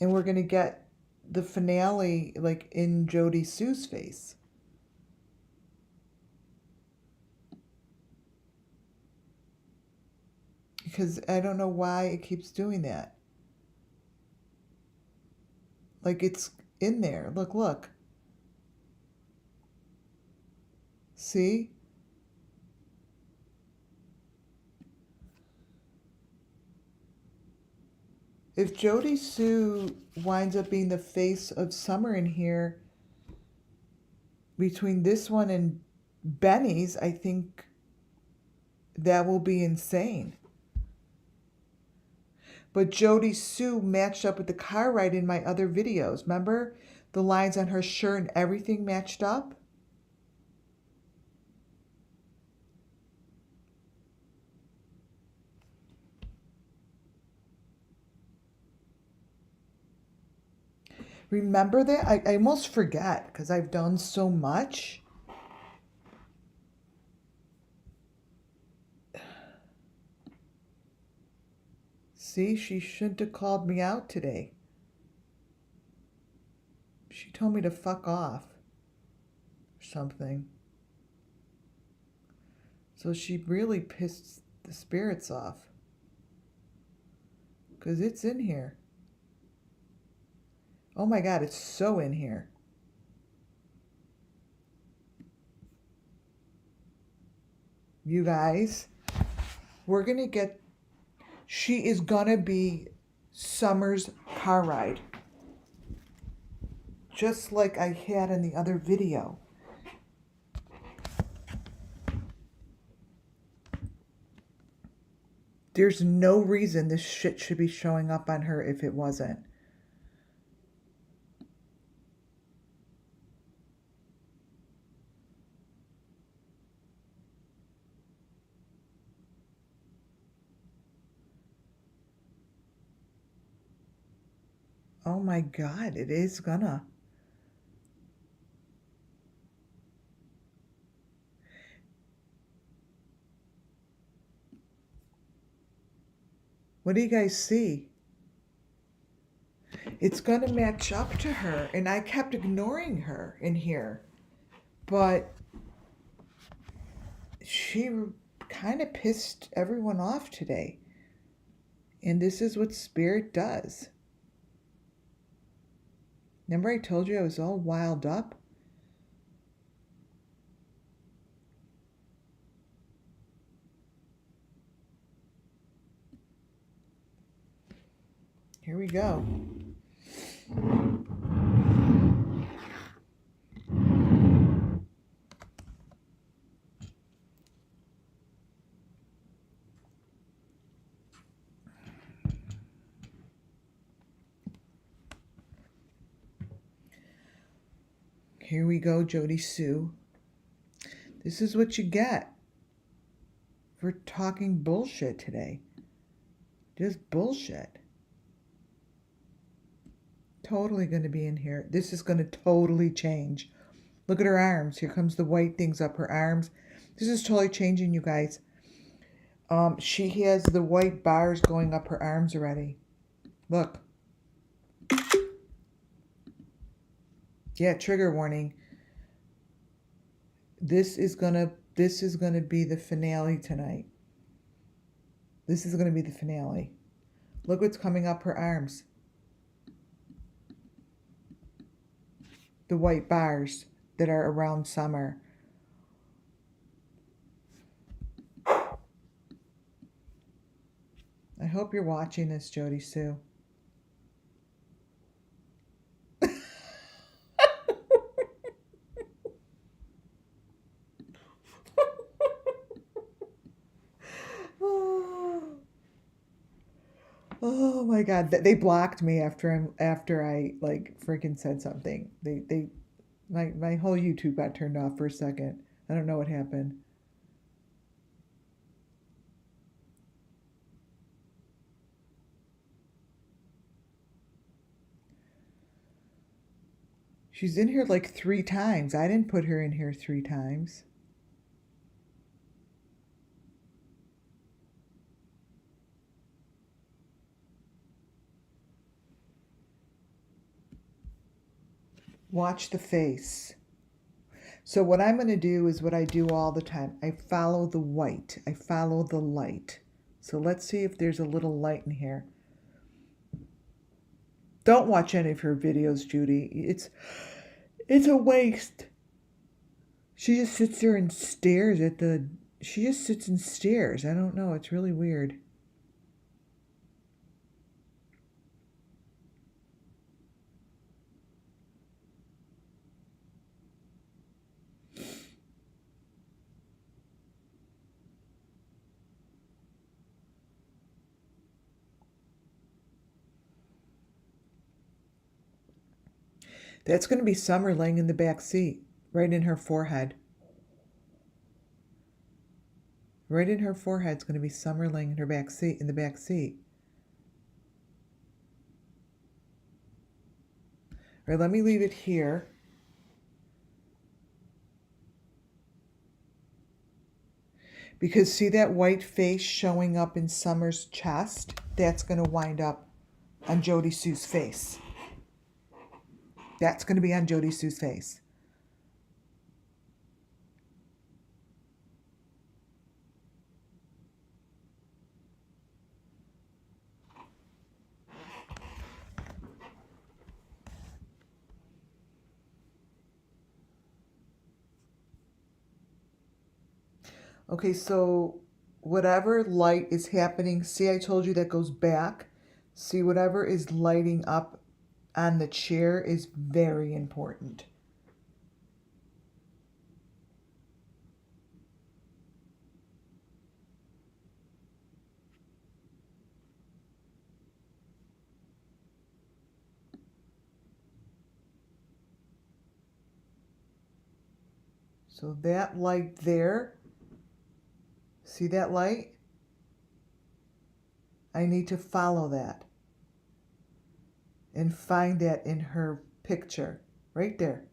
and we're gonna get the finale like in Jody Sue's face. Because I don't know why it keeps doing that. Like it's in there. Look. See? If Jody Sue winds up being the face of Summer in here, between this one and Benny's, I think that will be insane. But Jody Sue matched up with the car ride in my other videos. Remember? The lines on her shirt and everything matched up? Remember that? I almost forget because I've done so much. See, she shouldn't have called me out today. She told me to fuck off or something. So she really pissed the spirits off. Because it's in here. Oh my God, it's so in here. You guys, we're going to get, she is going to be Summer's car ride. Just like I had in the other video. There's no reason this shit should be showing up on her if it wasn't. Oh my God, it is gonna. What do you guys see? It's gonna match up to her, and I kept ignoring her in here. But she kind of pissed everyone off today. And this is what Spirit does. Remember I told you I was all wild up? Here we go. Here we go, Jody Sue. This is what you get for talking bullshit today. Just bullshit. Totally going to be in here. This is going to totally change. Look at her arms. Here comes the white things up her arms. This is totally changing, you guys. She has the white bars going up her arms already. Look. Yeah, trigger warning. This is gonna be the finale tonight. This is gonna be the finale. Look what's coming up her arms. The white bars that are around Summer. I hope you're watching this, Jody Sue. Oh my God, they blocked me after I like freaking said something. My whole YouTube got turned off for a second. I don't know what happened. She's in here like 3 times. I didn't put her in here 3 times. Watch the face. So what I'm going to do is what I do all the time. I follow the white. I follow the light. So let's see if there's a little light in here. Don't watch any of her videos, Judy. It's a waste. She just sits there and stares at the... She just sits and stares. I don't know. It's really weird. That's going to be Summer laying in the back seat, right in her forehead. Right in her forehead is going to be Summer laying in her back seat, in the back seat. All right, let me leave it here. Because see that white face showing up in Summer's chest? That's going to wind up on Jody Sue's face. That's going to be on Jody Sue's face. Okay, so whatever light is happening, see I told you that goes back. See, whatever is lighting up on the chair is very important. So that light there, see that light? I need to follow that and find that in her picture, right there.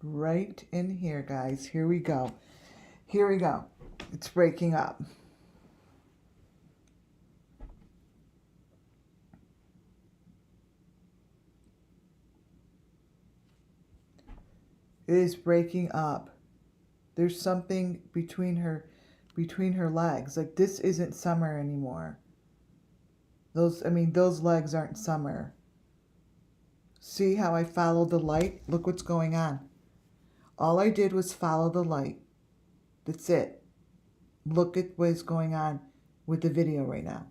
Right in here, guys. Here we go. Here we go. It's breaking up. It is breaking up. There's something between her legs. Like, this isn't Summer anymore. Those legs aren't Summer. See how I followed the light? Look what's going on. All I did was follow the light. That's it. Look at what's going on with the video right now.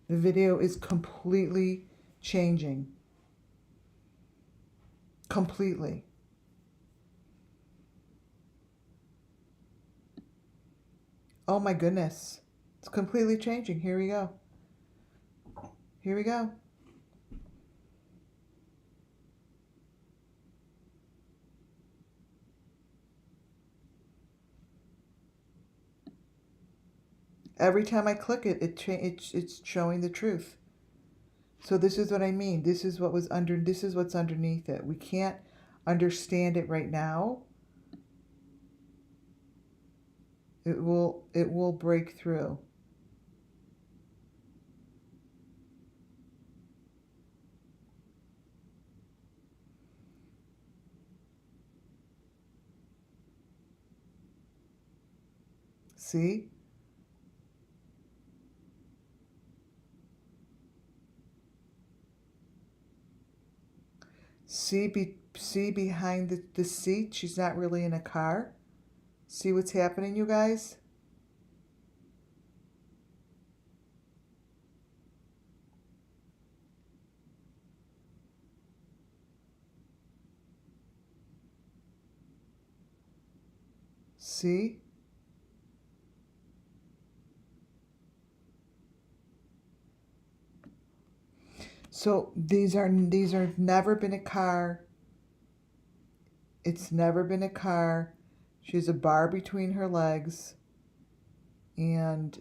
The video is completely changing. Completely. Oh my goodness. It's completely changing. Here we go. Here we go. Every time I click it, it's showing the truth. So this is what I mean. This is what's underneath it. We can't understand it right now, it will break through. See? See behind the seat, she's not really in a car. See what's happening, you guys? See? So these are never been a car. It's never been a car. She has a bar between her legs, and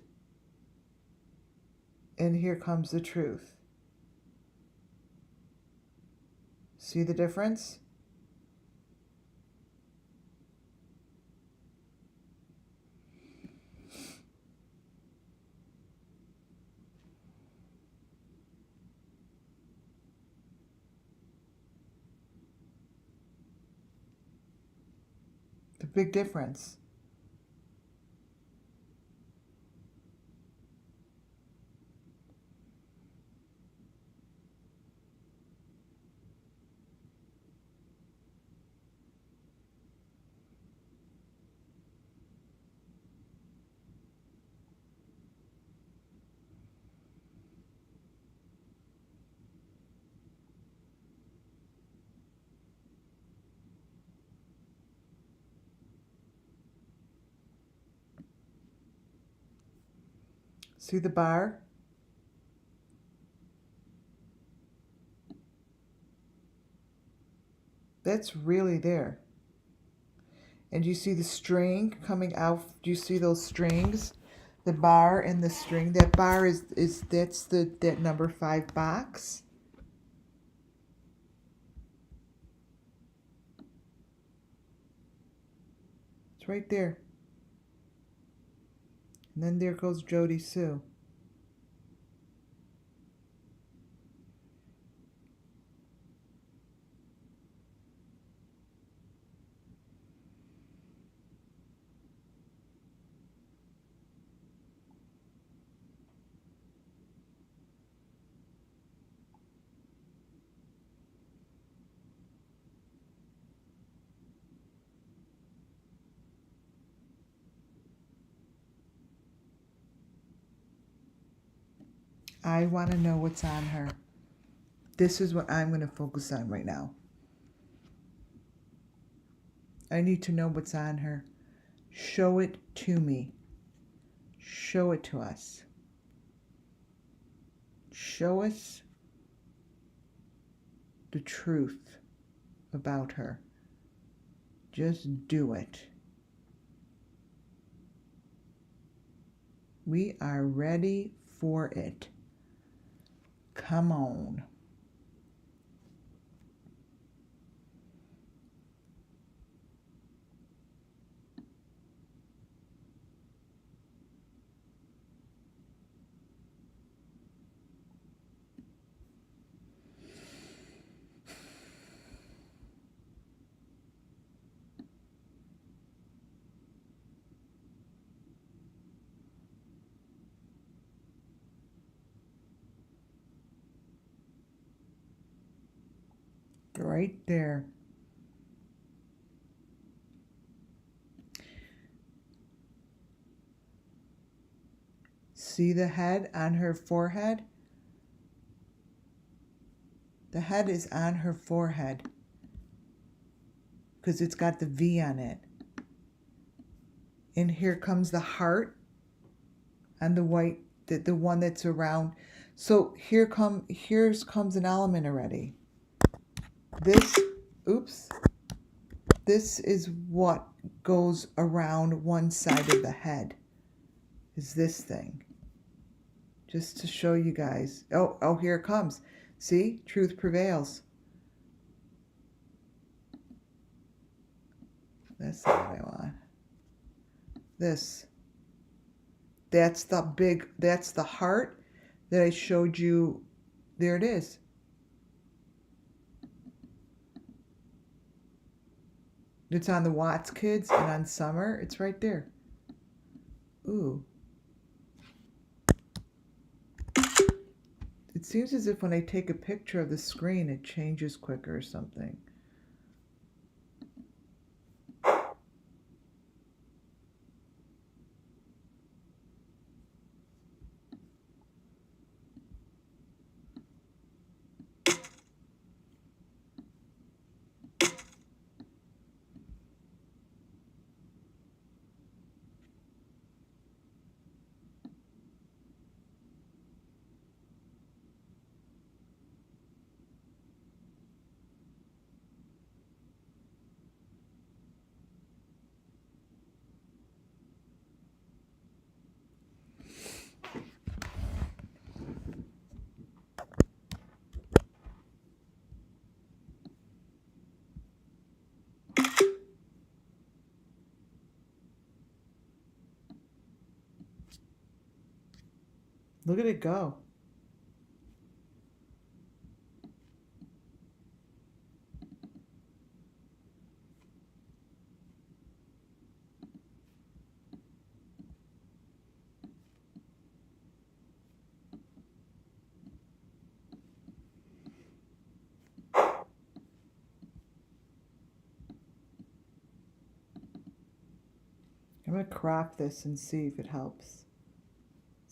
here comes the truth. See the difference? The big difference. See the bar? That's really there. And you see the string coming out? Do you see those strings? The bar and the string. That bar is that's that number 5 box. It's right there. And then there goes Jody Sue. I want to know what's on her. This is what I'm going to focus on right now. I need to know what's on her. Show it to me. Show it to us. Show us the truth about her. Just do it. We are ready for it. Come on. Right there. See the head on her forehead? The head is on her forehead because it's got the V on it. And here comes the heart on the white, the one that's around. So here's comes an element already. This is what goes around one side of the head, is this thing. Just to show you guys. Oh, here it comes. See? Truth prevails. That's not what I want. This. That's the heart that I showed you. There it is. It's on the Watts Kids and on Summer. It's right there. Ooh. It seems as if when I take a picture of the screen, it changes quicker or something. Look at it go. I'm going to crop this and see if it helps.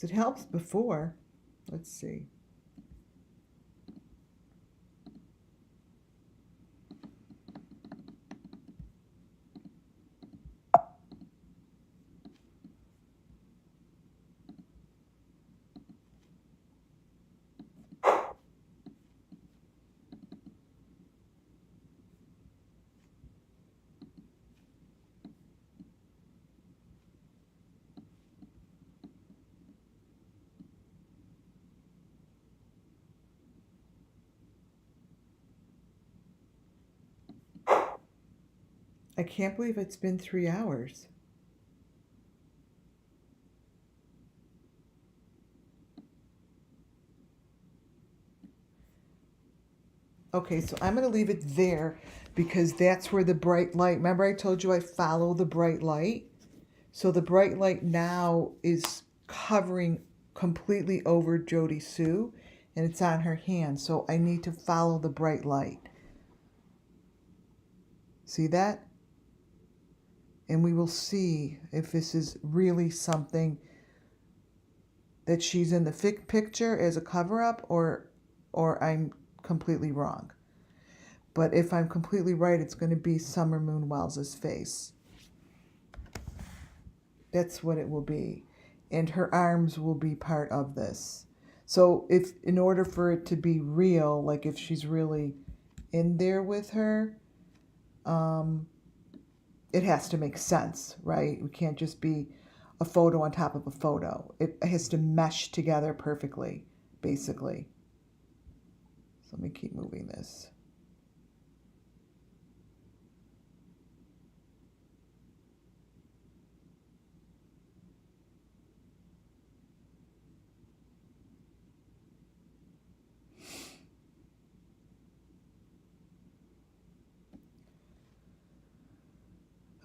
It helps before. Let's see. I can't believe it's been 3 hours. Okay, so I'm going to leave it there because that's where the bright light, remember I told you I follow the bright light? So the bright light now is covering completely over Jody Sue and it's on her hand. So I need to follow the bright light. See that? And we will see if this is really something that she's in the picture as a cover-up or I'm completely wrong. But if I'm completely right, it's going to be Summer Moon Wells' face. That's what it will be. And her arms will be part of this. So if in order for it to be real, like if she's really in there with her, it has to make sense, right? We can't just be a photo on top of a photo. It has to mesh together perfectly, basically. So let me keep moving this.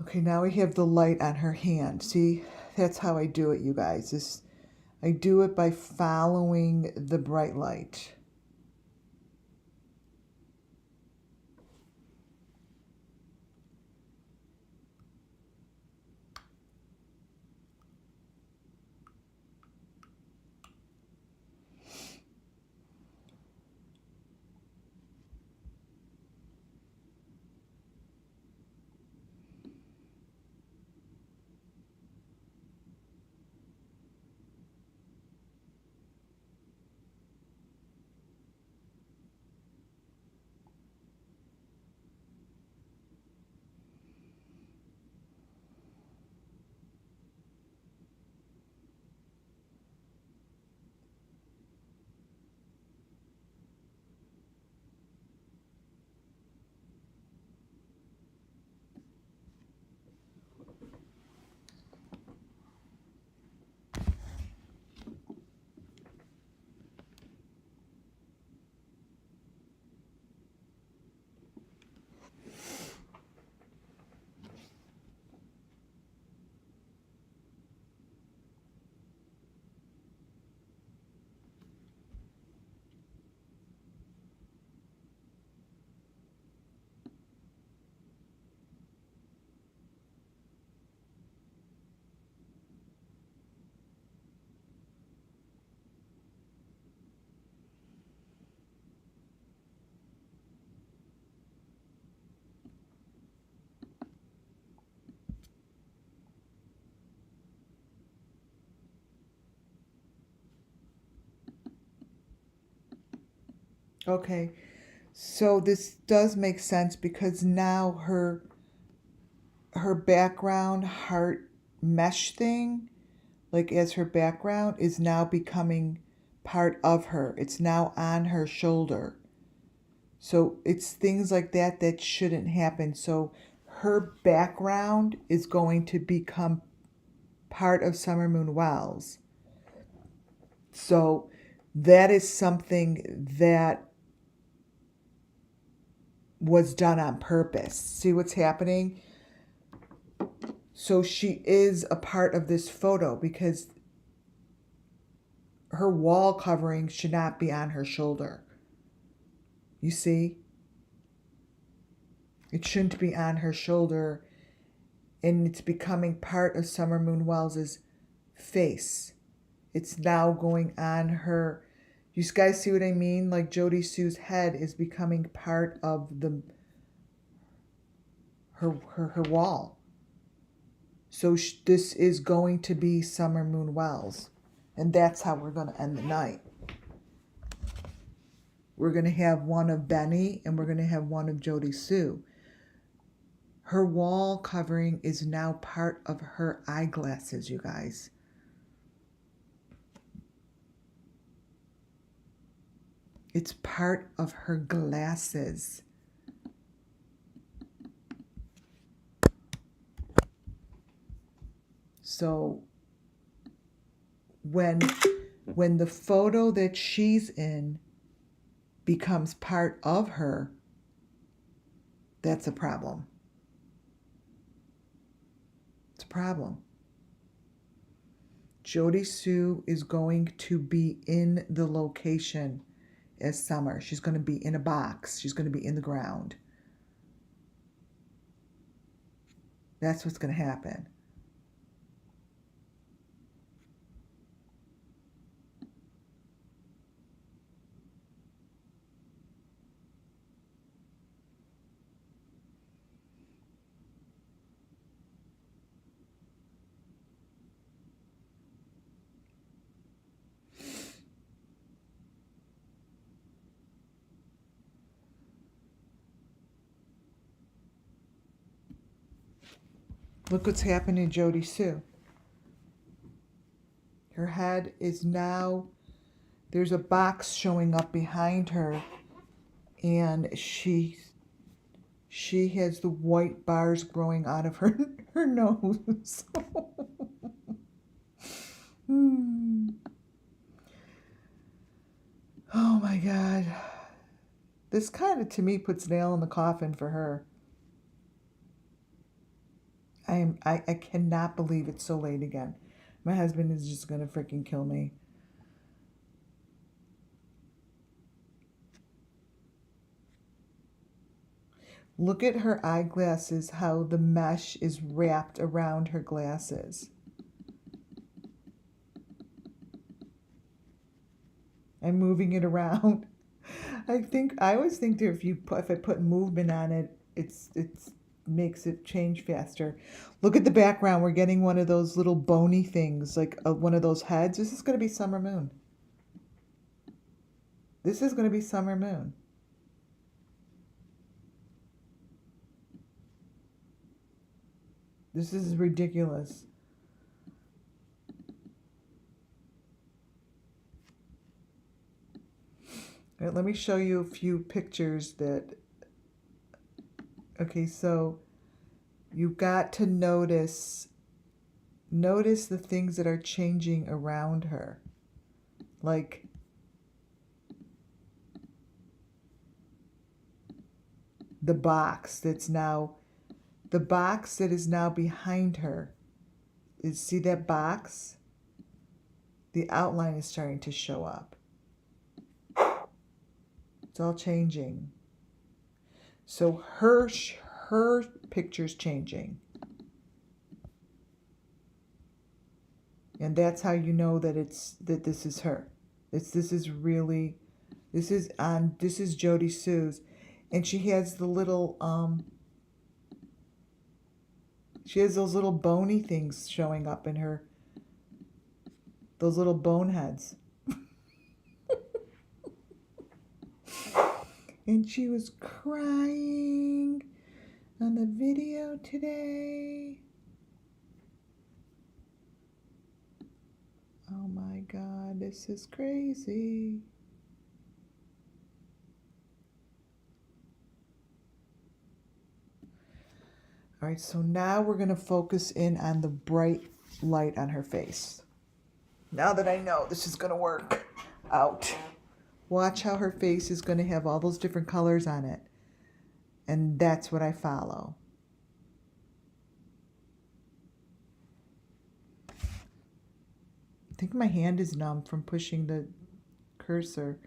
Okay, now we have the light on her hand. See, that's how I do it, you guys. I do it by following the bright light. Okay. So this does make sense because now her background heart mesh thing, like as her background, is now becoming part of her. It's now on her shoulder. So it's things like that that shouldn't happen. So her background is going to become part of Summer Moon Wells. So that is something that was done on purpose. See what's happening? So she is a part of this photo because her wall covering should not be on her shoulder. You see? It shouldn't be on her shoulder, and it's becoming part of Summer Moon Wells's face. It's now going on her. You guys see what I mean? Like Jody Sue's head is becoming part of the her wall. So this is going to be Summer Moon Wells, and that's how we're going to end the night. We're going to have one of Benny, and we're going to have one of Jody Sue. Her wall covering is now part of her eyeglasses, you guys. It's part of her glasses. So when the photo that she's in becomes part of her, that's a problem. It's a problem. Jody Sue is going to be in the location as Summer. She's going to be in a box. She's going to be in the ground. That's what's going to happen. Look what's happening to Jody Sue. Her head is now, there's a box showing up behind her, and she has the white bars growing out of her nose. Oh my God. This kind of, to me, puts nail in the coffin for her. I cannot believe it's so late again. My husband is just gonna freaking kill me. Look at her eyeglasses, how the mesh is wrapped around her glasses. I'm moving it around. I always think that if I put movement on it, it's makes it change faster. Look at the background. We're getting one of those little bony things, like one of those heads. This is going to be Summer Moon. This is going to be Summer Moon. This is ridiculous. All right, let me show you a few pictures that. Okay, so you've got to notice the things that are changing around her. Like the box that is now behind her. See that box? The outline is starting to show up. It's all changing. So her picture's changing. And that's how you know that this is her. This is Jody Sue's, and she has the little she has those little bony things showing up in her. Those little bone heads. And she was crying on the video today. Oh my God, this is crazy. All right, so now we're gonna focus in on the bright light on her face. Now that I know this is gonna work out. Watch how her face is gonna have all those different colors on it. And that's what I follow. I think my hand is numb from pushing the cursor.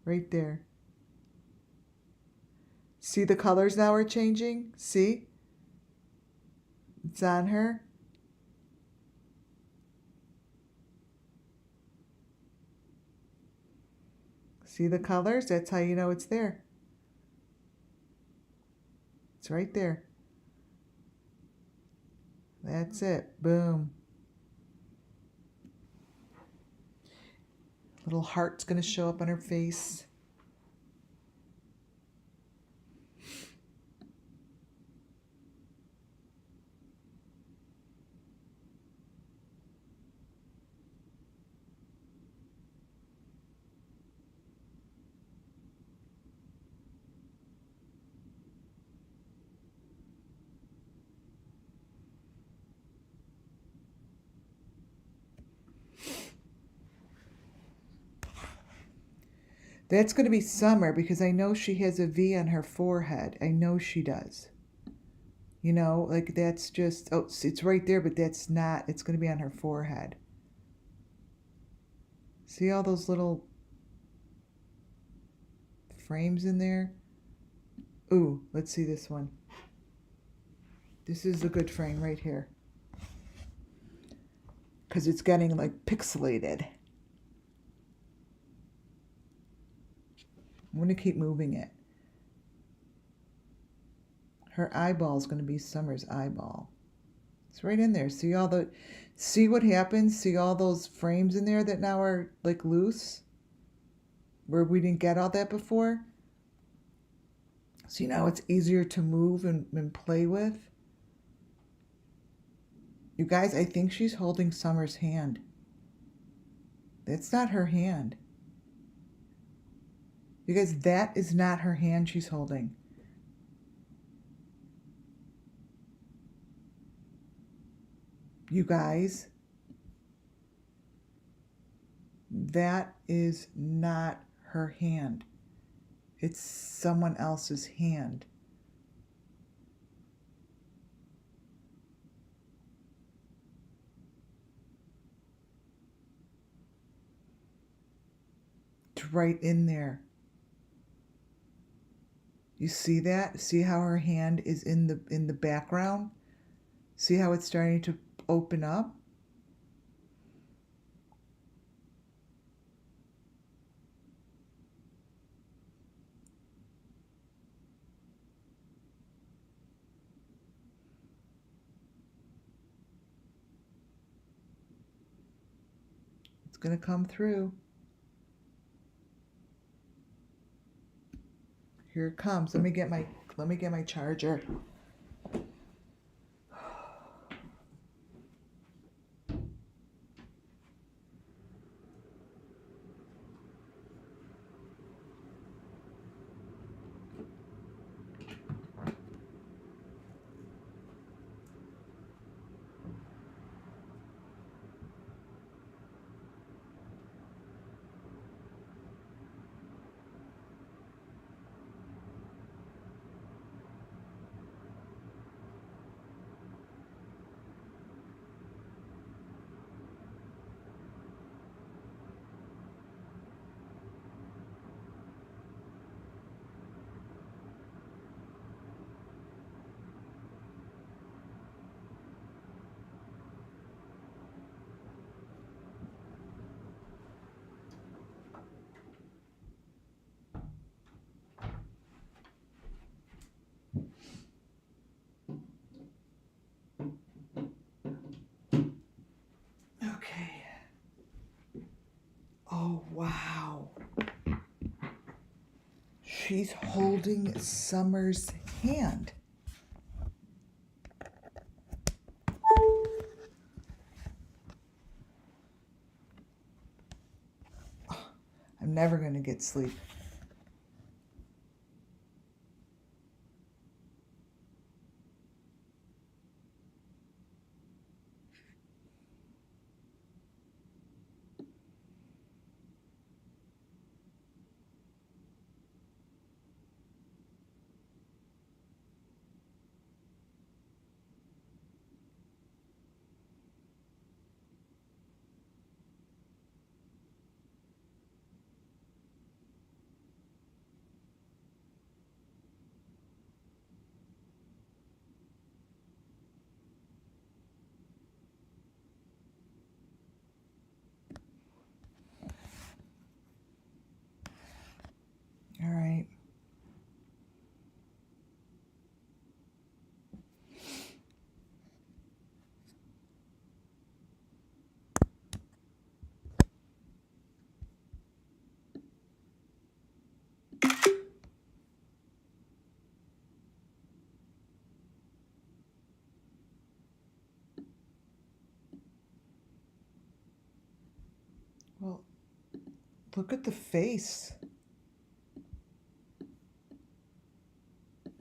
Right there. See the colors now are changing? See? It's on her. See the colors? That's how you know it's there. It's right there. That's it. Boom. Little heart's going to show up on her face. That's going to be Summer because I know she has a V on her forehead. I know she does. You know, like that's just, oh, it's right there, but that's not, it's going to be on her forehead. See all those little frames in there? Ooh, let's see this one. This is a good frame right here. Because it's getting like pixelated. I'm going to keep moving it. Her eyeball is going to be Summer's eyeball. It's right in there. See what happens? See all those frames in there that now are like loose? Where we didn't get all that before? See, now it's easier to move and play with. You guys, I think she's holding Summer's hand. That's not her hand. You guys, that is not her hand she's holding. You guys, that is not her hand. It's someone else's hand. It's right in there. You see that? See how her hand is in the background? See how it's starting to open up? It's going to come through. Here it comes. Let me get my charger. She's holding Summer's hand. I'm never going to get sleep. All right. Well, look at the face.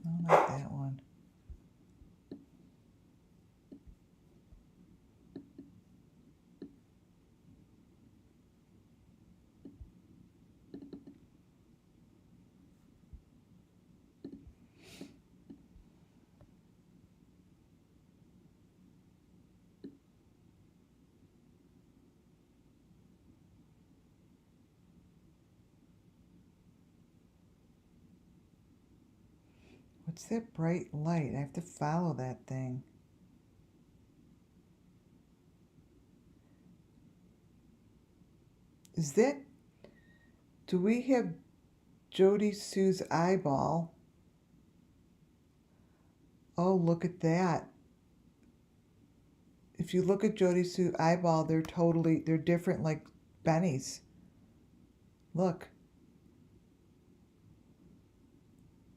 No, not that one. What's that bright light? I have to follow that thing. Is that... Do we have Jody Sue's eyeball? Oh, look at that. If you look at Jody Sue's eyeball, they're different like Benny's. Look.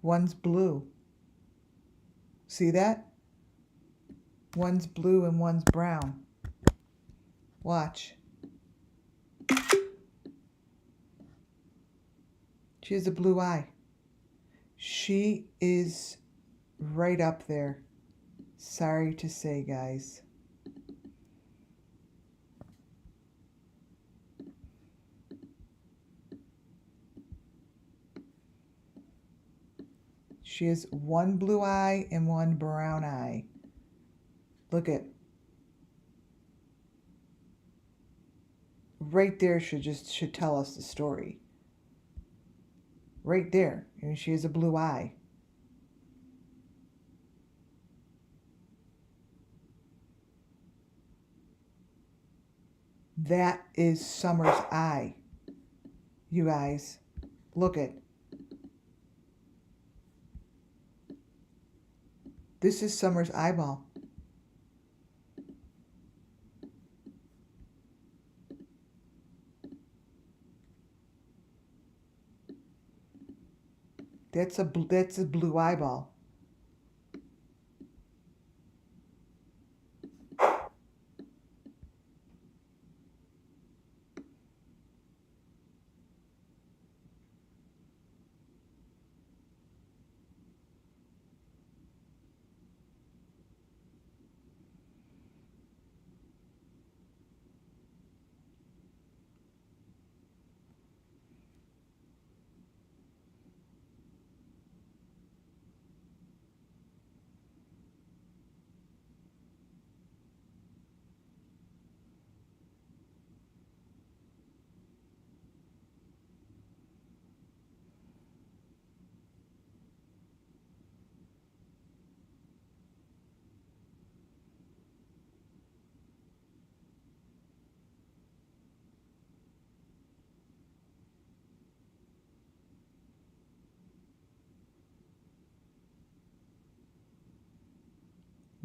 One's blue. See that? One's blue and one's brown. Watch. She has a blue eye. She is right up there. Sorry to say, guys. She has one blue eye and one brown eye. Look at. Right there should tell us the story. Right there. And she has a blue eye. That is Summer's eye. You guys, look at. This is Summer's eyeball. That's a blue eyeball.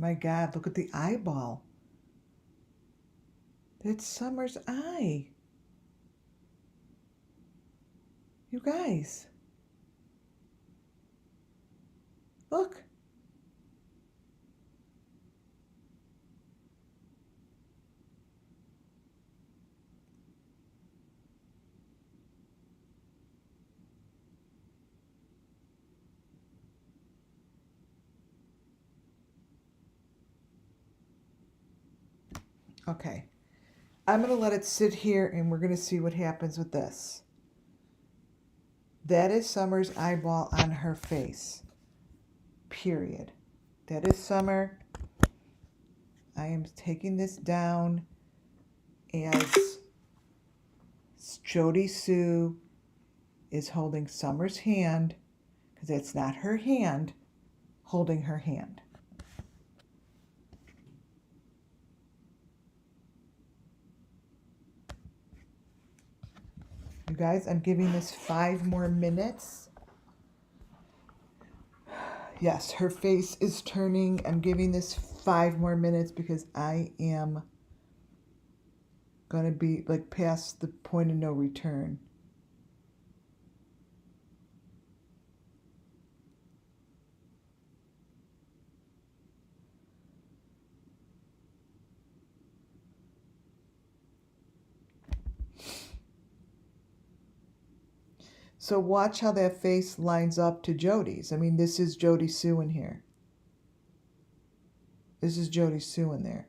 My God, look at the eyeball. That's Summer's eye. You guys. Look. Okay. I'm going to let it sit here and we're going to see what happens with this. That is Summer's eyeball on her face. Period. That is Summer. I am taking this down as Jody Sue is holding Summer's hand, because it's not her hand holding her hand. You guys, I'm giving this 5 more minutes. Yes, her face is turning. I'm giving this 5 more minutes because I am going to be like past the point of no return. So watch how that face lines up to Jody's. I mean, this is Jody Sue in here. This is Jody Sue in there.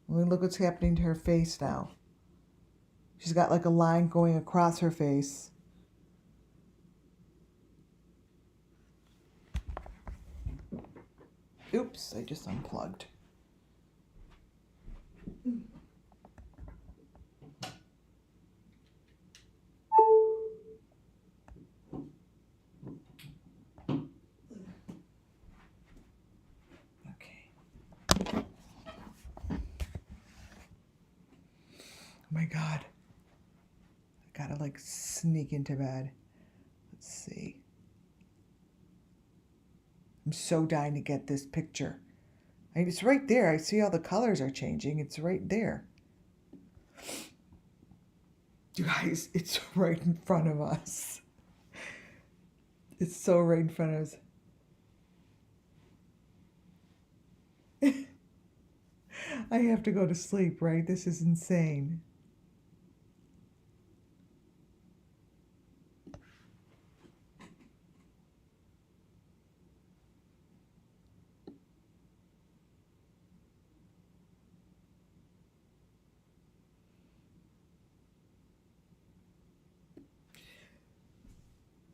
I mean, look what's happening to her face now. She's got like a line going across her face. Oops, I just unplugged. Okay. Oh my God. I gotta like sneak into bed. Let's see. I'm so dying to get this picture. I mean, it's right there. I see all the colors are changing. It's right there. You guys, it's right in front of us. It's so right in front of us. I have to go to sleep, right? This is insane.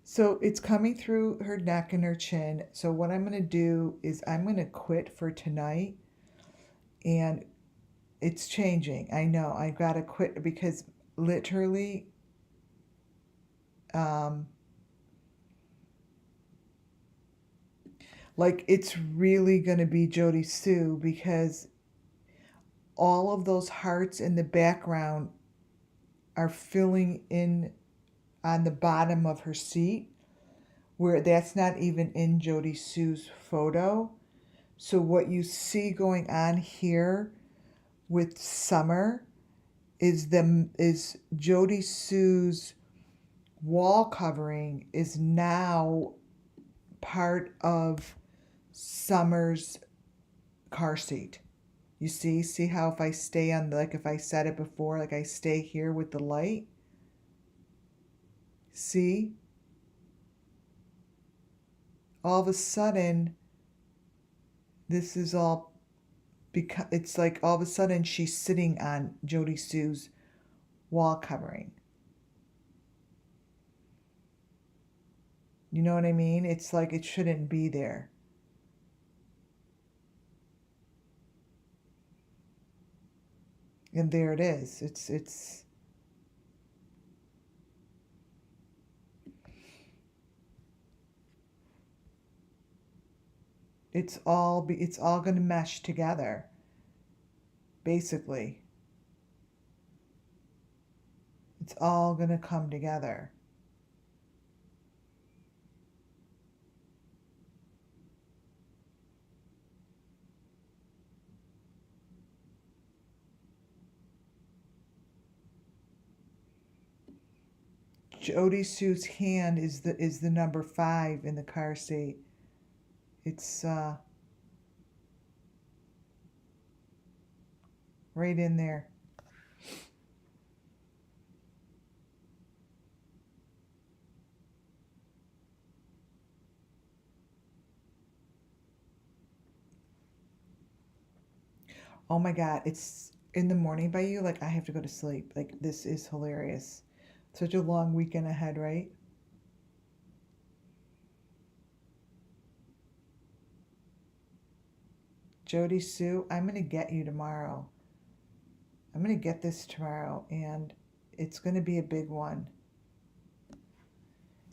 So it's coming through her neck and her chin. So what I'm going to do is I'm going to quit for tonight. And it's changing. I know. I've got to quit because literally like it's really going to be Jody Sue because all of those hearts in the background are filling in on the bottom of her seat where that's not even in Jody Sue's photo. So what you see going on here with Summer is Jody Sue's wall covering is now part of Summer's car seat. You see how if I stay on, like if I said it before, like I stay here with the light. See? All of a sudden, this is all, because it's like all of a sudden she's sitting on Jody Sue's wall covering. You know what I mean? It's like it shouldn't be there. And there it is. It's all going to mesh together. Basically. It's all going to come together. Jody Sue's hand is the number 5 in the car seat. It's right in there. Oh my God, it's in the morning by you. Like, I have to go to sleep. Like, this is hilarious. Such a long weekend ahead, right? Jody Sue, I'm going to get you tomorrow. I'm going to get this tomorrow, and it's going to be a big one.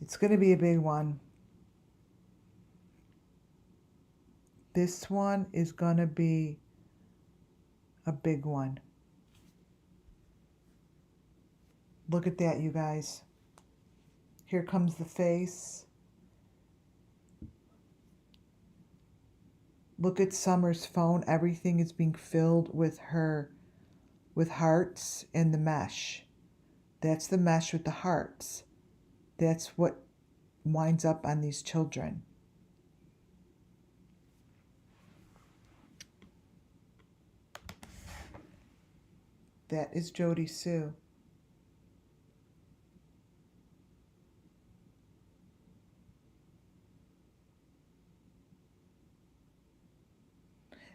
It's going to be a big one. This one is going to be a big one. Look at that, you guys. Here comes the face. Look at Summer's phone. Everything is being filled with hearts and the mesh. That's the mesh with the hearts. That's what winds up on these children. That is Jody Sue.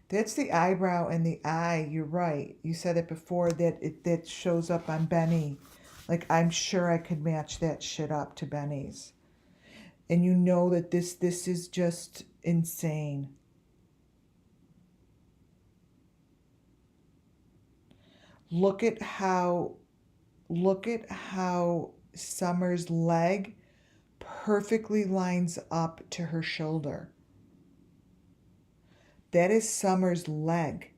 That's the eyebrow and the eye. You're right. You said it before that that shows up on Benny. Like, I'm sure I could match that shit up to Benny's. And you know that this is just insane. Look at how Summer's leg perfectly lines up to her shoulder. That is Summer's leg,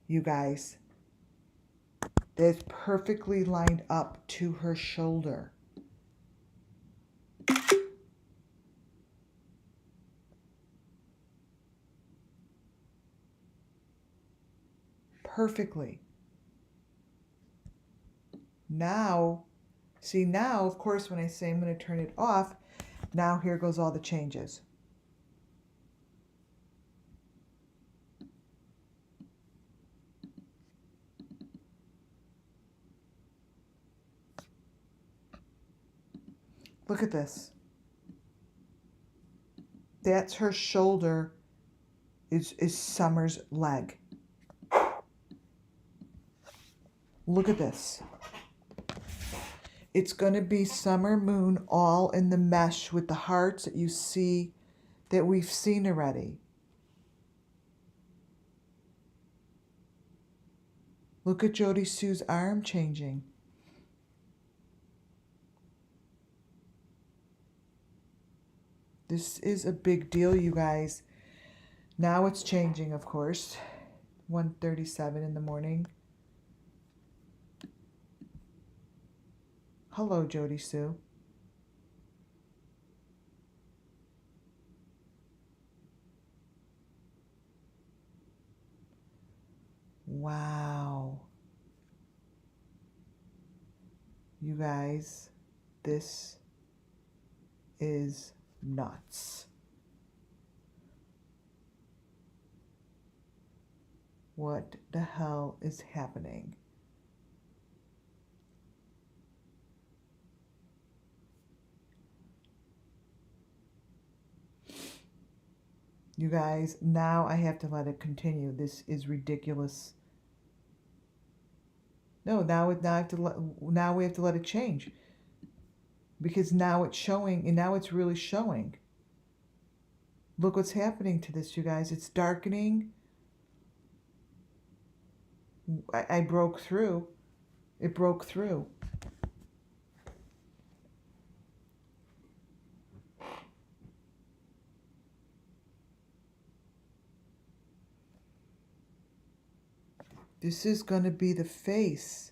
you guys. That's perfectly lined up to her shoulder. Perfectly. Now, see, now, of course, when I say I'm going to turn it off, now here goes all the changes. Look at this. That's her shoulder, is Summer's leg. Look at this. It's going to be Summer Moon all in the mesh with the hearts that you see, that we've seen already. Look at Jody Sue's arm changing. This is a big deal, you guys. Now it's changing, of course. 1:37 in the morning. Hello, Jody Sue. Wow. You guys, this is nuts. What the hell is happening? You guys, now I have to let it continue. This is ridiculous. No, now we have to let it change. Because now it's showing, and now it's really showing. Look what's happening to this, you guys. It's darkening. I broke through. It broke through. This is going to be the face.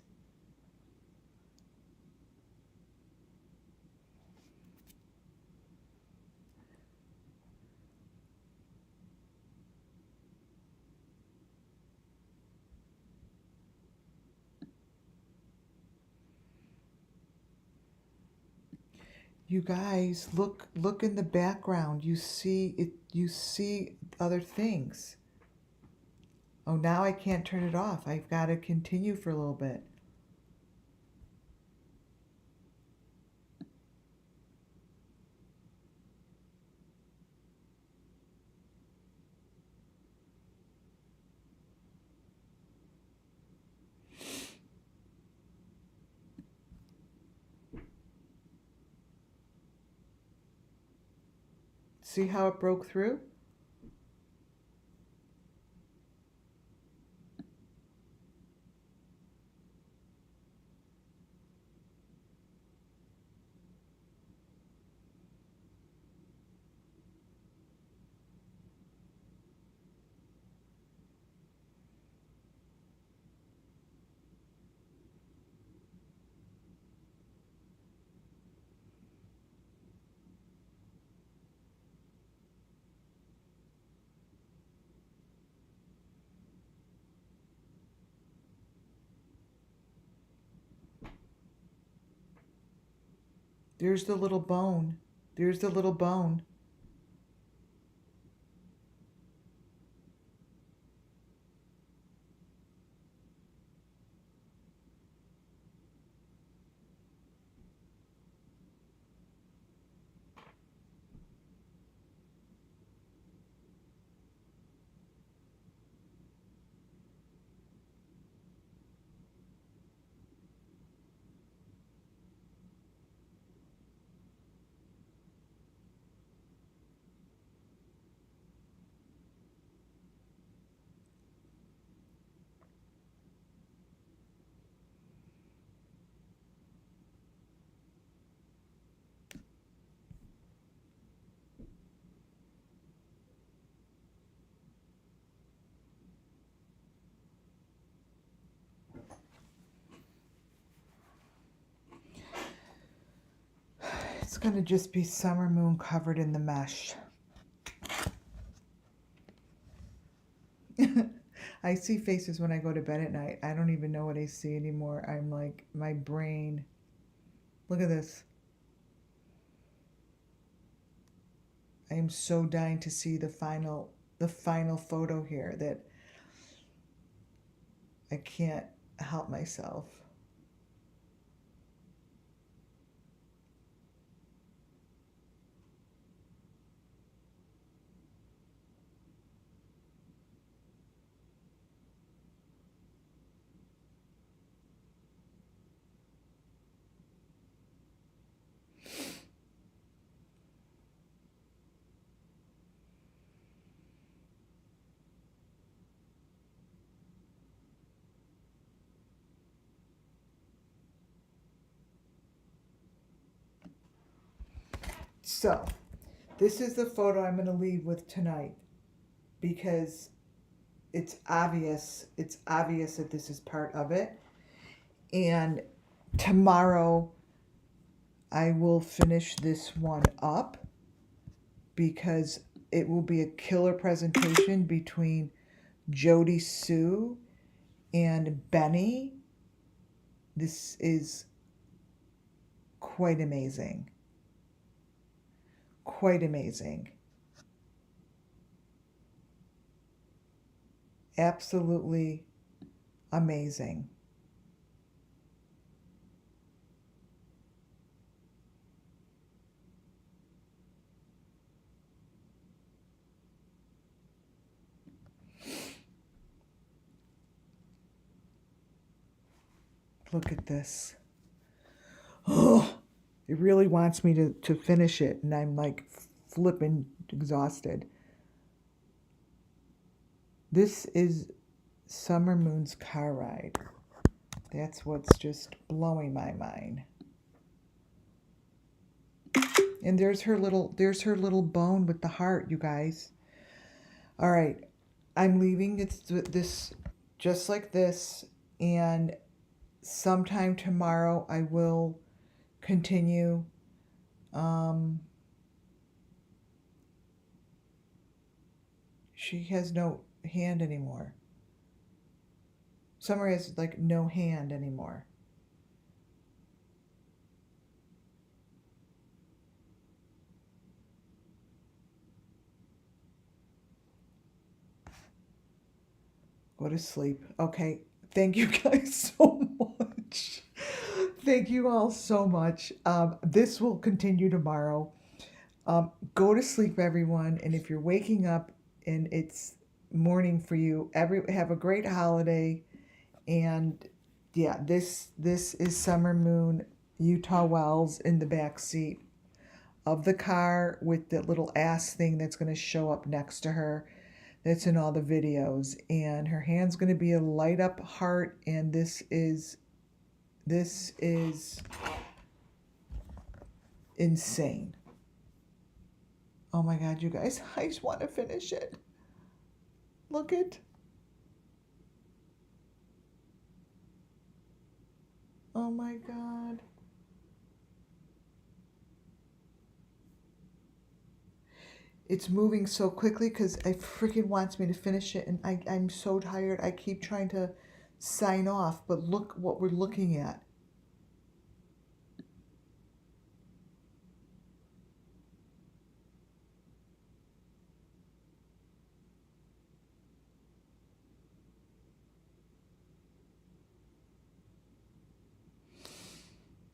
You guys, look in the background. You see it, you see other things. Oh, now I can't turn it off. I've got to continue for a little bit. See how it broke through? There's the little bone. There's the little bone. It's going to just be summer moon covered in the mesh. I see faces when I go to bed at night. I don't even know what I see anymore. I'm like, my brain. Look at this. I am so dying to see the final photo here that I can't help myself. So, this is the photo I'm going to leave with tonight because it's obvious that this is part of it. And tomorrow I will finish this one up because it will be a killer presentation between Jody Sue and Benny. This is quite amazing. Quite amazing. Absolutely amazing. Look at this. Oh, it really wants me to finish it, and I'm like flipping exhausted. This is Summer Moon's car ride. That's what's just blowing my mind. And there's her little bone with the heart, you guys. All right, I'm leaving this just like this, and sometime tomorrow I will continue. She has no hand anymore. Summer has like no hand anymore. Go to sleep. Okay. Thank you guys so much. Thank you all so much. This will continue tomorrow. Go to sleep, everyone. And if you're waking up and it's morning for you, have a great holiday. And yeah, this is Summer Moon Utah Wells in the back seat of the car with the little ass thing that's going to show up next to her. That's in all the videos, and her hand's going to be a light up heart, and this is insane. Oh my god, you guys, I just want to finish it. Look it. Oh my god. It's moving so quickly because it freaking wants me to finish it, and I'm so tired. I keep trying to sign off, but look what we're looking at.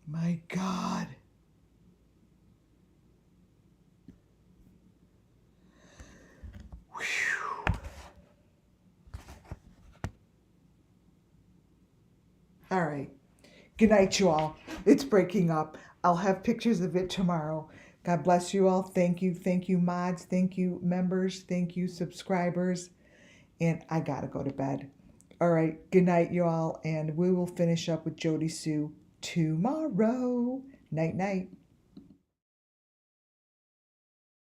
My god. Whew. All right. Good night, you all. It's breaking up. I'll have pictures of it tomorrow. God bless you all. Thank you. Thank you, mods. Thank you, members. Thank you, subscribers. And I gotta go to bed. All right. Good night, you all. And we will finish up with Jody Sue tomorrow. Night, night.